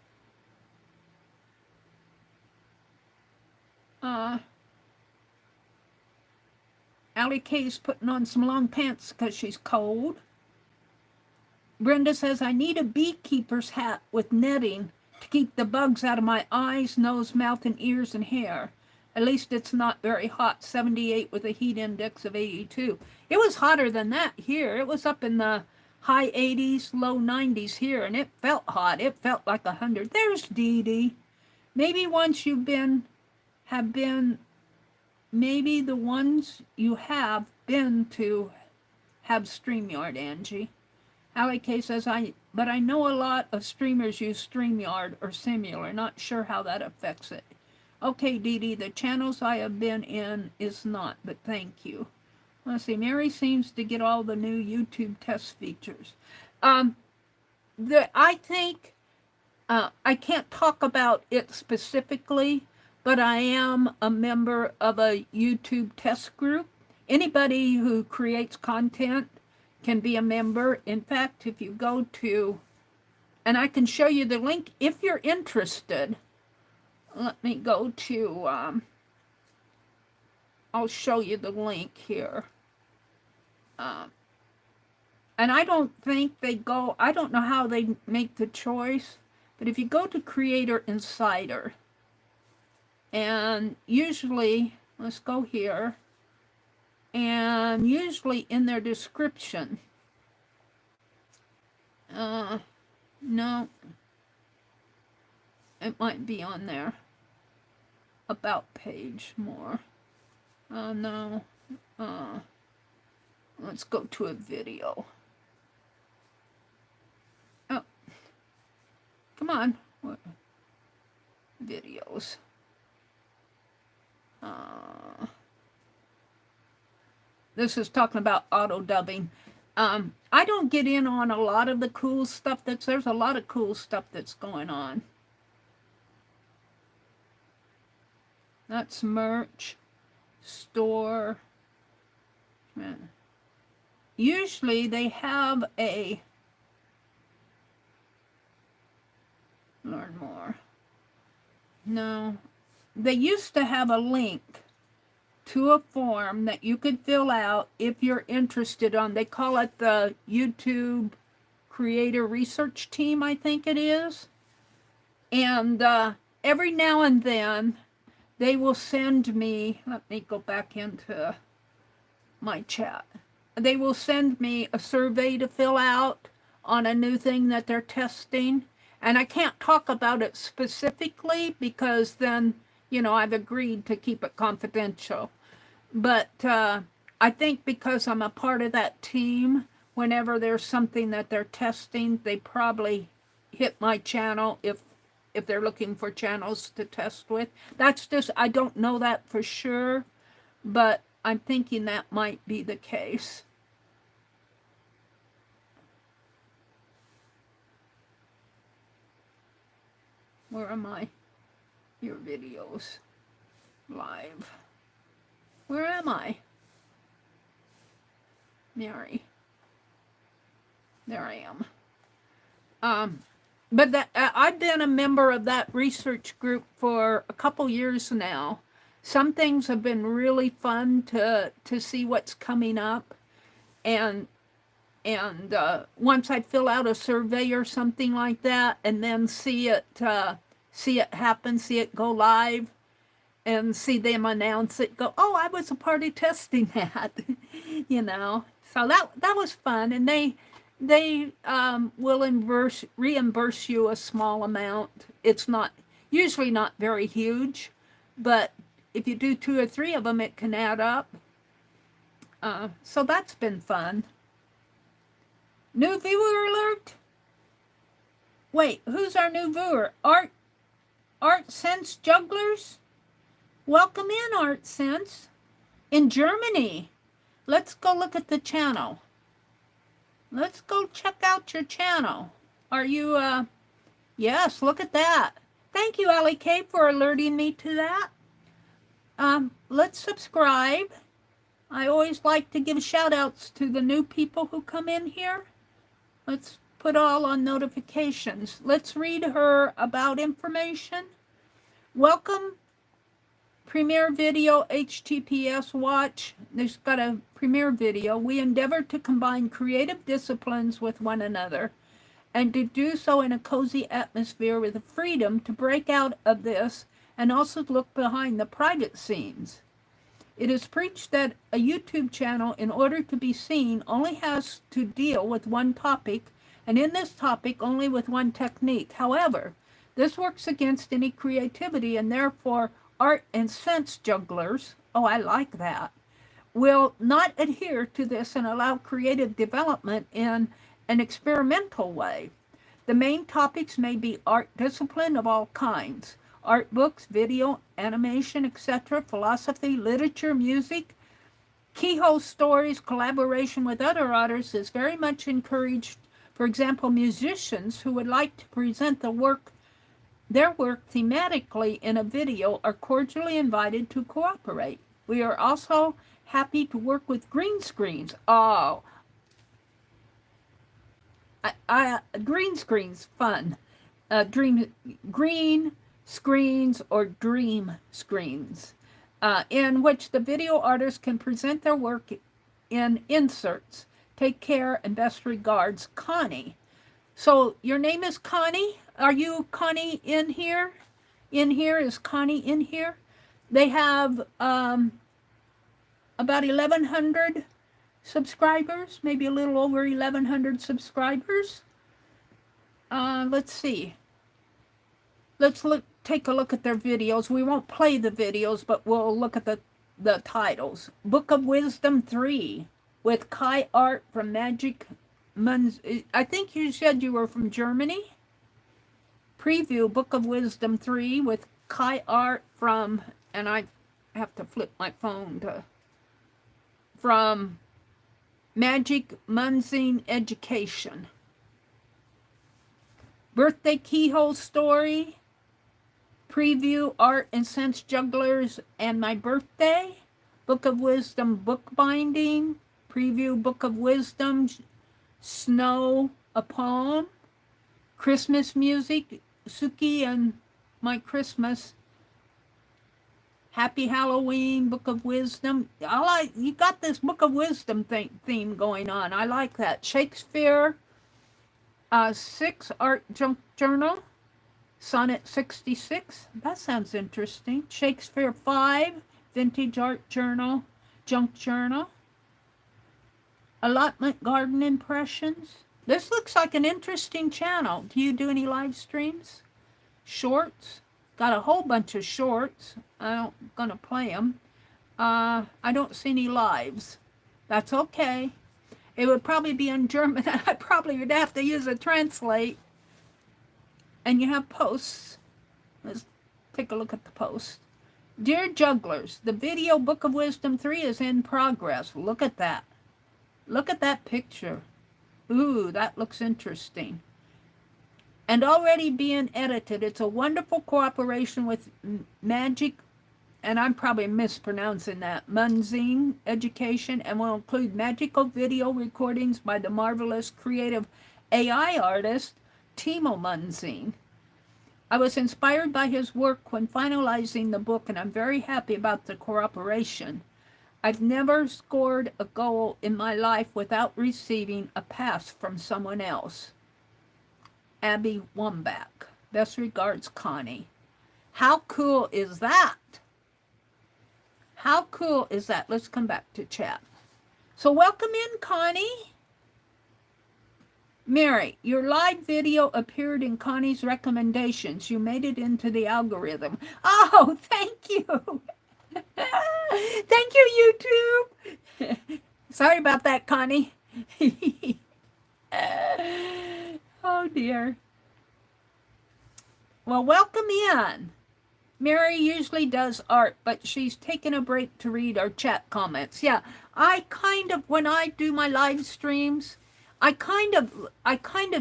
Allie K's putting on some long pants because she's cold. Brenda says, I need a beekeeper's hat with netting to keep the bugs out of my eyes, nose, mouth, and ears and hair. At least it's not very hot, 78 with a heat index of 82. It was hotter than that here. It was up in the high 80s, low 90s here, and it felt hot. It felt like 100. There's Dee Dee. Maybe once you've have been, maybe the ones you have been to have StreamYard, Angie. Allie K says, but I know a lot of streamers use StreamYard or similar. Not sure how that affects it. Okay, Dee Dee, the channels I have been in is not, but thank you. Let's see, Mary seems to get all the new YouTube test features. I think, I can't talk about it specifically, but I am a member of a YouTube test group. Anybody who creates content can be a member. In fact, if you go to, and I can show you the link if you're interested. Let me go to, I'll show you the link here. And I don't think they go, I don't know how they make the choice, but if you go to Creator Insider, and usually, let's go here, and usually in their description, no, it might be on there, about page more, no, let's go to a video. Oh, come on, what? Videos. This is talking about auto dubbing. I don't get in on a lot of the cool stuff there's a lot of cool stuff that's going on. That's merch, store. Usually they have a learn more. No, they used to have a link to a form that you could fill out if you're interested on, they call it the YouTube Creator Research Team, I think it is. And every now and then they will send me, let me go back into my chat. They will send me a survey to fill out on a new thing that they're testing. And I can't talk about it specifically because then, you know, I've agreed to keep it confidential. But I think because I'm a part of that team, whenever there's something that they're testing, they probably hit my channel if they're looking for channels to test with. That's just, I don't know that for sure, but I'm thinking that might be the case. Where am I? Your videos. Live. Where am I? Mary. There I am. But that I've been a member of that research group for a couple years now. Some things have been really fun to see what's coming up. And once I fill out a survey or something like that and then see it happen, see it go live, and see them announce it, go, oh, I was a part of testing that, you know. So that was fun, and they will reimburse you a small amount. It's not usually not very huge, but if you do 2 or 3 of them, it can add up. So that's been fun. New viewer alert. Wait, who's our new viewer? Art Sense Jugglers? Welcome in, Art Sense. In Germany. Let's go look at the channel. Let's go check out your channel. Are you, yes, look at that. Thank you, Allie K, for alerting me to that. Let's subscribe. I always like to give shout outs to the new people who come in here. Let's put all on notifications. Let's read her about information. Welcome, Premiere Video HTTPS Watch. There's got a Premiere Video. We endeavor to combine creative disciplines with one another and to do so in a cozy atmosphere with the freedom to break out of this and also look behind the private scenes. It is preached that a YouTube channel, in order to be seen, only has to deal with one topic, and in this topic only with one technique. However, this works against any creativity, and therefore art and sense jugglers, oh, I like that, will not adhere to this and allow creative development in an experimental way. The main topics may be art discipline of all kinds, art books, video, animation, etc., philosophy, literature, music, keyhole stories. Collaboration with other artists is very much encouraged. For example, musicians who would like to present their work thematically in a video are cordially invited to cooperate. We are also happy to work with green screens. Oh, green screens, fun. Green screens or dream screens, in which the video artist can present their work in inserts. Take care and best regards, Connie. So your name is Connie? Are you Connie in here? In here? Is Connie in here? They have about 1,100 subscribers, maybe a little over 1,100 subscribers. Let's see. Let's take a look at their videos. We won't play the videos, but we'll look at the titles. Book of Wisdom 3 with Kai Art from Magic Munz. I think you said you were from Germany. Preview Book of Wisdom 3 with Kai Art from, and I have to flip my phone to, from Magic Munzing Education. Birthday Keyhole Story. Preview Art and Sense Jugglers and My Birthday. Book of Wisdom Bookbinding. Preview Book of Wisdom Snow, a Poem. Christmas Music, Suki and My Christmas. Happy Halloween, Book of Wisdom. You got this Book of Wisdom theme going on. I like that. Shakespeare 6 Art Junk Journal. Sonnet 66, that sounds interesting. Shakespeare 5, Vintage Art Journal, Junk Journal. Allotment Garden Impressions. This looks like an interesting channel. Do you do any live streams? Shorts. Got a whole bunch of shorts. I'm going to play them. I don't see any lives. That's okay. It would probably be in German. I probably would have to use a translate. And you have posts. Let's take a look at the post. Dear Jugglers, the video Book of Wisdom 3 is in progress. Look at that. Look at that picture. Ooh, that looks interesting. And already being edited. It's a wonderful cooperation with Magic, and I'm probably mispronouncing that, Munzing Education, and will include magical video recordings by the marvelous creative AI artist, Timo Munzing. I was inspired by his work when finalizing the book, and I'm very happy about the cooperation. I've never scored a goal in my life without receiving a pass from someone else. Abby Wambach. Best regards, Connie. How cool is that? How cool is that? Let's come back to chat. So welcome in, Connie. Mary, your live video appeared in Connie's recommendations. You made it into the algorithm. Oh, thank you. Thank you, YouTube. Sorry about that, Connie. Oh, dear. Well, welcome in. Mary usually does art, but she's taken a break to read our chat comments. Yeah, I kind of, when I do my live streams, I kind of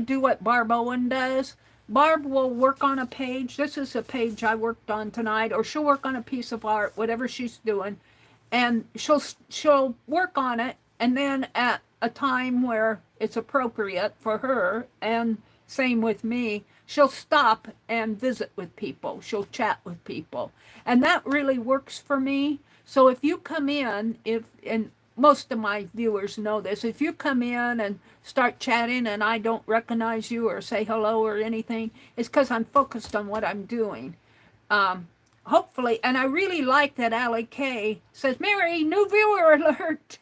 do what Barb Owen does. Barb will work on a page. This is a page I worked on tonight, or she'll work on a piece of art, whatever she's doing, and she'll work on it, and then at a time where it's appropriate for her, and same with me, she'll stop and visit with people. She'll chat with people, and that really works for me. So if you come in, and most of my viewers know this, if you come in and start chatting and I don't recognize you or say hello or anything, it's because I'm focused on what I'm doing. Hopefully, and I really like that Allie K says, Mary, new viewer alert.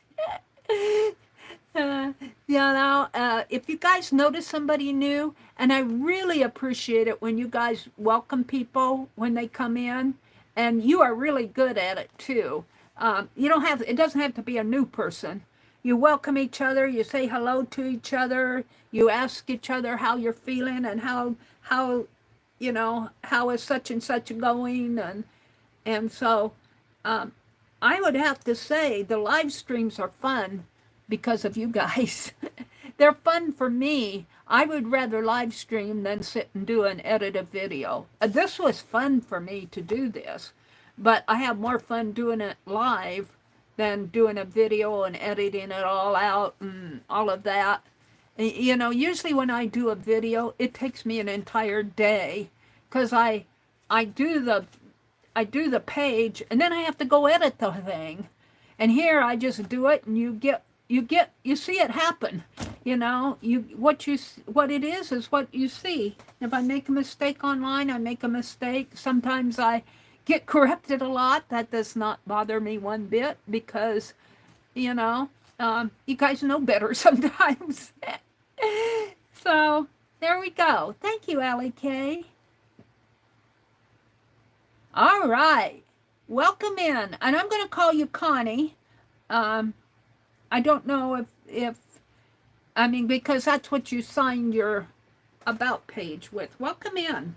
If you guys notice somebody new, and I really appreciate it when you guys welcome people when they come in, and you are really good at it too. It doesn't have to be a new person. You welcome each other, you say hello to each other, you ask each other how you're feeling and how is such and such going, and so I would have to say the live streams are fun because of you guys. They're fun for me. I would rather live stream than sit and do an edited video. This was fun for me to do this, but I have more fun doing it live than doing a video and editing it all out and all of that. Usually when I do a video, it takes me an entire day because I do the page and then I have to go edit the thing. And here I just do it, and you see it happen. What it is what you see. If I make a mistake online, I make a mistake. Sometimes I get corrected a lot. That does not bother me one bit because, you guys know better sometimes. So there we go. Thank you, Allie K. All right. Welcome in. And I'm going to call you Connie. I don't know because that's what you signed your about page with. Welcome in.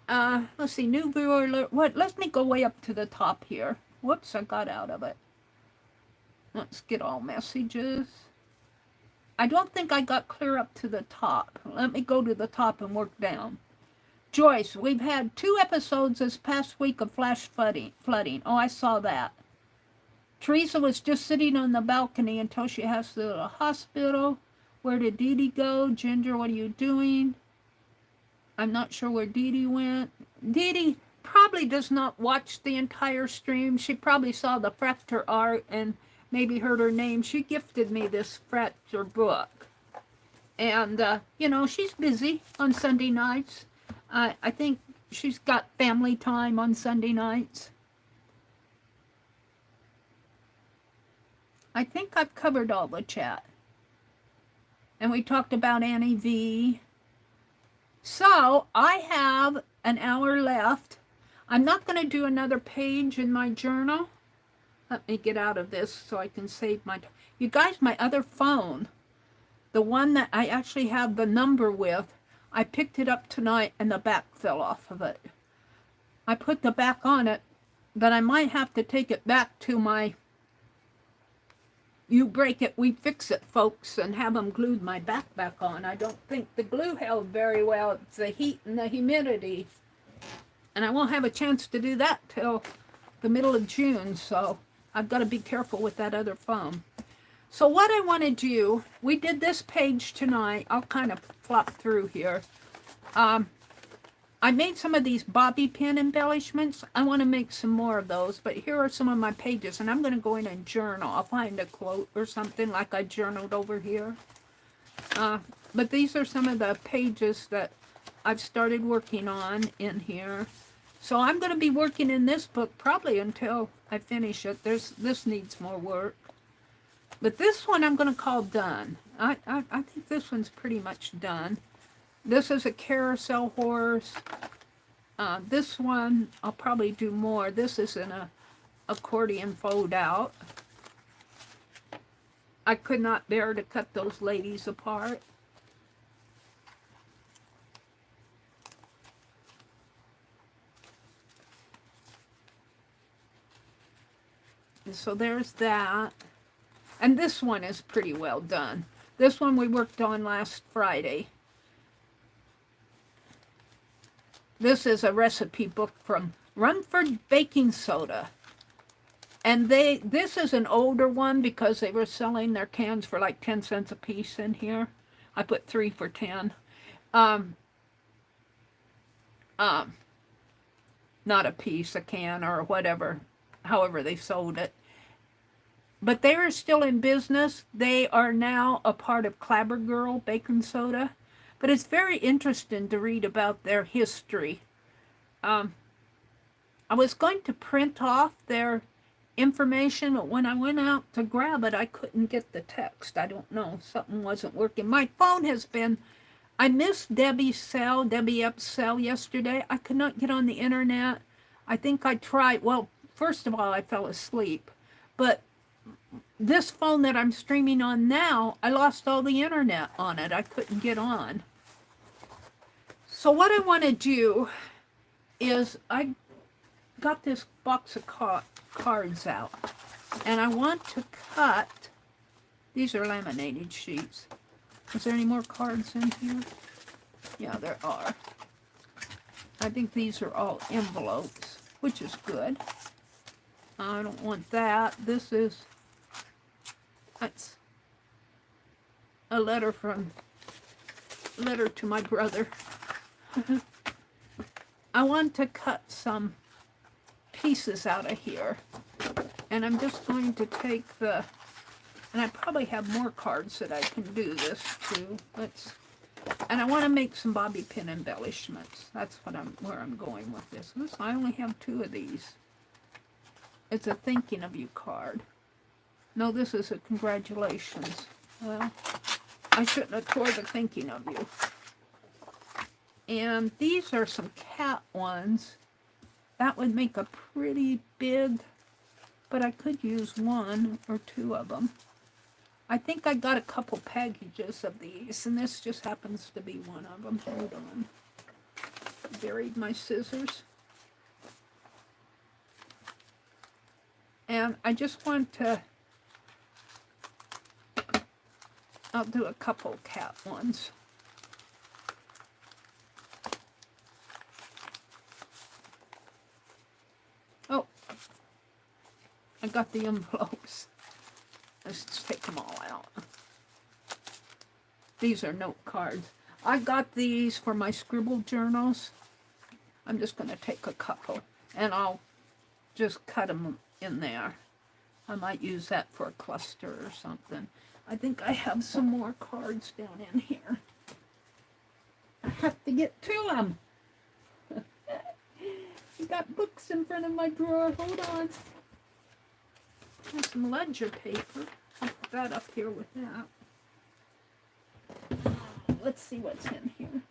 Let's see, new viewer alert. Let me go way up to the top here. Whoops, I got out of it. Let's get all messages. I don't think I got clear up to the top. Let me go to the top and work down. Joyce, we've had 2 episodes this past week of flash flooding. Oh, I saw that. Teresa was just sitting on the balcony until she has to go to the hospital. Where did Dee Dee go? Ginger, what are you doing? I'm not sure where Dee Dee went. Dee Dee probably does not watch the entire stream. She probably saw the Fractur art and maybe heard her name. She gifted me this Fractur book. And, she's busy on Sunday nights. I think she's got family time on Sunday nights. I think I've covered all the chat. And we talked about Annie V. So I have an hour left. I'm not going to do another page in my journal. Let me get out of this so I can save my time. You guys, my other phone, the one that I actually have the number with, I picked it up tonight and the back fell off of it. I put the back on it, but I might have to take it back to my You Break It, We Fix It folks and have them glued my back on. I don't think the glue held very well. It's the heat and the humidity. And I won't have a chance to do that till the middle of June, so I've got to be careful with that other phone. So what I want to do, we did this page tonight. I'll kind of flop through here. I made some of these Bobbypin embellishments. I want to make some more of those, but here are some of my pages, and I'm going to go in and journal. I'll find a quote or something like I journaled over here. But these are some of the pages that I've started working on in here. So I'm going to be working in this book probably until I finish it. This needs more work. But this one I'm going to call done. I think this one's pretty much done. This is a carousel horse. This one I'll probably do more. This is an accordion fold out. I could not bear to cut those ladies apart. And so there's that. And this one is pretty well done. This one we worked on last Friday. This is a recipe book from Rumford Baking Soda. And this is an older one because they were selling their cans for like 10 cents a piece in here. I put 3 for 10. Not a piece, a can or whatever, however they sold it. But they are still in business. They are now a part of Clabber Girl Baking Soda. But it's very interesting to read about their history. I was going to print off their information, but when I went out to grab it, I couldn't get the text. I don't know. Something wasn't working. My phone has been... I missed Debbie Epps' cell yesterday. I could not get on the internet. I think I tried... Well, first of all, I fell asleep. But this phone that I'm streaming on now, I lost all the internet on it. I couldn't get on. So what I want to do is I got this box of cards out, and I want to cut, these are laminated sheets. Is there any more cards in here? Yeah, there are. I think these are all envelopes, which is good. I don't want that. That's a letter to my brother. I want to cut some pieces out of here, and I'm just going to take and I probably have more cards that I can do this to. And I want to make some Bobbypin embellishments. That's where I'm going with this. I only have 2 of these. It's a thinking of you card. No, this is a congratulations. Well, I shouldn't have tore the thinking of you. And these are some cat ones. That would make a pretty big, but I could use 1 or 2 of them. I think I got a couple packages of these, and this just happens to be one of them. Hold on. Buried my scissors. And I just want to, I'll do a couple cat ones. Oh, I got the envelopes. Let's just take them all out. These are note cards. I got these for my scribble journals. I'm just going to take a couple, and I'll just cut them in there. I might use that for a cluster or something. I think I have some more cards down in here. I have to get to them. I got books in front of my drawer. Hold on. There's some ledger paper. I'll put that up here with that. Let's see what's in here.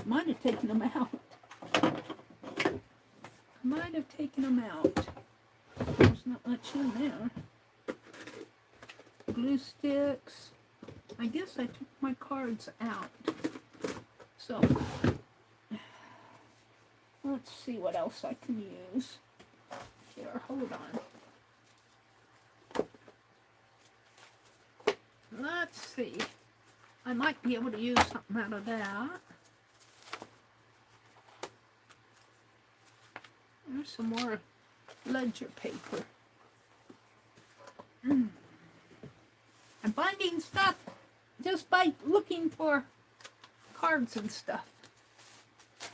Might have taken them out. There's not much in there. Glue sticks. I guess I took my cards out. So, let's see what else I can use. Here, hold on. Let's see. I might be able to use something out of that. There's some more ledger paper. I'm finding stuff just by looking for cards and stuff.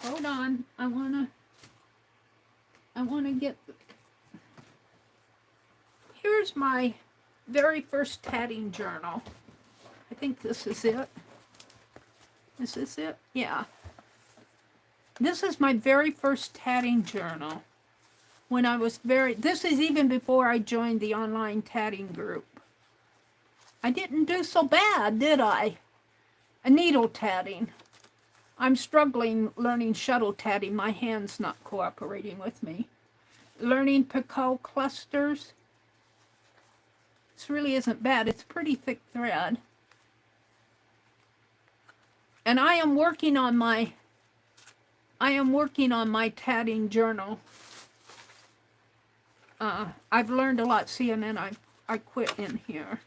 Hold on. I wanna get... Here's my very first tatting journal. I think this is it. Is this it? Yeah. This is my very first tatting journal. When I was this is even before I joined the online tatting group. I didn't do so bad, did I? A needle tatting. I'm struggling learning shuttle tatting. My hand's not cooperating with me. Learning Picasso clusters. This really isn't bad. It's pretty thick thread. And I am working on my tatting journal. I've learned a lot. See, and then I quit in here.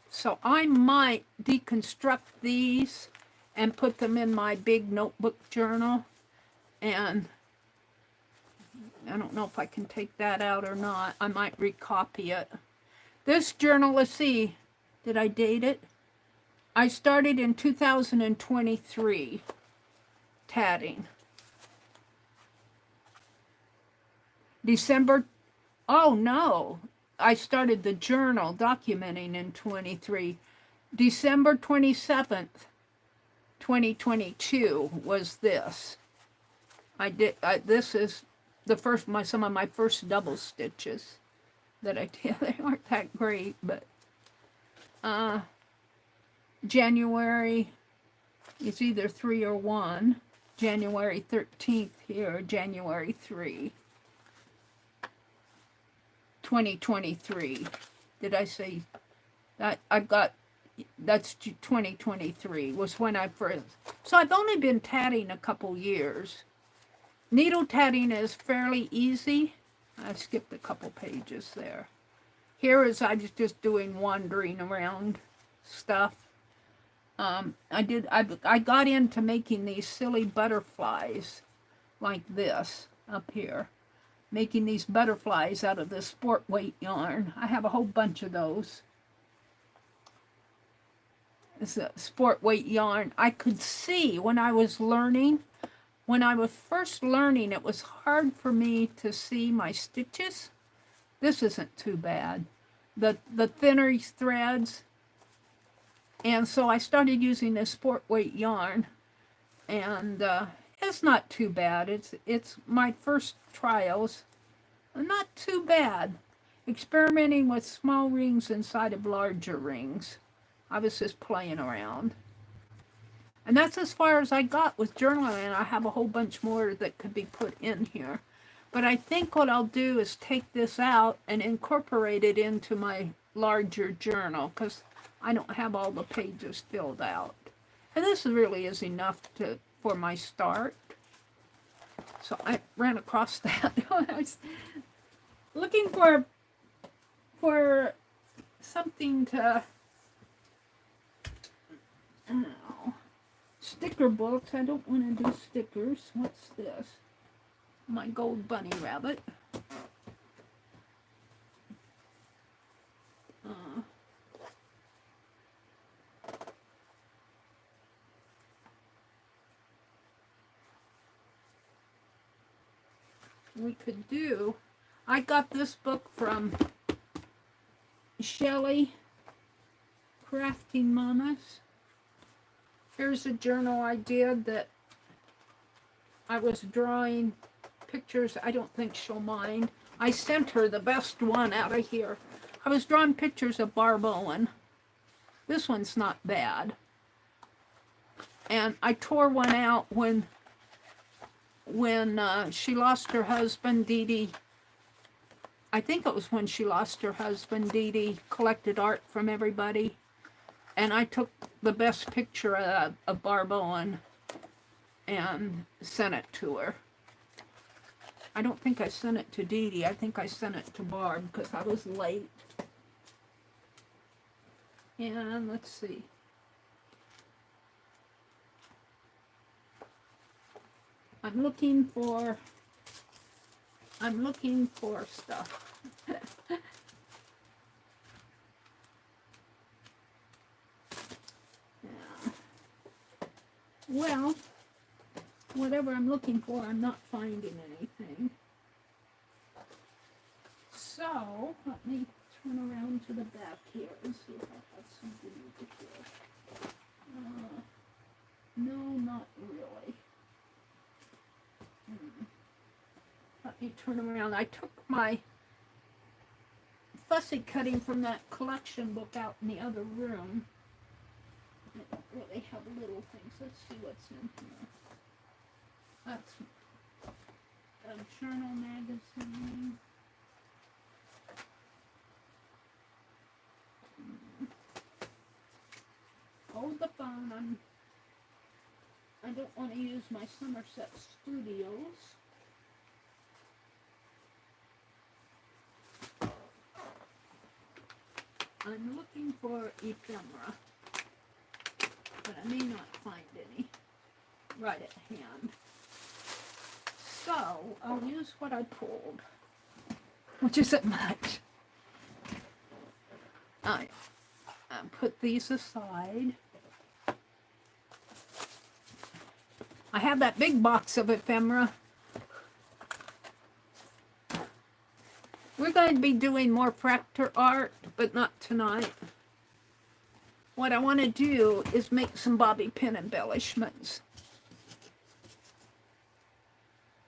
So I might deconstruct these and put them in my big notebook journal. And I don't know if I can take that out or not. I might recopy it. This journal, let's see, did I date it? I started in 2023 tatting. December, oh no, I started the journal documenting in 23. December 27th, 2022 was this. This is the first, some of my first double stitches that I did. They aren't that great, but January, it's either 3 or 1. January 13th here, January 3. 2023. Did I say that? That's 2023 was when I first. So I've only been tatting a couple years. Needle tatting is fairly easy. I skipped a couple pages there. Here is I was just doing wandering around stuff. I got into making these silly butterflies like this up here. Making these butterflies out of this sport weight yarn. I have a whole bunch of those. It's a sport weight yarn. I could see when I was learning, when I was first learning, it was hard for me to see my stitches. This isn't too bad. The thinner threads. And so I started using this sport weight yarn. And it's not too bad. It's my first trials. Not too bad. Experimenting with small rings inside of larger rings. I was just playing around. And that's as far as I got with journaling. I have a whole bunch more that could be put in here. But I think what I'll do is take this out and incorporate it into my larger journal, because I don't have all the pages filled out. And this really is enough for my start. So I ran across that. I was looking for something to, I don't know, sticker books. I don't want to do stickers. What's this? My gold bunny rabbit. We could do, I got this book from Shelley, Crafting Mamas. Here's a journal I did that I was drawing pictures. I don't think she'll mind. I sent her the best one out of here. I was drawing pictures of Barb Owen. This one's not bad. And I tore one out when she lost her husband. Dee Dee, I think it was when she lost her husband, Dee Dee collected art from everybody. And I took the best picture of Barb Owen and sent it to her. I don't think I sent it to Dee Dee. I think I sent it to Barb because I was late. And let's see. I'm looking for stuff. Yeah. Well, whatever I'm looking for, I'm not finding anything. So, let me turn around to the back here and see if I have something over here. No, not really. Let me turn around. I took my fussy cutting from that collection book out in the other room. I don't really have little things. Let's see what's in here. That's a journal magazine. Hold the phone. I don't want to use my Somerset Studios. I'm looking for ephemera, but I may not find any right at hand. So I'll use what I pulled, which isn't much. I put these aside. I have that big box of ephemera. We're going to be doing more Fractur art, but not tonight. What I want to do is make some Bobbypin embellishments.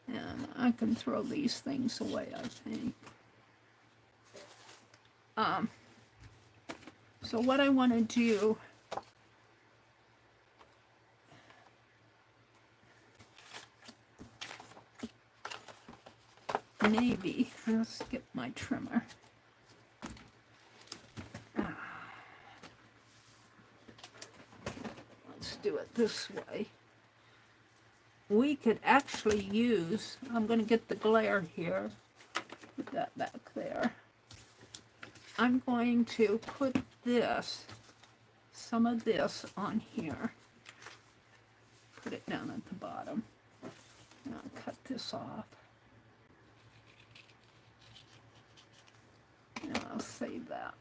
And I can throw these things away, I think. So what I want to do, maybe, let's get my trimmer. Let's do it this way. We could actually use, I'm going to get the glare here, put that back there. I'm going to put this, some of this on here. Put it down at the bottom. And I'll cut this off. And I'll save that.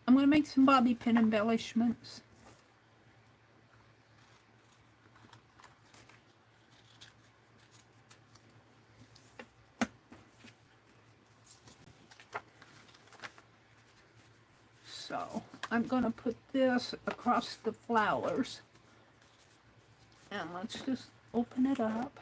I'm going to make some Bobbypin embellishments. So I'm going to put this across the flowers. And let's just open it up.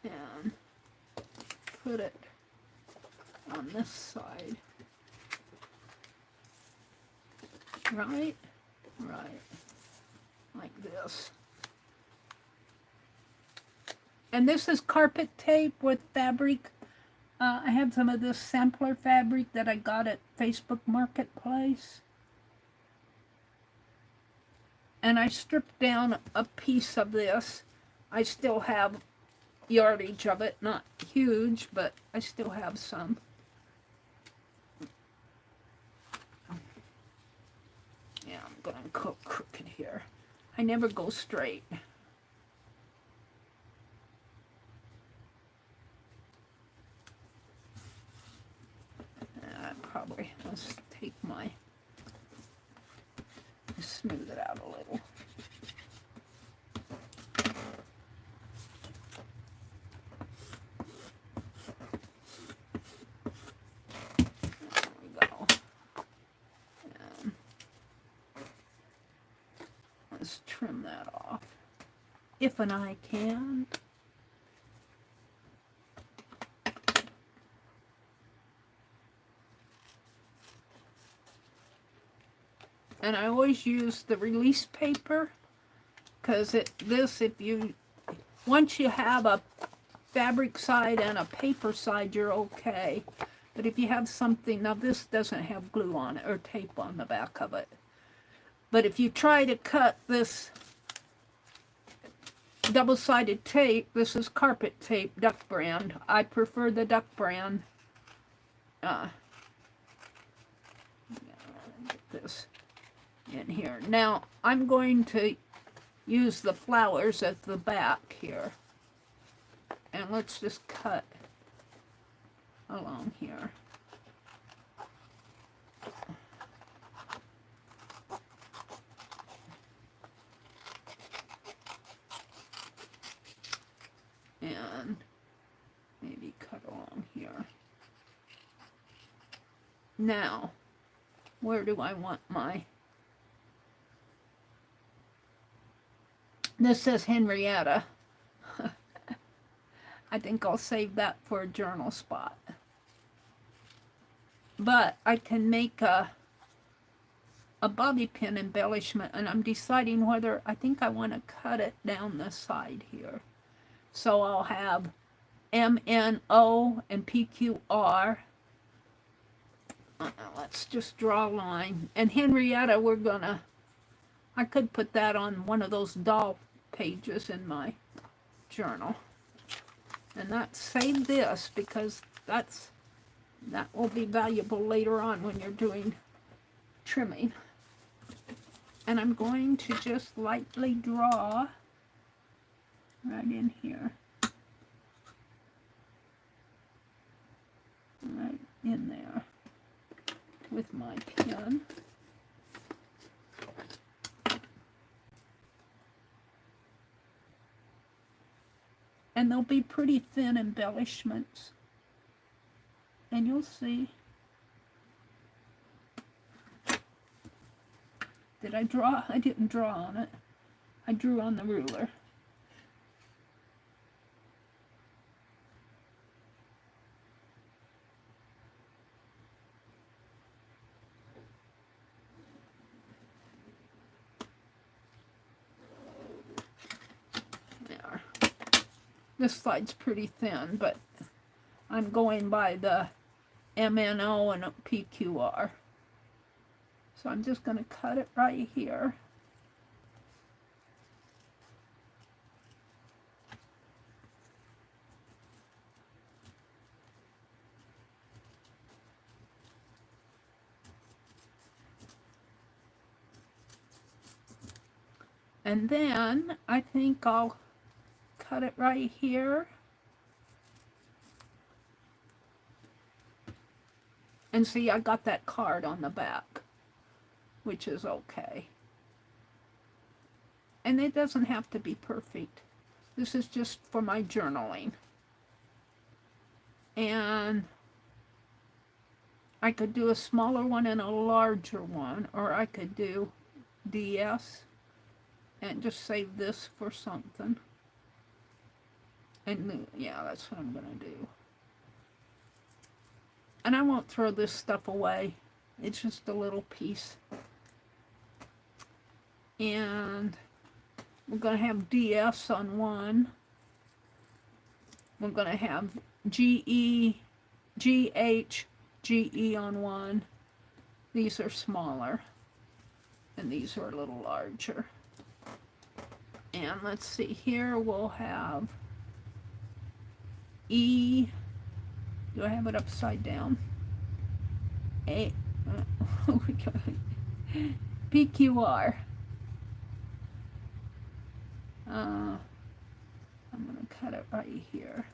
And put it on this side. Right? Right. Like this. And this is carpet tape with fabric. I have some of this sampler fabric that I got at Facebook Marketplace. And I stripped down a piece of this. I still have yardage of it, not huge, but I still have some. Yeah, I'm going to go crooked here. I never go straight. Probably, let's take my, smooth it out a little. There we go. And let's trim that off, if and I can. And I always use the release paper, because once you have a fabric side and a paper side, you're okay. But if you have something, now this doesn't have glue on it or tape on the back of it. But if you try to cut this double-sided tape, this is carpet tape, duck brand. I prefer the duck brand. Get this in here. Now I'm going to use the flowers at the back here, and let's just cut along here. Now, where do I want my... This says Henrietta. I think I'll save that for a journal spot. But I can make a bobby pin embellishment, and I'm deciding whether I think I want to cut it down the side here. So I'll have MNO and PQR. Let's just draw a line. And Henrietta, we're gonna, I could put that on one of those doll pages in my journal. And save this, because that will be valuable later on when you're doing trimming. And I'm going to just lightly draw right in here. Right in there with my pen. And they'll be pretty thin embellishments. And you'll see. Did I draw? I didn't draw on it. I drew on the ruler. There. This slide's pretty thin, but I'm going by the MNO and PQR. So I'm just going to cut it right here. And then I think I'll cut it right here. And see, I got that card on the back, which is okay. And it doesn't have to be perfect. This is just for my journaling. And I could do a smaller one and a larger one, or I could do DS and just save this for something. And yeah, that's what I'm gonna do. And I won't throw this stuff away. It's just a little piece. And we're going to have DS on one. We're going to have GE, GH, GE on one. These are smaller. And these are a little larger. And let's see, here we'll have E. Do I have it upside down? A. PQR. I'm going to cut it right here.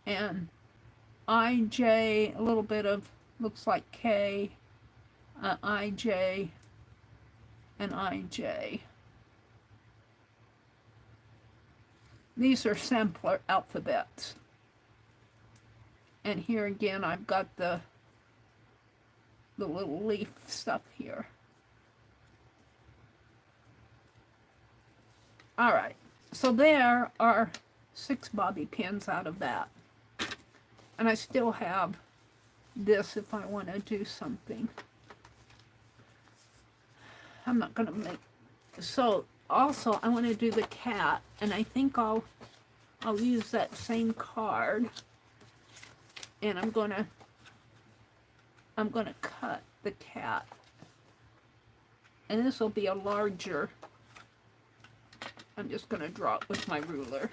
And IJ, a little bit of, looks like K, IJ, and IJ. These are simpler alphabets. And here again, I've got the little leaf stuff here. All right, so there are 6 bobby pins out of that. And I still have this if I want to do something. I'm not going to make... So, also, I want to do the cat, and I think I'll use that same card, and I'm gonna cut the cat, and this will be a larger. I'm just gonna draw it with my ruler.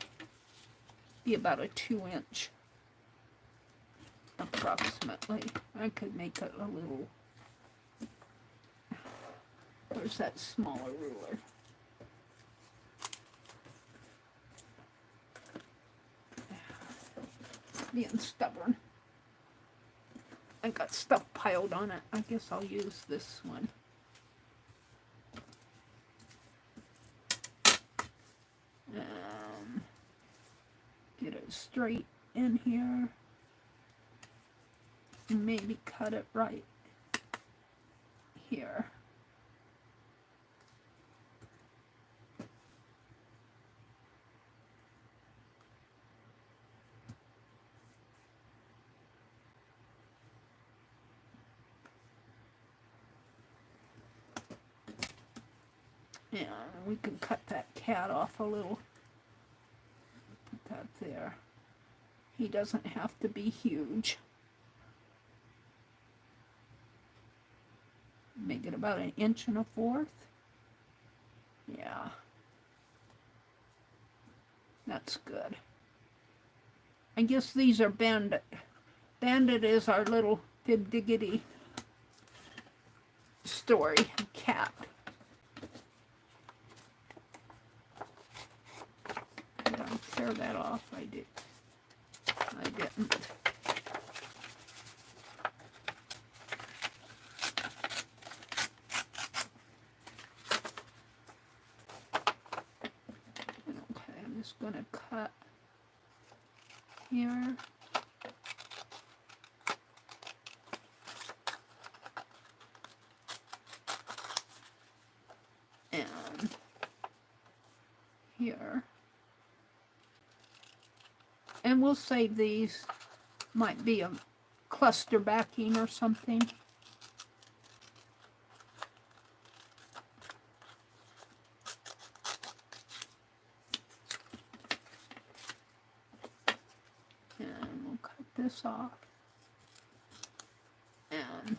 Be about a 2-inch, approximately. I could make it a little. Where's that smaller ruler? Being stubborn. I got stuff piled on it. I guess I'll use this one. Get it straight in here. and maybe cut it right here. And we can cut that cat off a little. Put that there. He doesn't have to be huge. Make it about 1 1/4 inches. Yeah. That's good. I guess these are Bandit. Bandit is our little Fib Diggity story cat. Did I tear that off? I did. I didn't. Okay, I'm just going to cut here. And here. And we'll save these. Might be a cluster backing or something. And we'll cut this off. And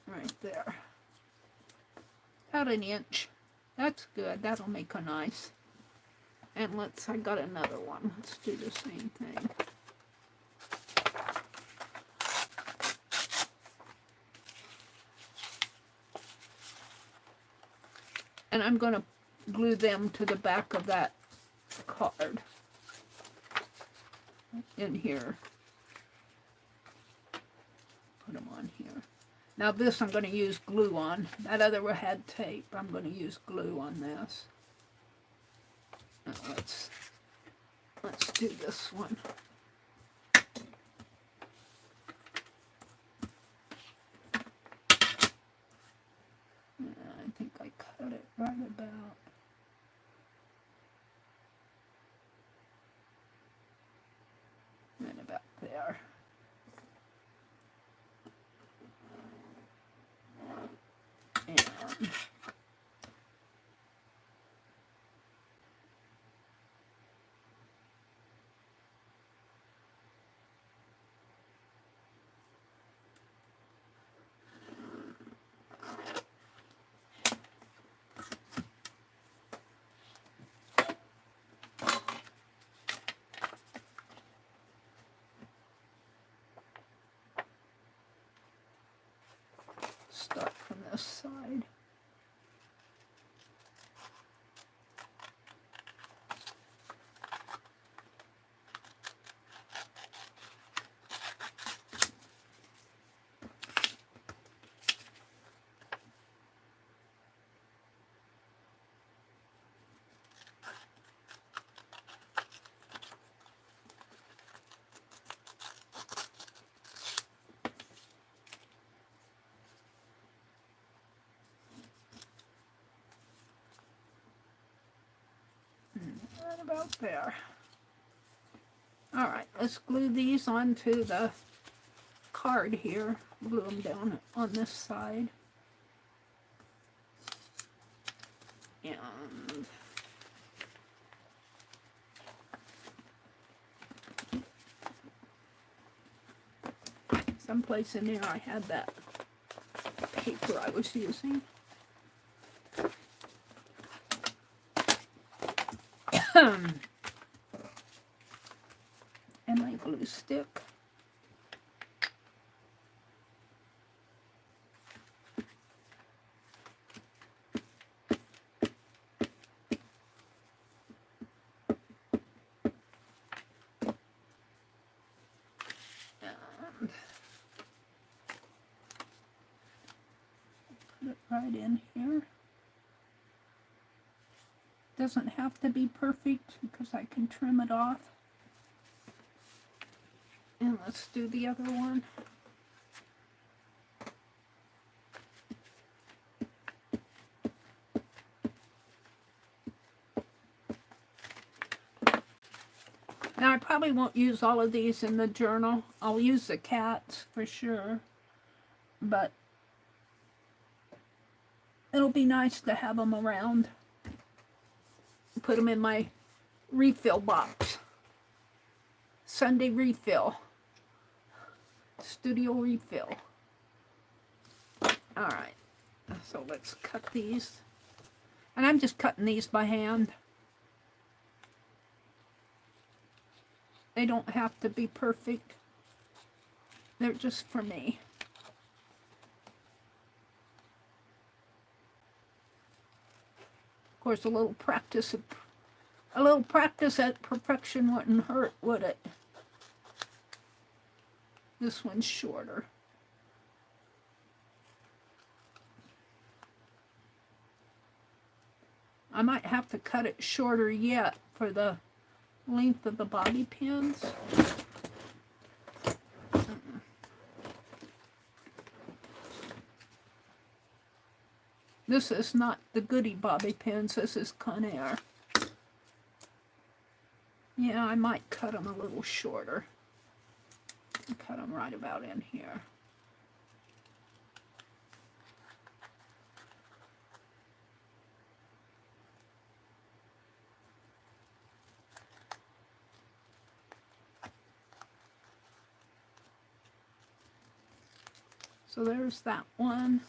right there. About 1 inch. That's good. That'll make a nice. And I got another one. Let's do the same thing. And I'm going to glue them to the back of that card in here. Put them on here. Now this I'm going to use glue on. That other had tape. I'm going to use glue on this. Now let's do this one. I think I cut it right about. Right about there. And start from this side. Right about there. Alright, let's glue these onto the card here. Glue them down on this side. And someplace in there I had that paper I was using. And my glue stick. And put it right in here. Doesn't have to be perfect because I can trim it off. And let's do the other one. Now, I probably won't use all of these in the journal. I'll use the cats for sure, but it'll be nice to have them around. Put them in my refill box. Sunday refill. Studio refill. All right, so let's cut these. And I'm just cutting these by hand. They don't have to be perfect. They're just for me. Of course, a little practice at perfection wouldn't hurt, would it? This one's shorter. I might have to cut it shorter yet for the length of the bobby pins. This is not the goody bobby pins, this is Conair. Yeah, I might cut them a little shorter. Cut them right about in here. So there's that one.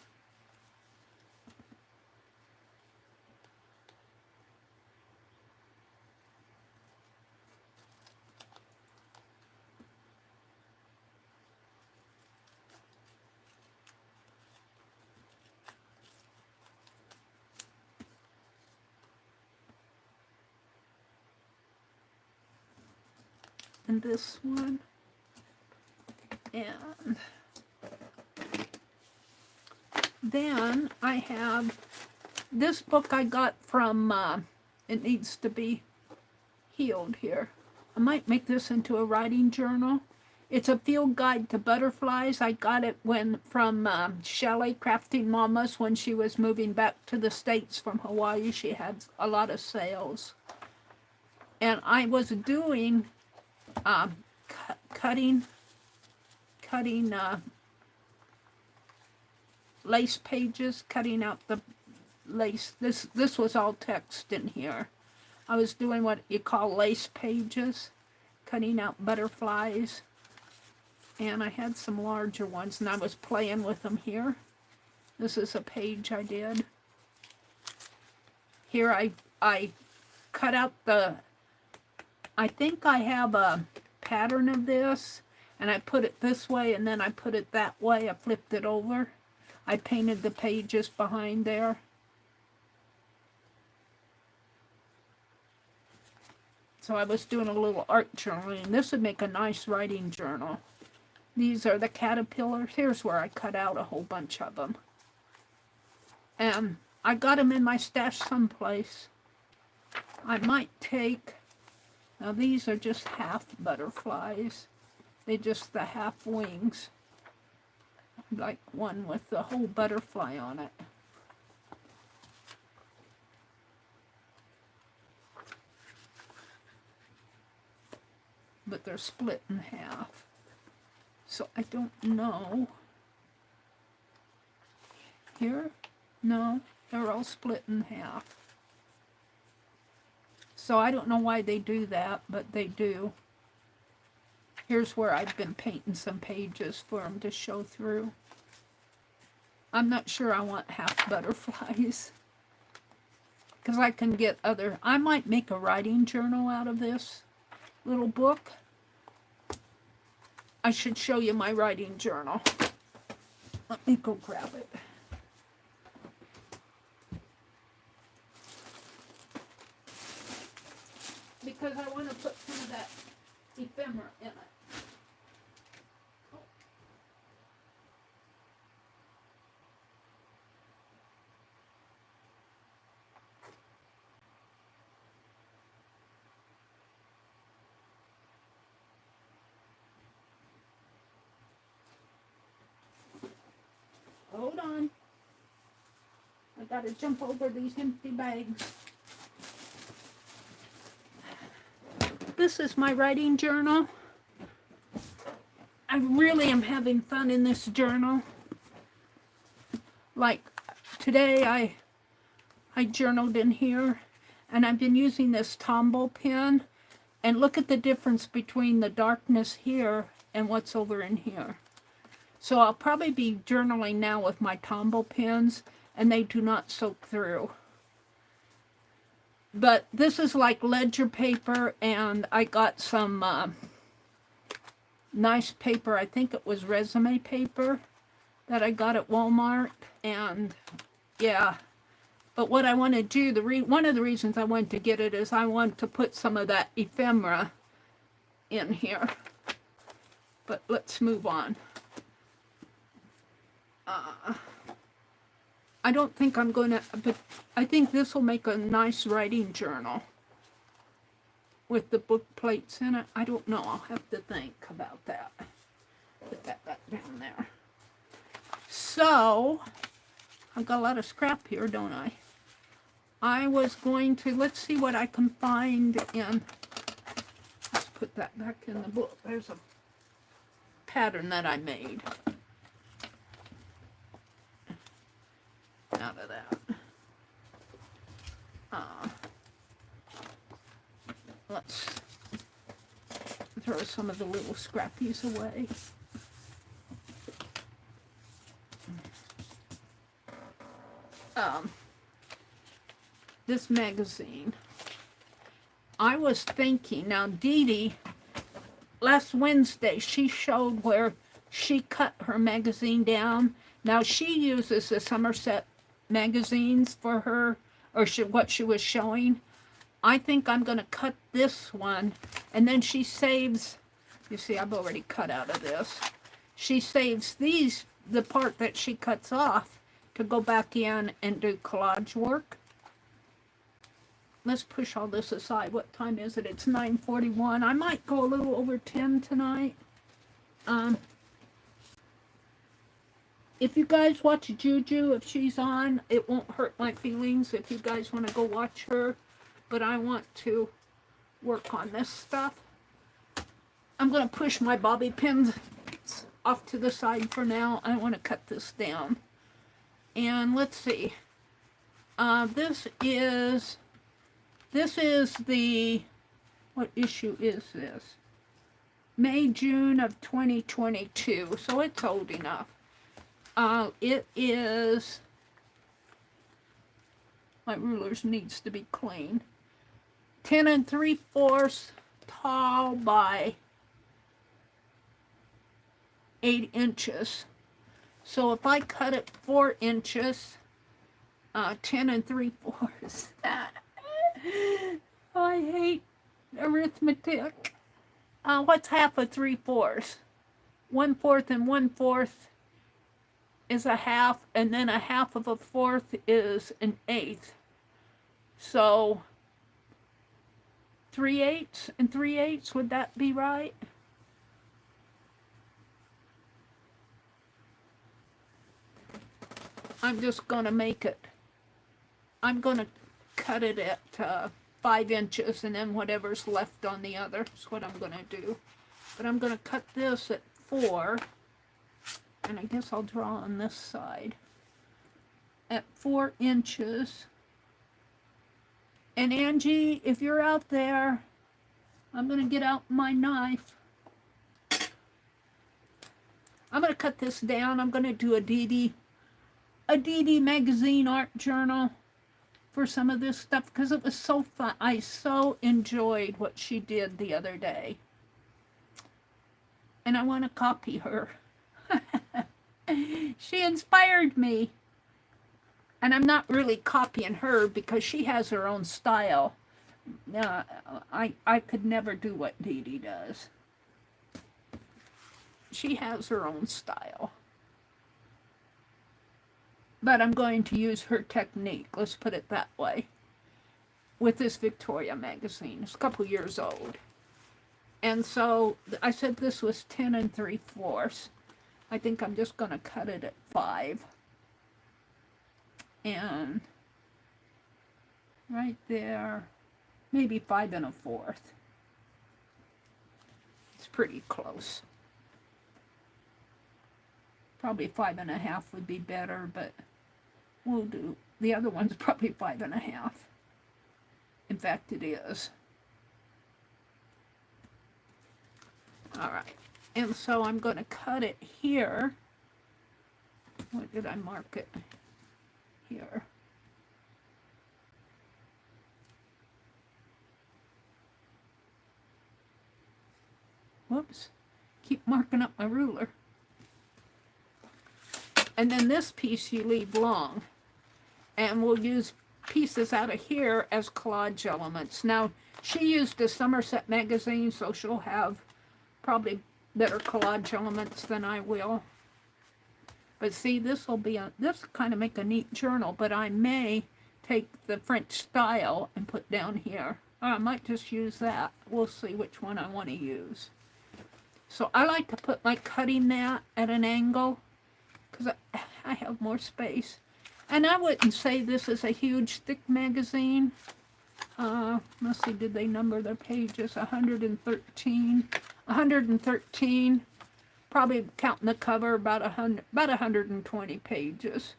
And this one. And then I have this book I got from, it needs to be healed here. I might make this into a writing journal. It's a field guide to butterflies. I got it from Shelley, Crafting Mamas, when she was moving back to the States from Hawaii. She had a lot of sales. And I was doing cutting lace pages, cutting out the lace. This was all text in here. I was doing what you call lace pages, cutting out butterflies, and I had some larger ones, and I was playing with them here. This is a page I did. Here I cut out I think I have a pattern of this, and I put it this way, and then I put it that way. I flipped it over. I painted the pages behind there. So I was doing a little art journaling. This would make a nice writing journal. These are the caterpillars. Here's where I cut out a whole bunch of them. And I got them in my stash someplace. I might take, now these are just half butterflies. They're just the half wings. Like one with the whole butterfly on it. But they're split in half. So I don't know. Here? No, they're all split in half. So I don't know why they do that, but they do. Here's where I've been painting some pages for them to show through. I'm not sure I want half butterflies. Because I can get other... I might make a writing journal out of this little book. I should show you my writing journal. Let me go grab it. Because I want to put some of that ephemera in it. Hold on. I gotta jump over these empty bags. This is my writing journal. I really am having fun in this journal. Like today I journaled in here, and I've been using this Tombow pen, and look at the difference between the darkness here and what's over in here. So I'll probably be journaling now with my Tombow pens, and they do not soak through. But this is like ledger paper, and I got some nice paper. I think it was resume paper that I got at Walmart, and yeah. But what I want to do, one of the reasons I want to get it is I want to put some of that ephemera in here. But let's move on. I don't think I'm going to, but I think this will make a nice writing journal with the book plates in it. I don't know. I'll have to think about that. Put that back down there. So, I've got a lot of scrap here, don't I? I was going to, let's see what I can find in, let's put that back in the book. There's a pattern that I made out of that. Let's throw some of the little scrappies away. This magazine. I was thinking, now Dee Dee, last Wednesday, she showed where she cut her magazine down. Now she uses the Somerset magazines for her, or what she was showing. I think I'm going to cut this one, and then she saves, you see I've already cut out of this. She saves these, the part that she cuts off, to go back in and do collage work. Let's push all this aside. What time is it? It's 9:41. I might go a little over 10 tonight. If you guys watch Juju, if she's on, it won't hurt my feelings if you guys want to go watch her. But I want to work on this stuff. I'm going to push my bobby pins off to the side for now. I want to cut this down. And let's see. This is the, what issue is this? May, June of 2022. So it's old enough. It is, my rulers needs to be clean. 10 3/4 tall by 8 inches. So if I cut it 4 inches, 10 3/4. I hate arithmetic. What's half of 3/4? 1/4 and 1/4 is a half, and then a half of a fourth is an eighth. So 3/8 and 3/8, would that be right? I'm just going to make it, I'm going to cut it at 5 inches, and then whatever's left on the other is what I'm going to do. But I'm going to cut this at 4, and I guess I'll draw on this side at 4 inches. And Angie, if you're out there, I'm going to get out my knife. I'm going to cut this down. I'm going to do a Dee Dee magazine art journal for some of this stuff, because it was so fun. I so enjoyed what she did the other day. And I want to copy her. She inspired me. And I'm not really copying her because she has her own style. I could never do what Dee Dee does. She has her own style. But I'm going to use her technique, let's put it that way, with this Victoria magazine. It's a couple years old. And so I said this was 10 3/4. I think I'm just going to cut it at 5. and right there, maybe 5 1/4. It's pretty close. Probably 5 1/2 would be better, but we'll do, the other one's probably 5 1/2. In fact, it is. All right, and so I'm going to cut it here. What did I mark it? Here. Whoops. Keep marking up my ruler. And then this piece you leave long. And we'll use pieces out of here as collage elements. Now, she used a Somerset magazine, so she'll have probably better collage elements than I will. But see, this will be this kind of make a neat journal, but I may take the French style and put down here. Or I might just use that. We'll see which one I want to use. So I like to put my cutting mat at an angle because I have more space. And I wouldn't say this is a huge thick magazine. Let's see, did they number their pages? 113. 113. Probably counting the cover, about 120 pages.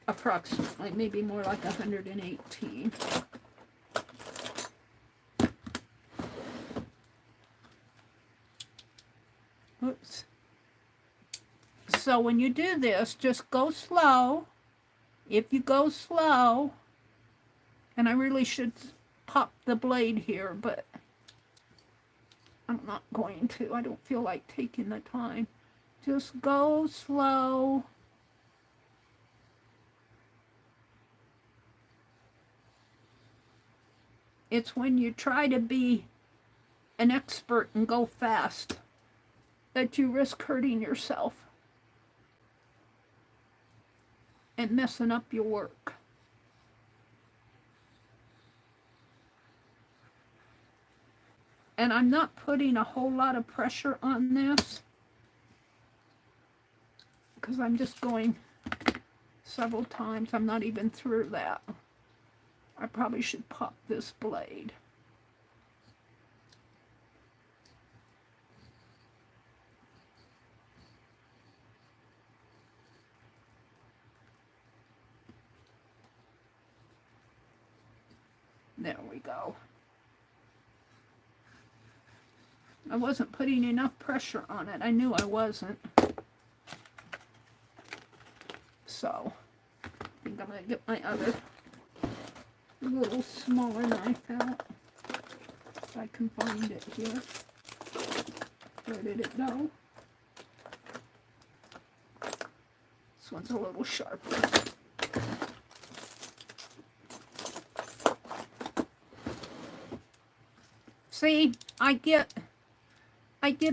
Approximately, maybe more like 118. Oops. So when you do this, just go slow. If you go slow, and I really should pop the blade here, but I'm not going to. I don't feel like taking the time. Just go slow. It's when you try to be an expert and go fast that you risk hurting yourself and messing up your work. And I'm not putting a whole lot of pressure on this because I'm just going several times. I'm not even through that. I probably should pop this blade. There we go. I wasn't putting enough pressure on it. I knew I wasn't. So, I think I'm going to get my other little smaller knife out. If I can find it here. Where did it go? This one's a little sharper. See, I get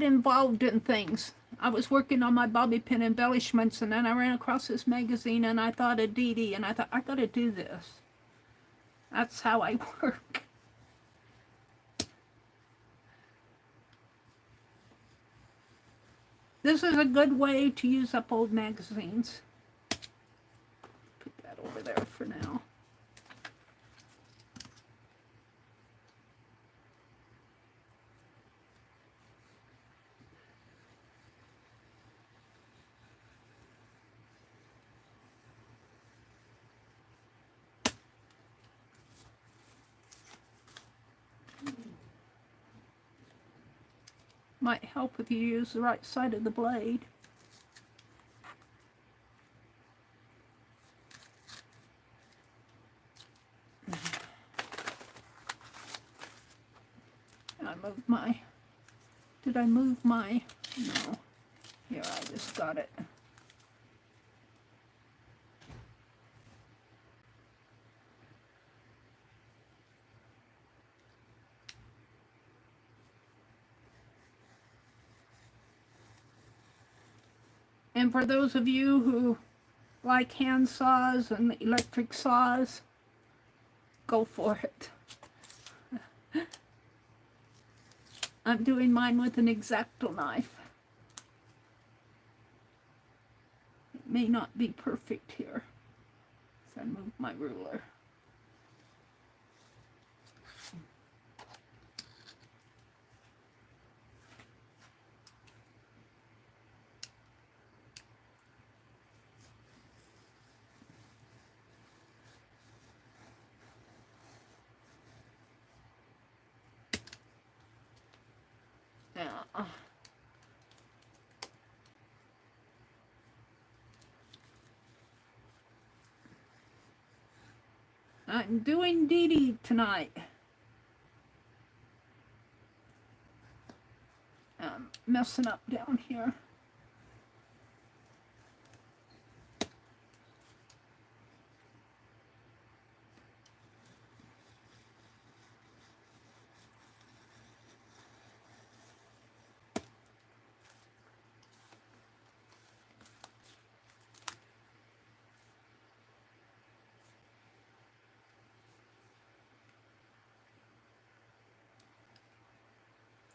involved in things. I was working on my Bobbypin embellishments, and then I ran across this magazine, and I thought of Dee Dee, and I thought, I gotta do this. That's how I work. This is a good way to use up old magazines. Put that over there for now. Might help if you use the right side of the blade. And I moved my, did I move my, no. Here, I just got it. And for those of you who like hand saws and electric saws, go for it. I'm doing mine with an X-Acto knife. It may not be perfect here. If I move my ruler. Yeah. I'm doing Dee Dee tonight. I'm messing up down here.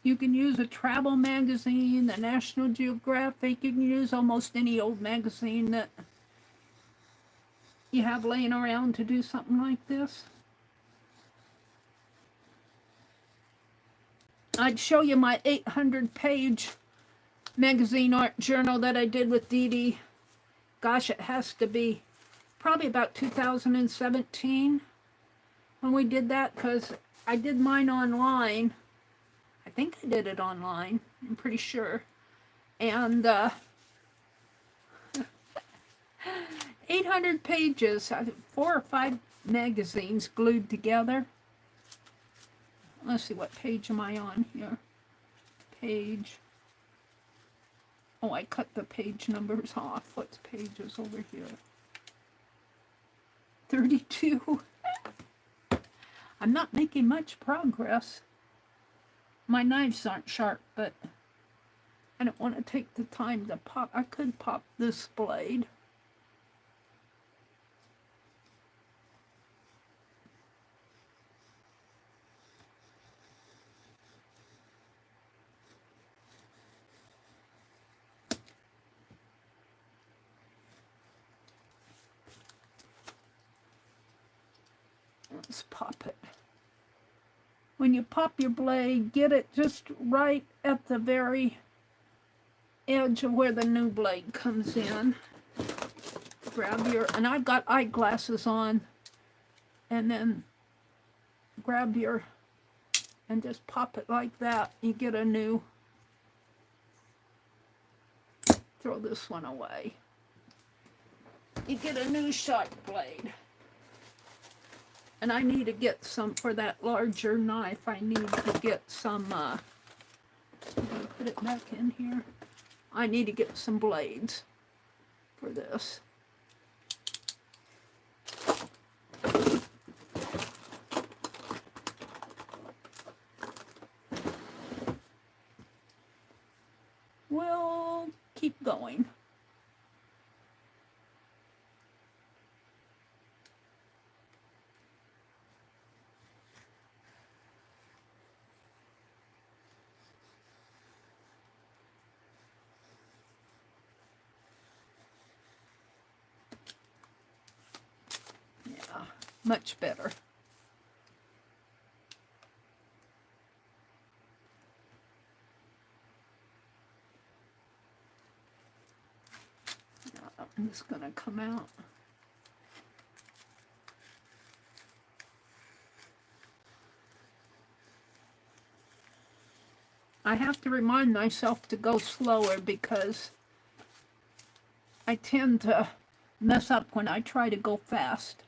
You can use a travel magazine, the National Geographic. You can use almost any old magazine that you have laying around to do something like this. I'd show you my 800-page magazine art journal that I did with Dee Dee. Gosh, it has to be probably about 2017 when we did that, because I did mine online. I think I did it online, I'm pretty sure. And 800 pages, 4 or 5 magazines glued together. Let's see, what page am I on here? Page. Oh, I cut the page numbers off. What's pages over here? 32. I'm not making much progress. My knives aren't sharp, but I don't want to take the time to pop. I could pop this blade. Let's pop it. When you pop your blade, get it just right at the very edge of where the new blade comes in. Grab your, and I've got eyeglasses on, and then grab your, and just pop it like that. You get a new, throw this one away. You get a new sharp blade. And I need to get some, for that larger knife, I need to get some, put it back in here. I need to get some blades for this. We'll keep going. Much better. Now, I'm just going to come out. I have to remind myself to go slower because I tend to mess up when I try to go fast.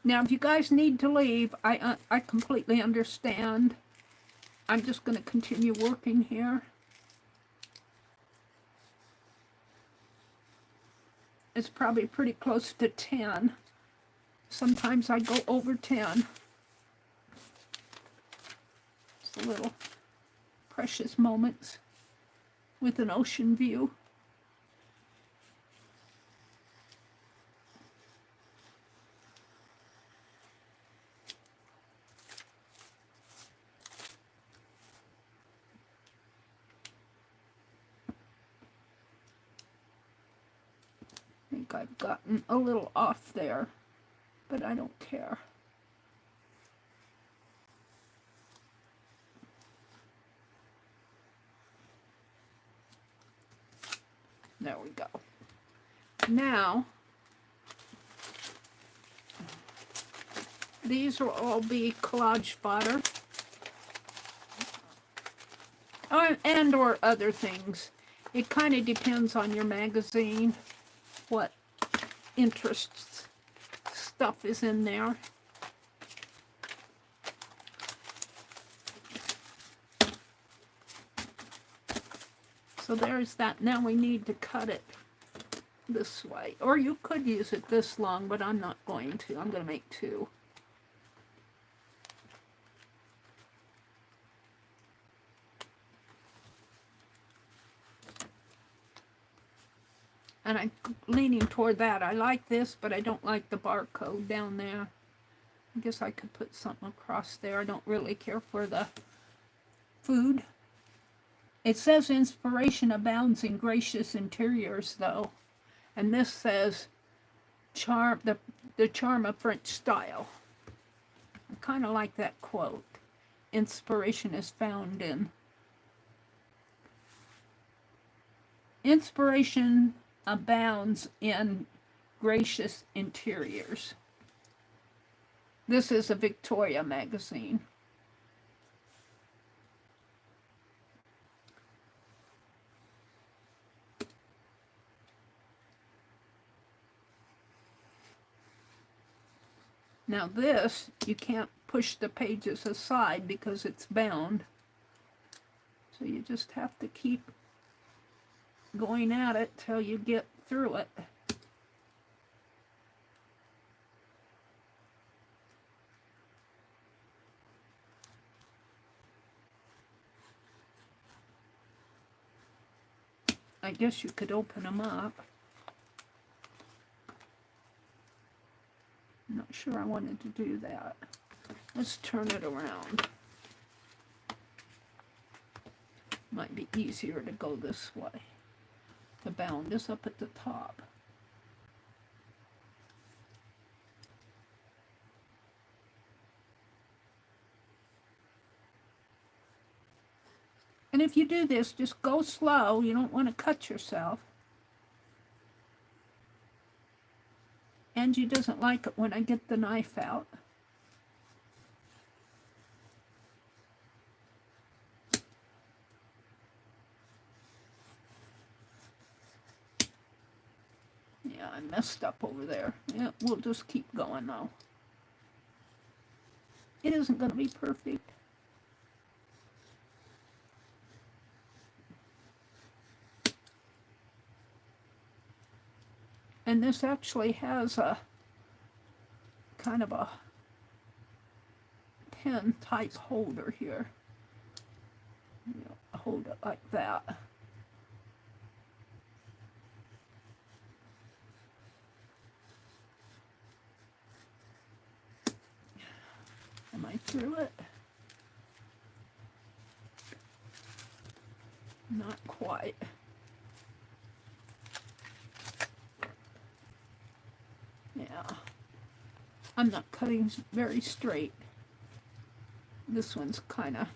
Now, if you guys need to leave, I completely understand. I'm just going to continue working here. It's probably pretty close to 10. Sometimes I go over 10. It's a little precious moments. with an ocean view. I think I've gotten a little off there, but I don't care. There we go. Now, these will all be collage fodder. And or other things. It kind of depends on your magazine, what interests stuff is in there. So there's that. Now we need to cut it this way. Or you could use it this long, but I'm not going to. I'm going to make two. And I'm leaning toward that. I like this, but I don't like the barcode down there. I guess I could put something across there. I don't really care for the food. It says inspiration abounds in gracious interiors, though. And this says charm, the charm of French style. I kind of like that quote. Inspiration is found in. Inspiration abounds in gracious interiors. This is a Victoria magazine. Now this, you can't push the pages aside because it's bound. So you just have to keep going at it till you get through it. I guess you could open them up. I'm not sure I wanted to do that. Let's turn it around. Might be easier to go this way. The bound is up at the top. And if you do this, just go slow. You don't want to cut yourself. Angie doesn't like it when I get the knife out. Yeah, I messed up over there. Yeah, we'll just keep going though. It isn't going to be perfect. And this actually has a kind of a pen type holder here. You know, hold it like that. Am I through it? Not quite. Yeah. I'm not cutting very straight. This one's kind of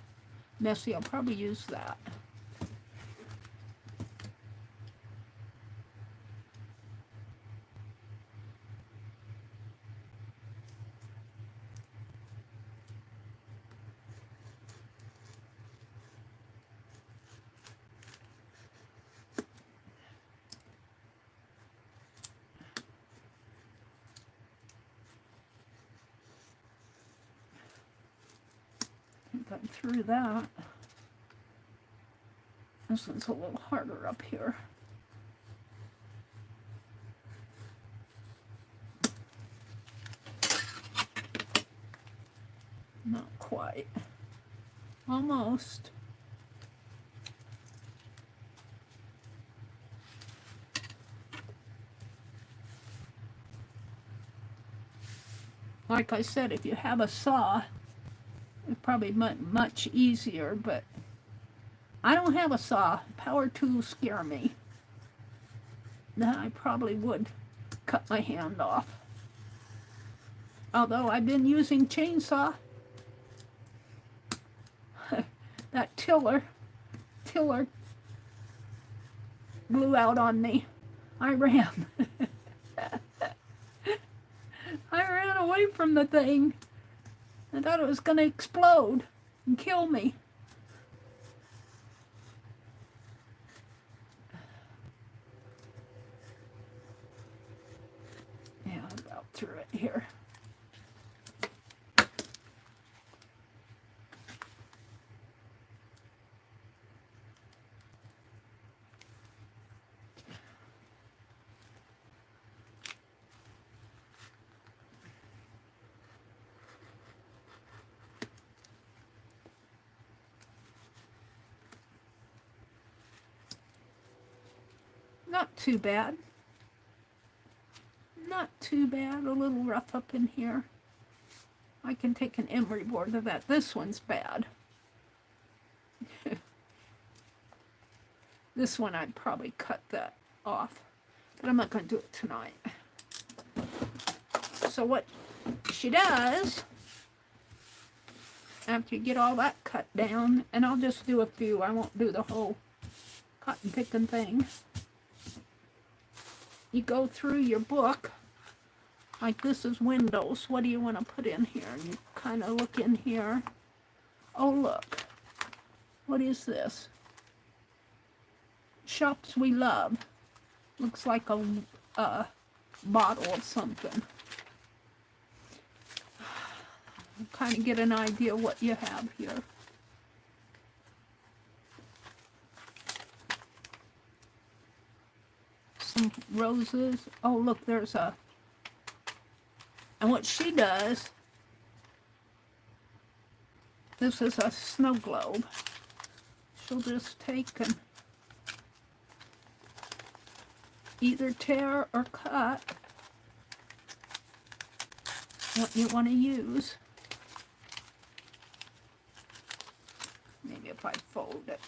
messy. I'll probably use that. I'm through that. This one's a little harder up here. Not quite. Almost. like I said, if you have a saw, it's probably much easier, but I don't have a saw. Power tools scare me. Then I probably would cut my hand off. Although I've been using chainsaw. That tiller blew out on me. I ran. I ran away from the thing. I thought it was going to explode and kill me. Yeah, I'm about through it here. Not too bad. Not too bad. A little rough up in here. I can take an emery board to that. This one's bad. This one I'd probably cut that off. But I'm not going to do it tonight. So what she does, after you get all that cut down, and I'll just do a few. I won't do the whole cotton picking thing. You go through your book, like this is windows. What do you want to put in here? And you kind of look in here. Oh, look. What is this? Shops We Love. Looks like a bottle of something. Kind of get an idea what you have here. Some roses. Oh, look, there's a... And what she does, this is a snow globe. She'll just take and either tear or cut what you want to use. Maybe if I fold it.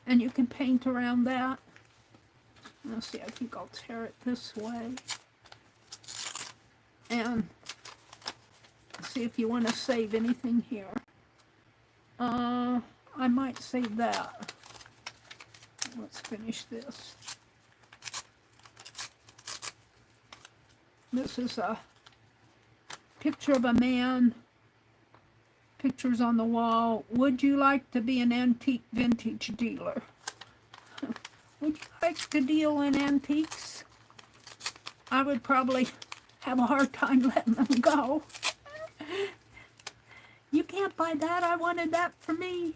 And you can paint around that. Let's see, I think I'll tear it this way. And see if you want to save anything here. I might save that. Let's finish this. This is a picture of a man. Pictures on the wall. Would you like to be an antique vintage dealer? Would you like to deal in antiques? I would probably have a hard time letting them go. You can't buy that. I wanted that for me.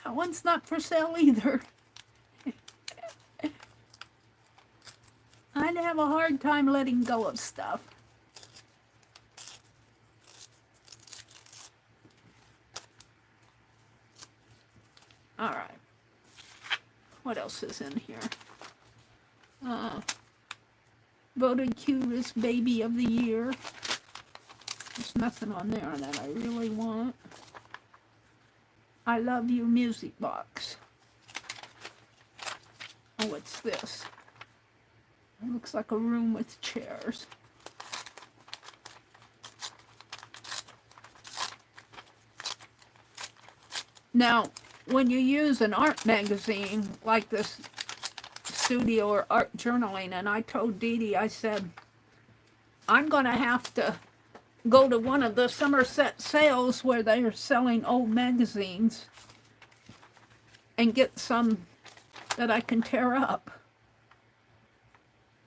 That one's not for sale either. I'd have a hard time letting go of stuff. All right. What else is in here? Voted cutest baby of the year. There's nothing on there that I really want. I love you music box. Oh, what's this? It looks like a room with chairs. Now, when you use an art magazine like this studio or art journaling, and I told Dee Dee, I said, I'm going to have to go to one of the Somerset sales where they're selling old magazines and get some that I can tear up.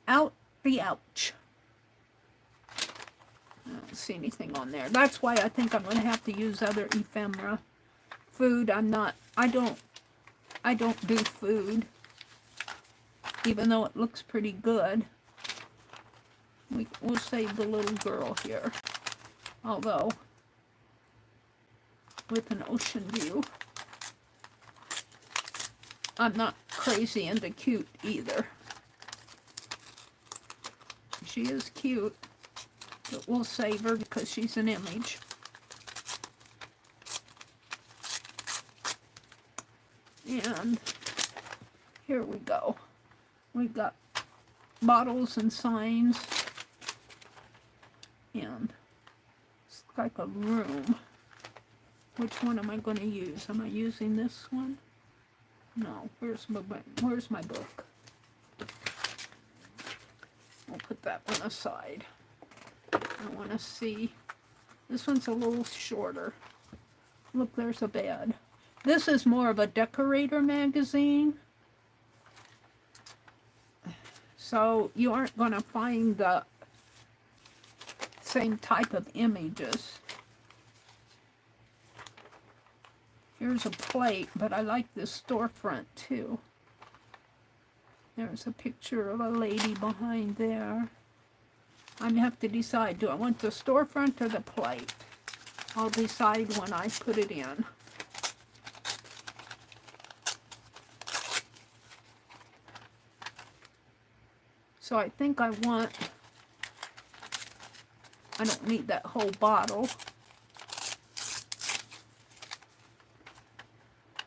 Out the ouch. I don't see anything on there. That's why I think I'm going to have to use other ephemera. Food, I don't do food, even though it looks pretty good. We'll save the little girl here, although with an ocean view. I'm not crazy into cute either. She is cute, but we'll save her because she's an image. And here we go. We've got bottles and signs. And it's like a room. Which one am I going to use? Am I using this one? No. Where's my book? I'll put that one aside. I want to see. This one's a little shorter. Look, there's a bed. This is more of a decorator magazine. So you aren't going to find the same type of images. Here's a plate, but I like this storefront too. There's a picture of a lady behind there. I have to decide, do I want the storefront or the plate? I'll decide when I put it in. So I think I don't need that whole bottle.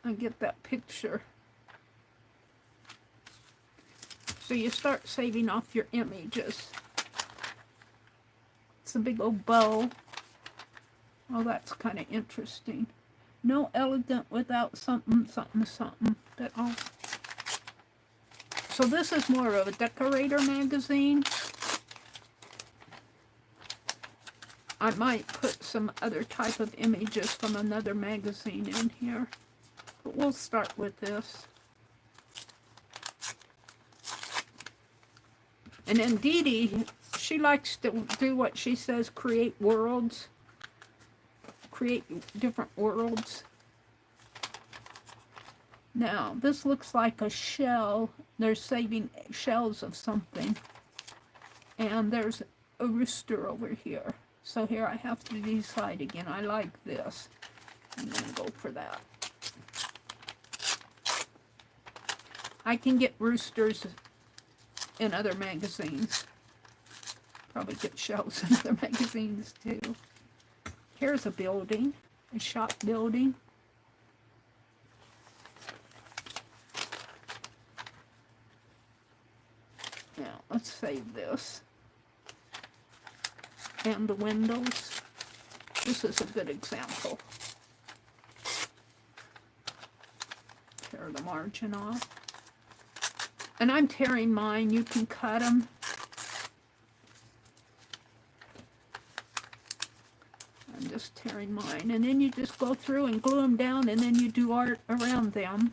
I get that picture. So you start saving off your images. It's a big old bow. Oh, that's kind of interesting. No elegant without something, something, something. So this is more of a decorator magazine. I might put some other type of images from another magazine in here. But we'll start with this. And then Dee Dee, she likes to do what she says, create worlds. Create different worlds. Now, this looks like a shell. They're saving shells of something. And there's a rooster over here. So here I have to decide again. I like this. I'm going to go for that. I can get roosters in other magazines. Probably get shells in other magazines too. Here's a building, a shop building. Now, let's save this. And the windows. This is a good example. Tear the margin off. And I'm tearing mine. You can cut them. I'm just tearing mine. And then you just go through and glue them down, and then you do art around them.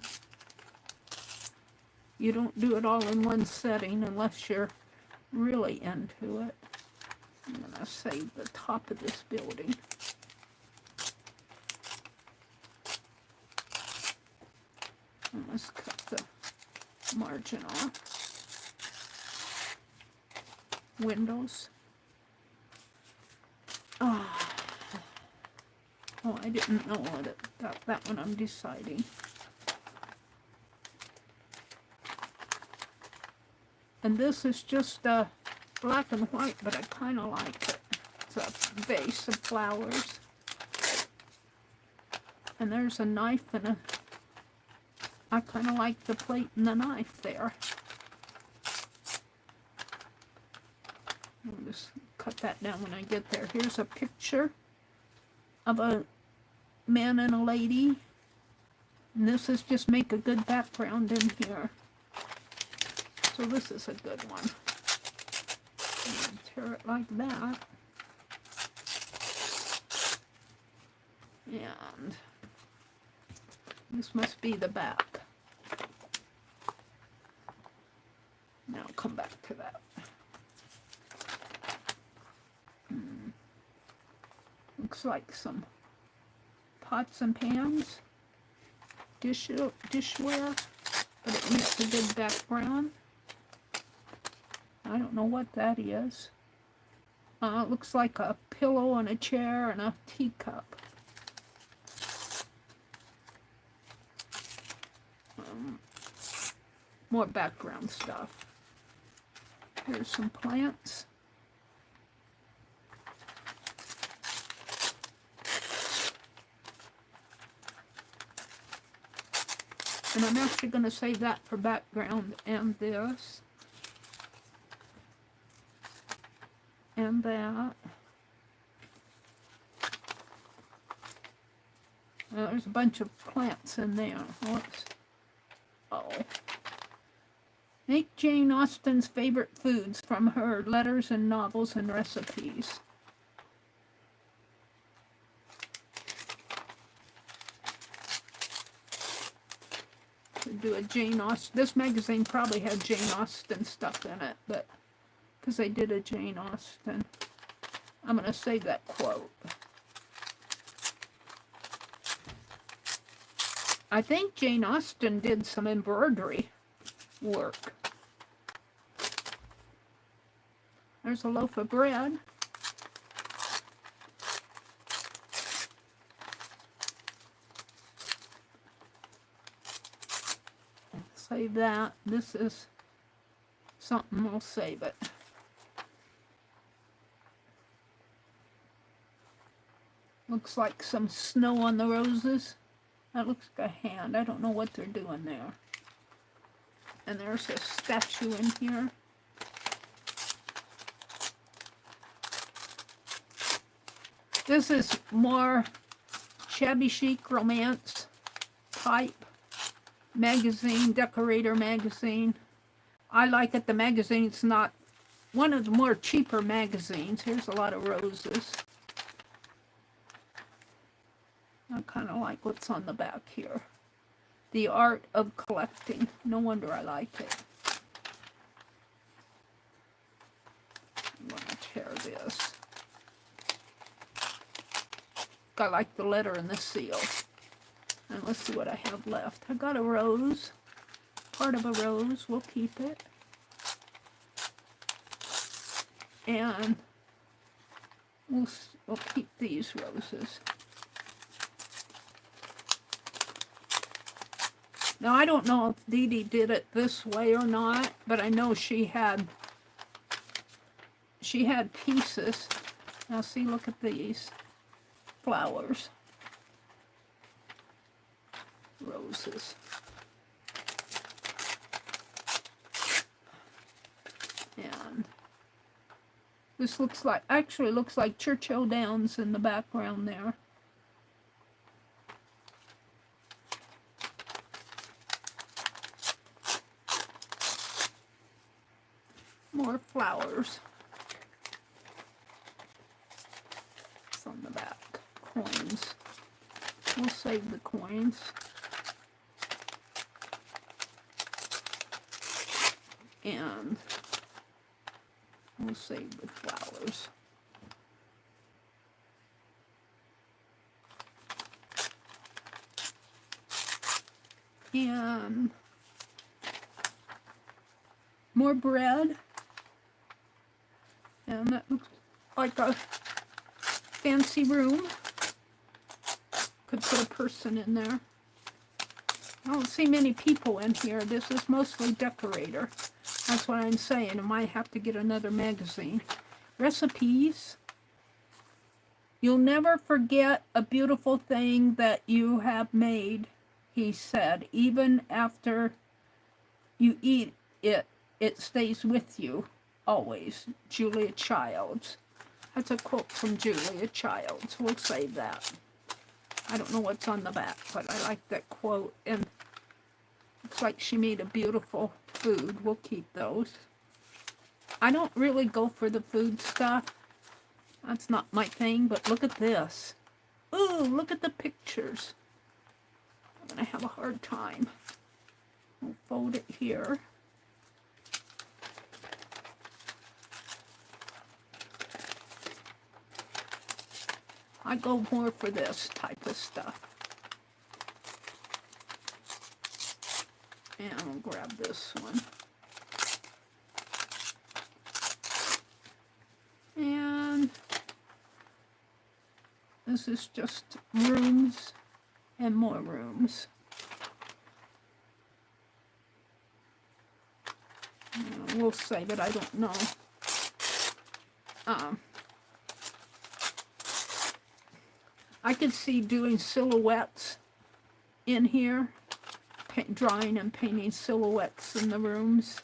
You don't do it all in one setting unless you're really into it. I'm going to save the top of this building. And let's cut the margin off. Windows. Oh, I didn't know that one I'm deciding. And this is just black and white, but I kind of like it. It's a vase of flowers. And there's a knife and I kind of like the plate and the knife there. I'll just cut that down when I get there. Here's a picture of a man and a lady. And this is just make a good background in here. So this is a good one. Tear it like that. And this must be the back. Now come back to that. Looks like some pots and pans, dishware, but it makes a good background. I don't know what that is. It looks like a pillow and a chair and a teacup. More background stuff. Here's some plants. And I'm actually going to save that for background, and this. And that. There's a bunch of plants in there. Whoops. Oh. Make Jane Austen's favorite foods from her letters and novels and recipes. Do a Jane Austen. This magazine probably had Jane Austen stuff in it, but because they did a Jane Austen, I'm going to save that quote. I think Jane Austen did some embroidery work. There's a loaf of bread. Save that. This is something, we'll save it. Looks like some snow on the roses. That looks like a hand. I don't know what they're doing there. And there's a statue in here. This is more shabby chic romance type magazine, decorator magazine. I like it. The magazine's not one of the more cheaper magazines. Here's a lot of roses. I kind of like what's on the back here. The art of collecting. No wonder I like it. I'm going to tear this. I like the letter and the seal. And let's see what I have left. I got a rose. Part of a rose. We'll keep it. And we'll keep these roses. Now, I don't know if Dee Dee did it this way or not, but I know she had pieces. Now, see, look at these flowers. Roses. And this actually looks like Churchill Downs in the background there. More flowers. It's on the back. Coins. We'll save the coins. And we'll save the flowers. And more bread. And that looks like a fancy room. Could put a person in there. I don't see many people in here. This is mostly decorator. That's what I'm saying. I might have to get another magazine. Recipes. You'll never forget a beautiful thing that you have made, he said. Even after you eat it, it stays with you always. Julia Childs. That's a quote from Julia Childs. We'll save that. I don't know what's on the back, but I like that quote. And looks like she made a beautiful food. We'll keep those. I don't really go for the food stuff. That's not my thing, but look at this. Ooh, look at the pictures. I'm going to have a hard time. We'll fold it here. I go more for this type of stuff. And I'll grab this one. And this is just rooms and more rooms. We'll save it, I don't know. I could see doing silhouettes in here, drawing and painting silhouettes in the rooms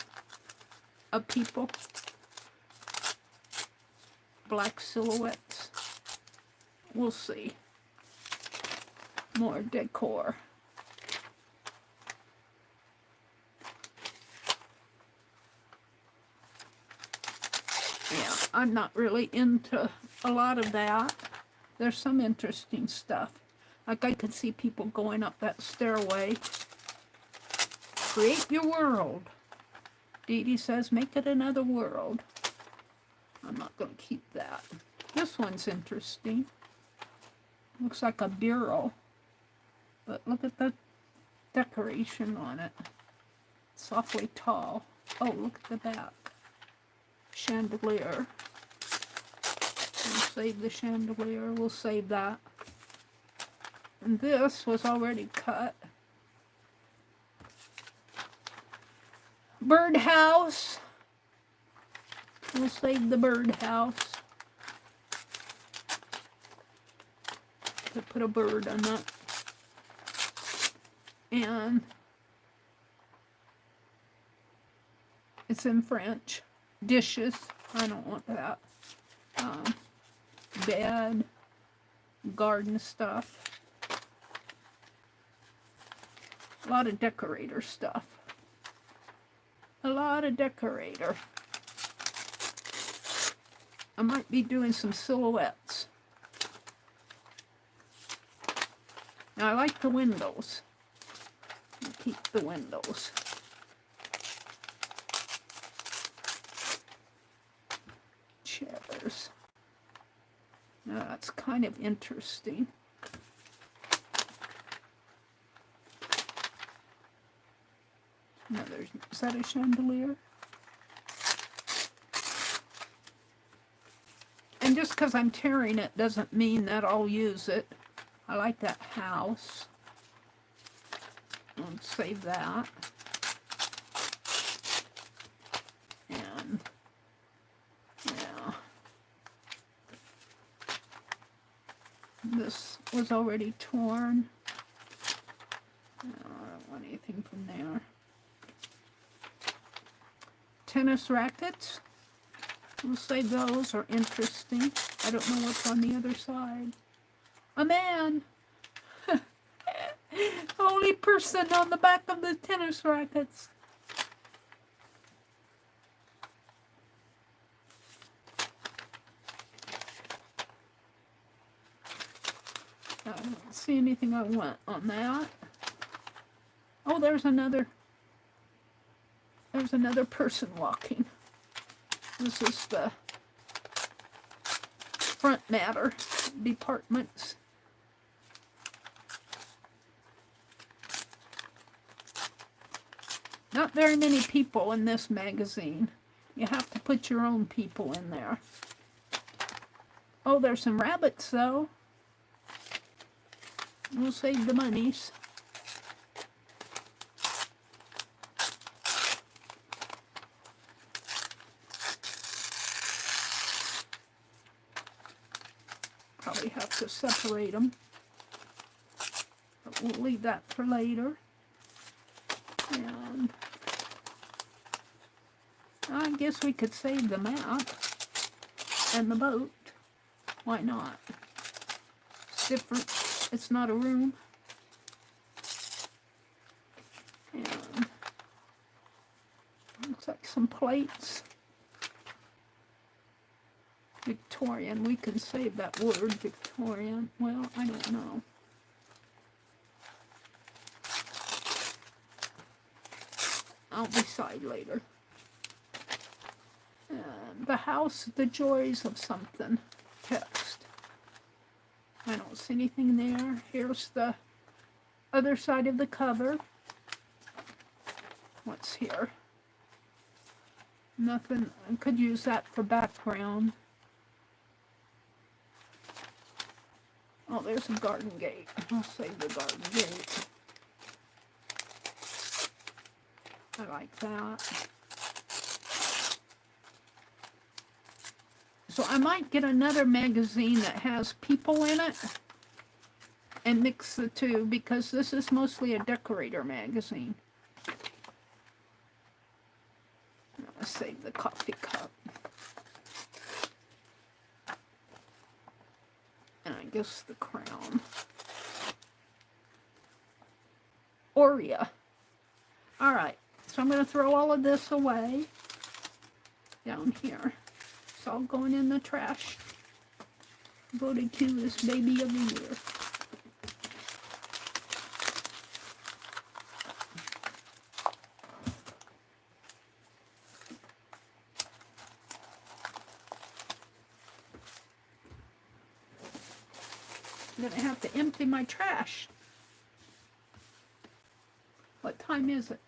of people. Black silhouettes. We'll see. More decor. Yeah, I'm not really into a lot of that. There's some interesting stuff. Like I could see people going up that stairway. Create your world. Dee Dee says, make it another world. I'm not going to keep that. This one's interesting. Looks like a bureau. But look at the decoration on it. It's awfully tall. Oh, look at the back. Chandelier. We'll save the chandelier. We'll save that. And this was already cut. Birdhouse. We'll save the birdhouse. To put a bird on that. And it's in French. Dishes. I don't want that. Bed. Garden stuff. A lot of decorator stuff. A lot of decorator. I might be doing some silhouettes. Now, I like the windows. I'll keep the windows. Chairs. Now, that's kind of interesting. Another, is that a chandelier? And just because I'm tearing it doesn't mean that I'll use it. I like that house. Let's save that. And, yeah. This was already torn. No, I don't want anything from there. Tennis rackets. We'll say those are interesting. I don't know what's on the other side. A man. Only person on the back of the tennis rackets. I don't see anything I want on that. Oh, there's another person walking. This is the front matter departments. Not very many people in this magazine. You have to put your own people in there. Oh, there's some rabbits though. We'll save the monies. Probably have to separate them. But we'll leave that for later. And I guess we could save the map and the boat. Why not? It's different. It's not a room. And looks like some plates. Victorian. We can save that word, Victorian. Well, I don't know. I'll decide later. And the house, the joys of something. Text. I don't see anything there. Here's the other side of the cover. What's here? Nothing. I could use that for background. Oh, there's a garden gate. I'll save the garden gate. I like that. So I might get another magazine that has people in it and mix the two, because this is mostly a decorator magazine. I'll save the coffee cup. And I guess the crown. Aurea. Alright, so I'm going to throw all of this away down here. It's all going in the trash. Voted cutest baby of the year. I'm going to have to empty my trash. What time is it?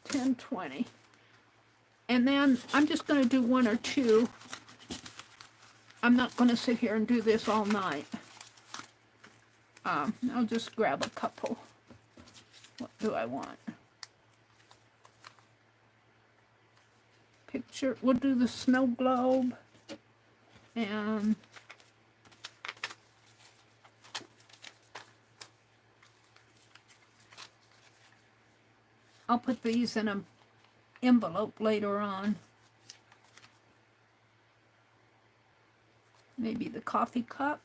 10:20. And then I'm just going to do one or two. I'm not going to sit here and do this all night. I'll just grab a couple. What do I want? Picture. We'll do the snow globe. And I'll put these in an envelope later on. Maybe the coffee cup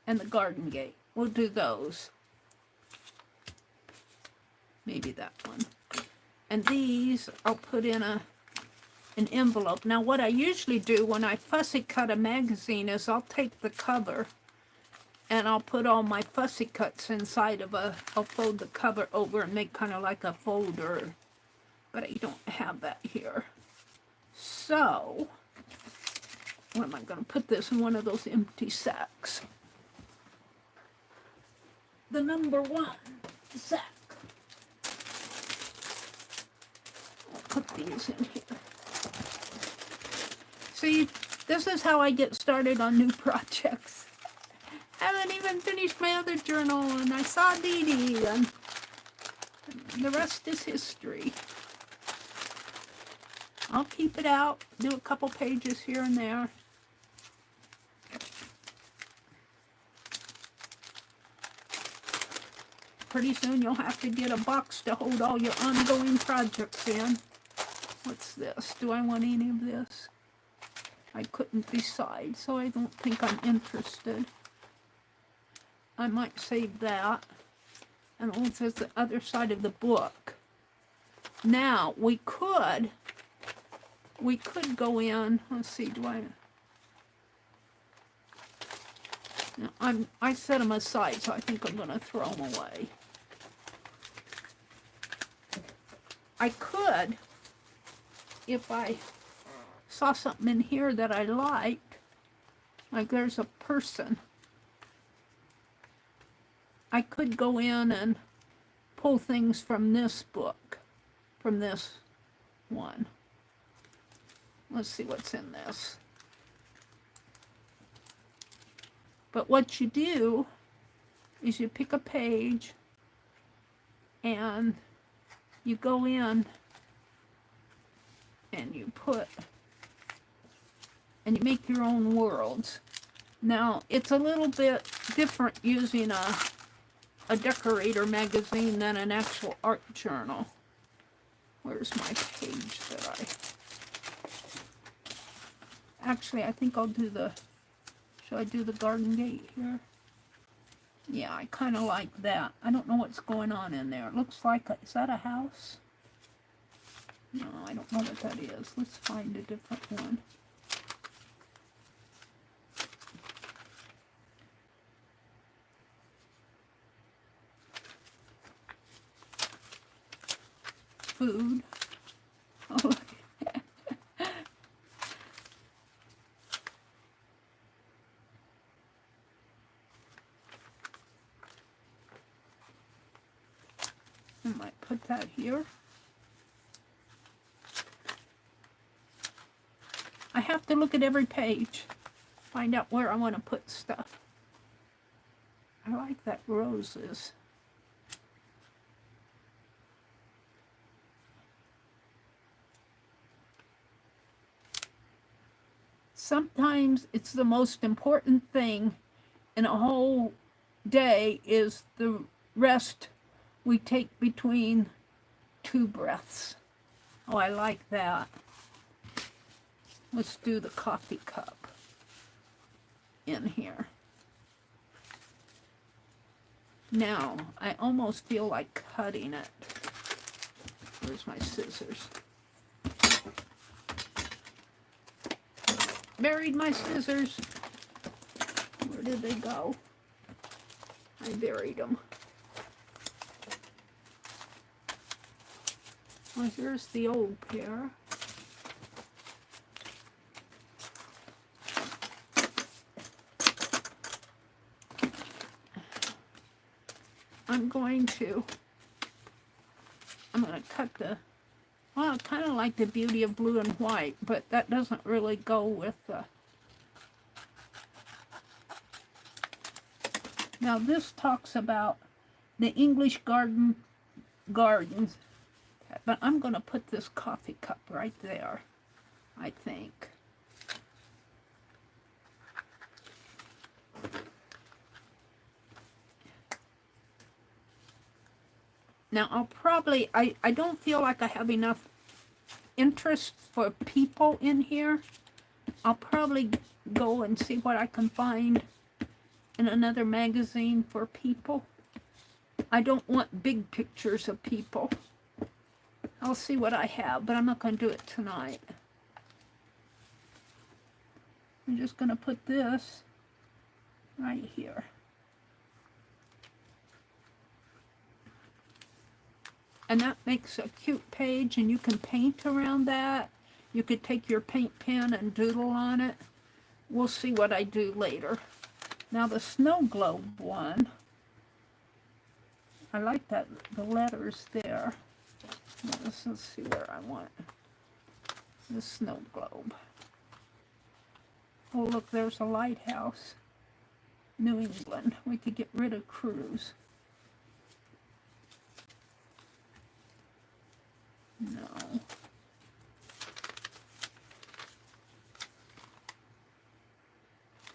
and the garden gate. We'll do those. Maybe that one. And these I'll put in an envelope. Now what I usually do when I fussy cut a magazine is I'll take the cover and I'll put all my fussy cuts inside of I'll fold the cover over and make kind of like a folder. But I don't have that here. So, what am I going to put this in one of those empty sacks? The number 1 sack. I'll put these in here. See, this is how I get started on new projects. Haven't even finished my other journal, and I saw Dee Dee, and the rest is history. I'll keep it out, do a couple pages here and there. Pretty soon you'll have to get a box to hold all your ongoing projects in. What's this? Do I want any of this? I couldn't decide, so I don't think I'm interested. I might save that. And also it's the other side of the book. Now, we could go in, let's see, do I... No, I set them aside, so I think I'm going to throw them away. I could, if I saw something in here that I liked, like there's a person, I could go in and pull things from this book, from this one. Let's see what's in this. But what you do is you pick a page and you go in and you put, and you make your own worlds. Now, it's a little bit different using a decorator magazine than an actual art journal. Where's my page that actually, I think I'll do should I do the garden gate here? Yeah, I kind of like that. I don't know what's going on in there. It looks like, is that a house? No, I don't know what that is. Let's find a different one. Food. Oh, I might put that here. I have to look at every page, find out where I want to put stuff. I like that roses. Sometimes it's the most important thing in a whole day is the rest we take between two breaths. Oh, I like that. Let's do the coffee cup in here. Now, I almost feel like cutting it. Where's my scissors? Buried my scissors. Where did they go? I buried them. Well, here's the old pair. I'm going to cut the, well, I kind of like the beauty of blue and white, but that doesn't really go with the, now this talks about the English gardens, but I'm going to put this coffee cup right there, I think. Now, I'll probably, I don't feel like I have enough interest for people in here. I'll probably go and see what I can find in another magazine for people. I don't want big pictures of people. I'll see what I have, but I'm not going to do it tonight. I'm just going to put this right here. And that makes a cute page, and you can paint around that. You could take your paint pen and doodle on it. We'll see what I do later. Now the snow globe one, I like that, the letters there. Let's see where I want the snow globe. Oh look, there's a lighthouse. New England. We could get rid of cruise. No.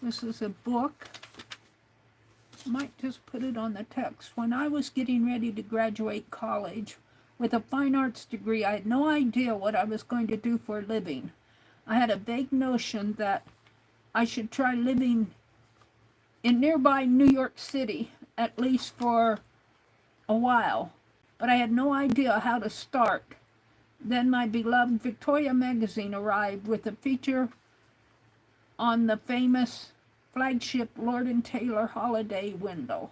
This is a book. I might just put it on the text. When I was getting ready to graduate college with a fine arts degree, I had no idea what I was going to do for a living. I had a vague notion that I should try living in nearby New York City, at least for a while, but I had no idea how to start. Then my beloved Victoria magazine arrived with a feature on the famous flagship Lord and Taylor holiday window.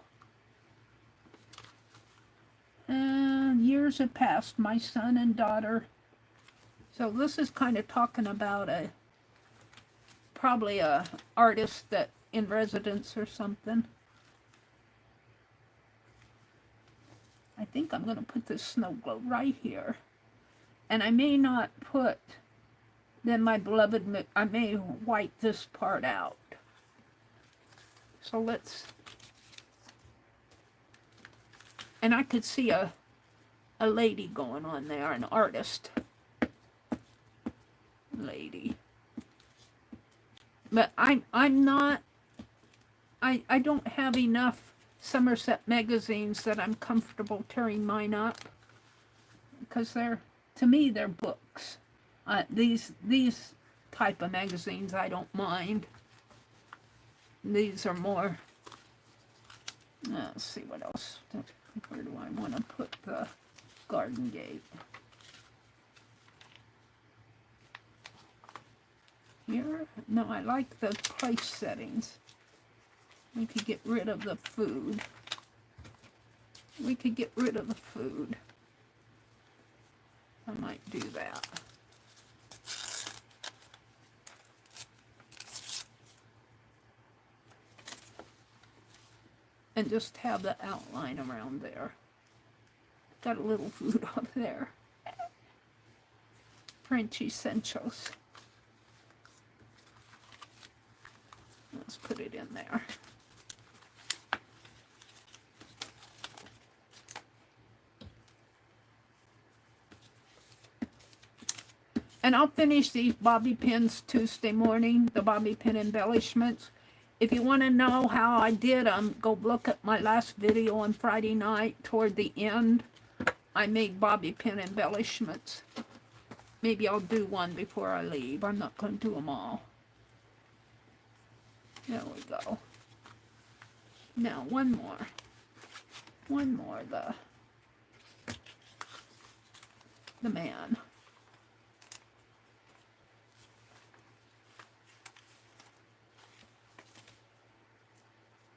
And years have passed, my son and daughter. So this is kind of talking about probably a artist that in residence or something. I think I'm going to put this snow globe right here. And I may not put, then my beloved, I may white this part out. So let's, and I could see a lady going on there, an artist lady. But I'm not, I don't have enough Somerset magazines that I'm comfortable tearing mine up, because they're, to me, they're books. These type of magazines I don't mind. These are more, let's see what else. Where do I want to put the garden gate? Here? No, I like the place settings. We could get rid of the food. We could get rid of the food. I might do that. And just have the outline around there. Got a little food up there. French essentials. Let's put it in there. And I'll finish these bobby pins Tuesday morning, the bobby pin embellishments. If you want to know how I did them, go look at my last video on Friday night. Toward the end, I made bobby pin embellishments. Maybe I'll do one before I leave. I'm not going to do them all. There we go. Now, one more. One more, the man.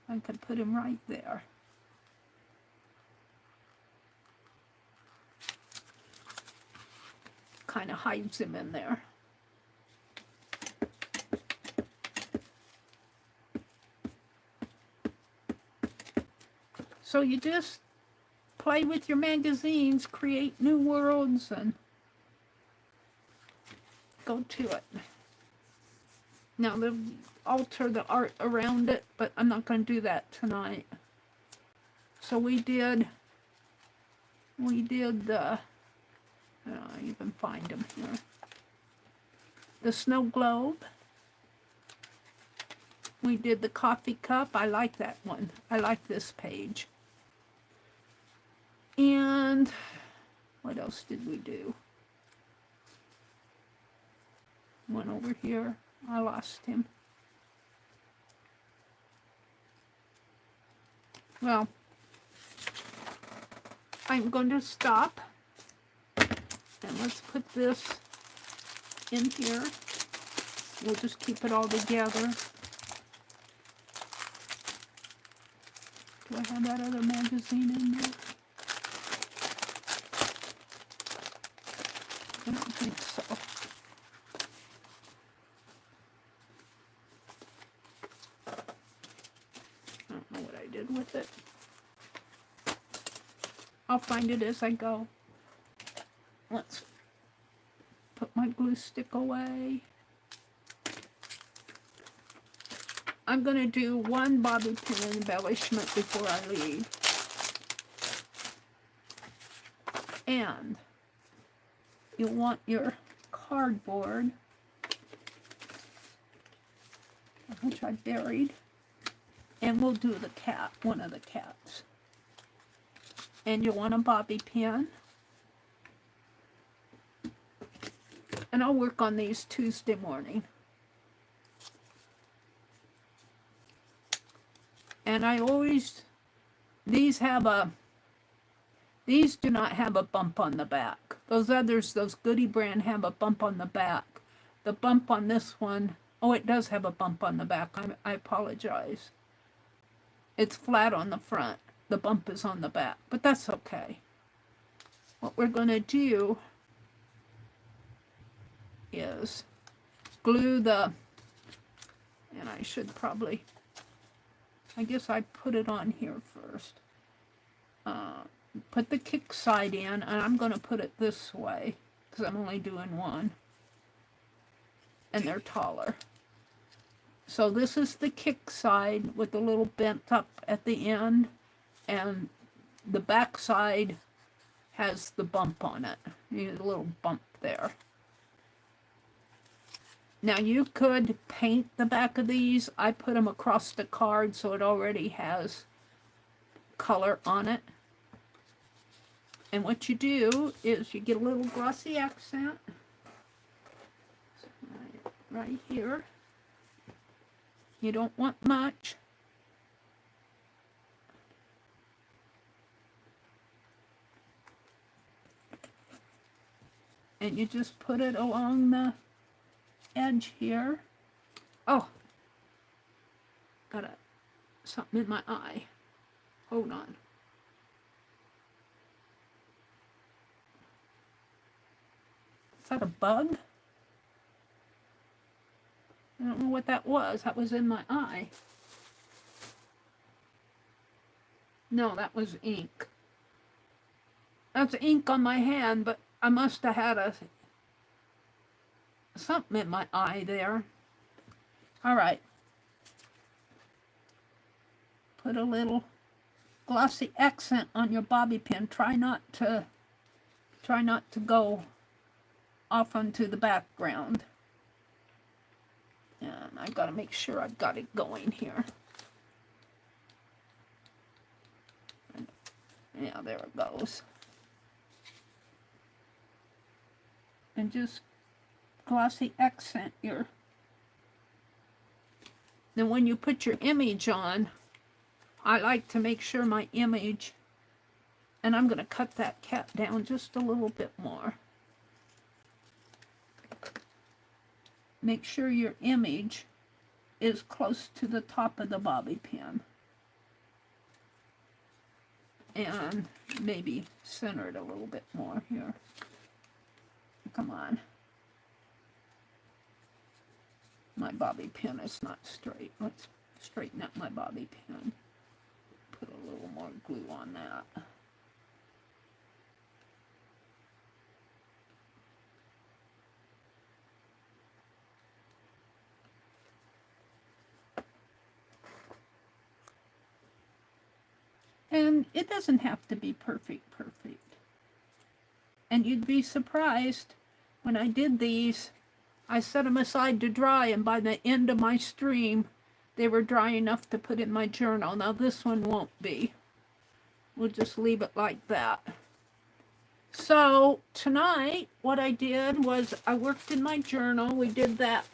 I could put him right there. Kind of hides him in there. So you just play with your magazines, create new worlds, and go to it. Now they'll alter the art around it, but I'm not going to do that tonight. So we did the, I even find them here. The snow globe. We did the coffee cup. I like that one. I like this page. And what else did we do? One over here. I lost him. Well, I'm going to stop. And let's put this in here. We'll just keep it all together. Do I have that other magazine in there? I don't think so. I don't know what I did with it. I'll find it as I go. Let's put my glue stick away. I'm going to do one bobby pin embellishment before I leave. And you want your cardboard, which I buried, and we'll do the cat, one of the cats. And you want a bobby pin. And I'll work on these Tuesday morning. And I always, these do not have a bump on the back. Those others, those Goody brand, have a bump on the back. The bump on this one, oh, it does have a bump on the back. I apologize. It's flat on the front. The bump is on the back, but that's okay. What we're going to do is glue the, and I should probably, I guess I put it on here first. Put the kick side in, and I'm going to put it this way because I'm only doing one. And they're taller. So this is the kick side with the little bent up at the end, and the back side has the bump on it. You know, the little bump there. Now you could paint the back of these. I put them across the card so it already has color on it. And what you do is you get a little glossy accent right here. You don't want much. And you just put it along the edge here. Oh, got something in my eye. Hold on. Is that a bug? I don't know what that was. That was in my eye. No, that was ink. That's ink on my hand, but I must have had something in my eye there. All right. Put a little glossy accent on your bobby pin. Try not to go off onto the background. And I gotta make sure I've got it going here. Yeah, there it goes. And just glossy accent your. Then when you put your image on, I like to make sure my image, and I'm going to cut that cap down just a little bit more. Make sure your image is close to the top of the bobby pin. And maybe center it a little bit more here. Come on. My bobby pin is not straight. Let's straighten up my bobby pin. Put a little more glue on that. And it doesn't have to be perfect. And you'd be surprised, when I did these, I set them aside to dry, and by the end of my stream, they were dry enough to put in my journal. Now this one won't be. We'll just leave it like that. So tonight, what I did was I worked in my journal. We did that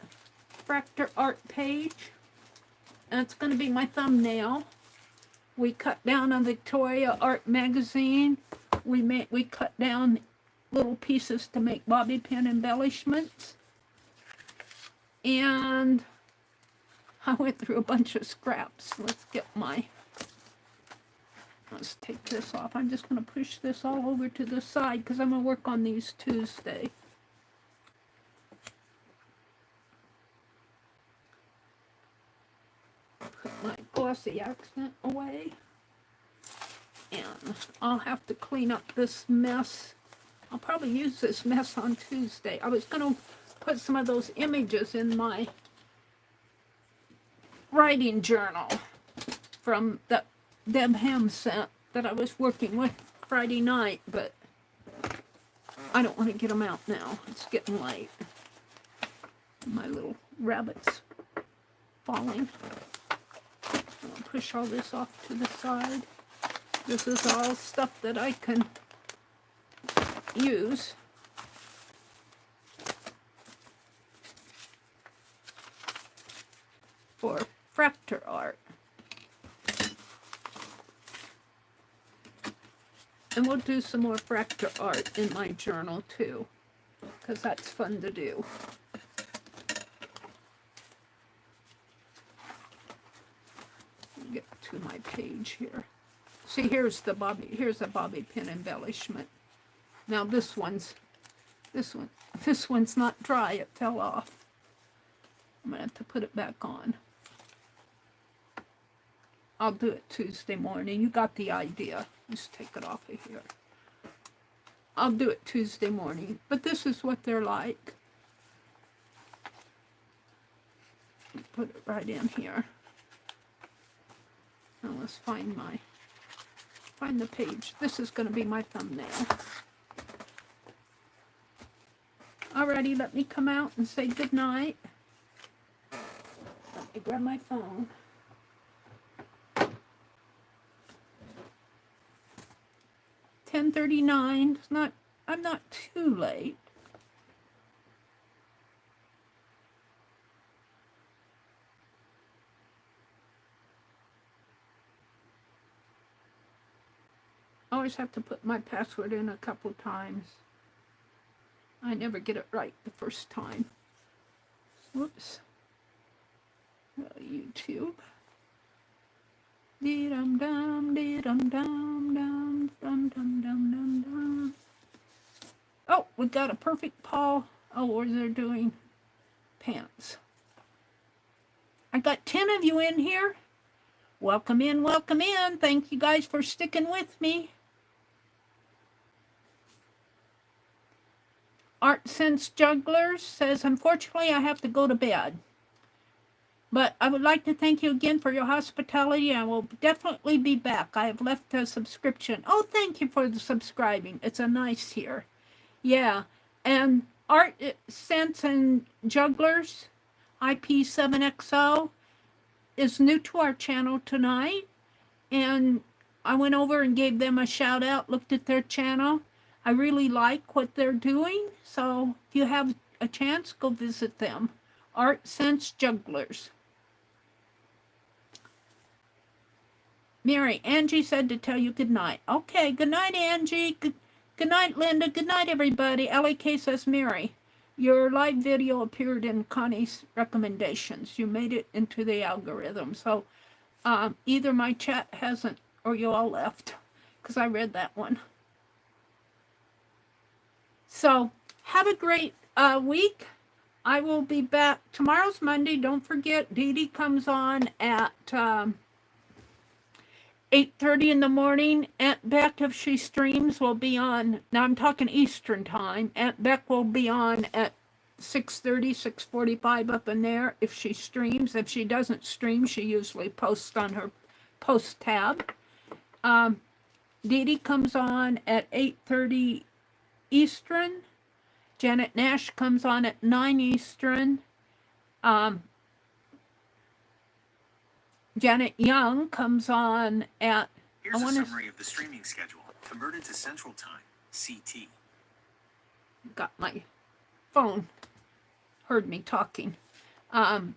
Fractur art page. That's going to be my thumbnail. We cut down a Victoria art magazine. We cut down little pieces to make bobby pin embellishments. And I went through a bunch of scraps. Let's take this off. I'm just going to push this all over to the side because I'm going to work on these Tuesday. Put my glossy accent away. And I'll have to clean up this mess. I'll probably use this mess on Tuesday. I was going to put some of those images in my writing journal from the Deb Ham sent that I was working with Friday night, but I don't want to get them out now. It's getting late. My little rabbit's falling. I'll push all this off to the side. This is all stuff that I can use. For Fractur art. And we'll do some more Fractur art in my journal too, because that's fun to do. Get to my page here. See, here's a bobby pin embellishment. Now this one's not dry, it fell off. I'm gonna have to put it back on. I'll do it Tuesday morning. You got the idea. Just take it off of here. I'll do it Tuesday morning. But this is what they're like. Put it right in here. Now let's find the page. This is going to be my thumbnail. Alrighty, let me come out and say good night. Let me grab my phone. 10:39. I'm not too late. I always have to put my password in a couple times. I never get it right the first time. Whoops. YouTube. Dee-dum-dum, dee-dum-dum, dum, dum, dum, dum, dum, dum. Oh, we got a perfect Paul. Oh, or they're doing pants. I got 10 of you in here. Welcome in, welcome in. Thank you guys for sticking with me. Art Sense Jugglers says, unfortunately, I have to go to bed. But I would like to thank you again for your hospitality. I will definitely be back. I have left a subscription. Oh, thank you for the subscribing. It's a nice here. Yeah. And Art Sense and Jugglers, IP7XO, is new to our channel tonight. And I went over and gave them a shout out, looked at their channel. I really like what they're doing. So if you have a chance, go visit them. Art Sense Jugglers. Mary, Angie said to tell you good night. Okay, good night, Angie. Good night, Linda. Good night, everybody. LAK says, Mary, your live video appeared in Connie's recommendations. You made it into the algorithm. So either my chat hasn't or you all left because I read that one. So have a great week. I will be back. Tomorrow's Monday. Don't forget, Dee Dee comes on at 8:30 in the morning. Aunt Beck, if she streams, will be on. Now I'm talking Eastern time. Aunt Beck will be on at 6:30, 6:45 up in there if she streams. If she doesn't stream, she usually posts on her post tab. Dee Dee comes on at 8:30 Eastern. Janet Nash comes on at 9 Eastern. Janet Young comes on at... Here's a summary of the streaming schedule, converted to Central Time, CT. Got my phone. Heard me talking. Janet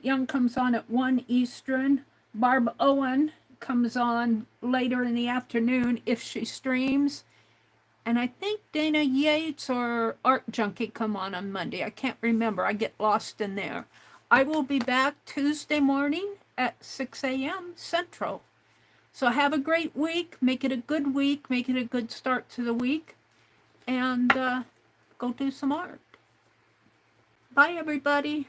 Young comes on at 1 Eastern. Barb Owen comes on later in the afternoon if she streams. And I think Dana Yates or Art Junkie come on Monday. I can't remember. I get lost in there. I will be back Tuesday morning at 6 a.m. Central. So have a great week. Make it a good week. Make it a good start to the week. And go do some art. Bye, everybody.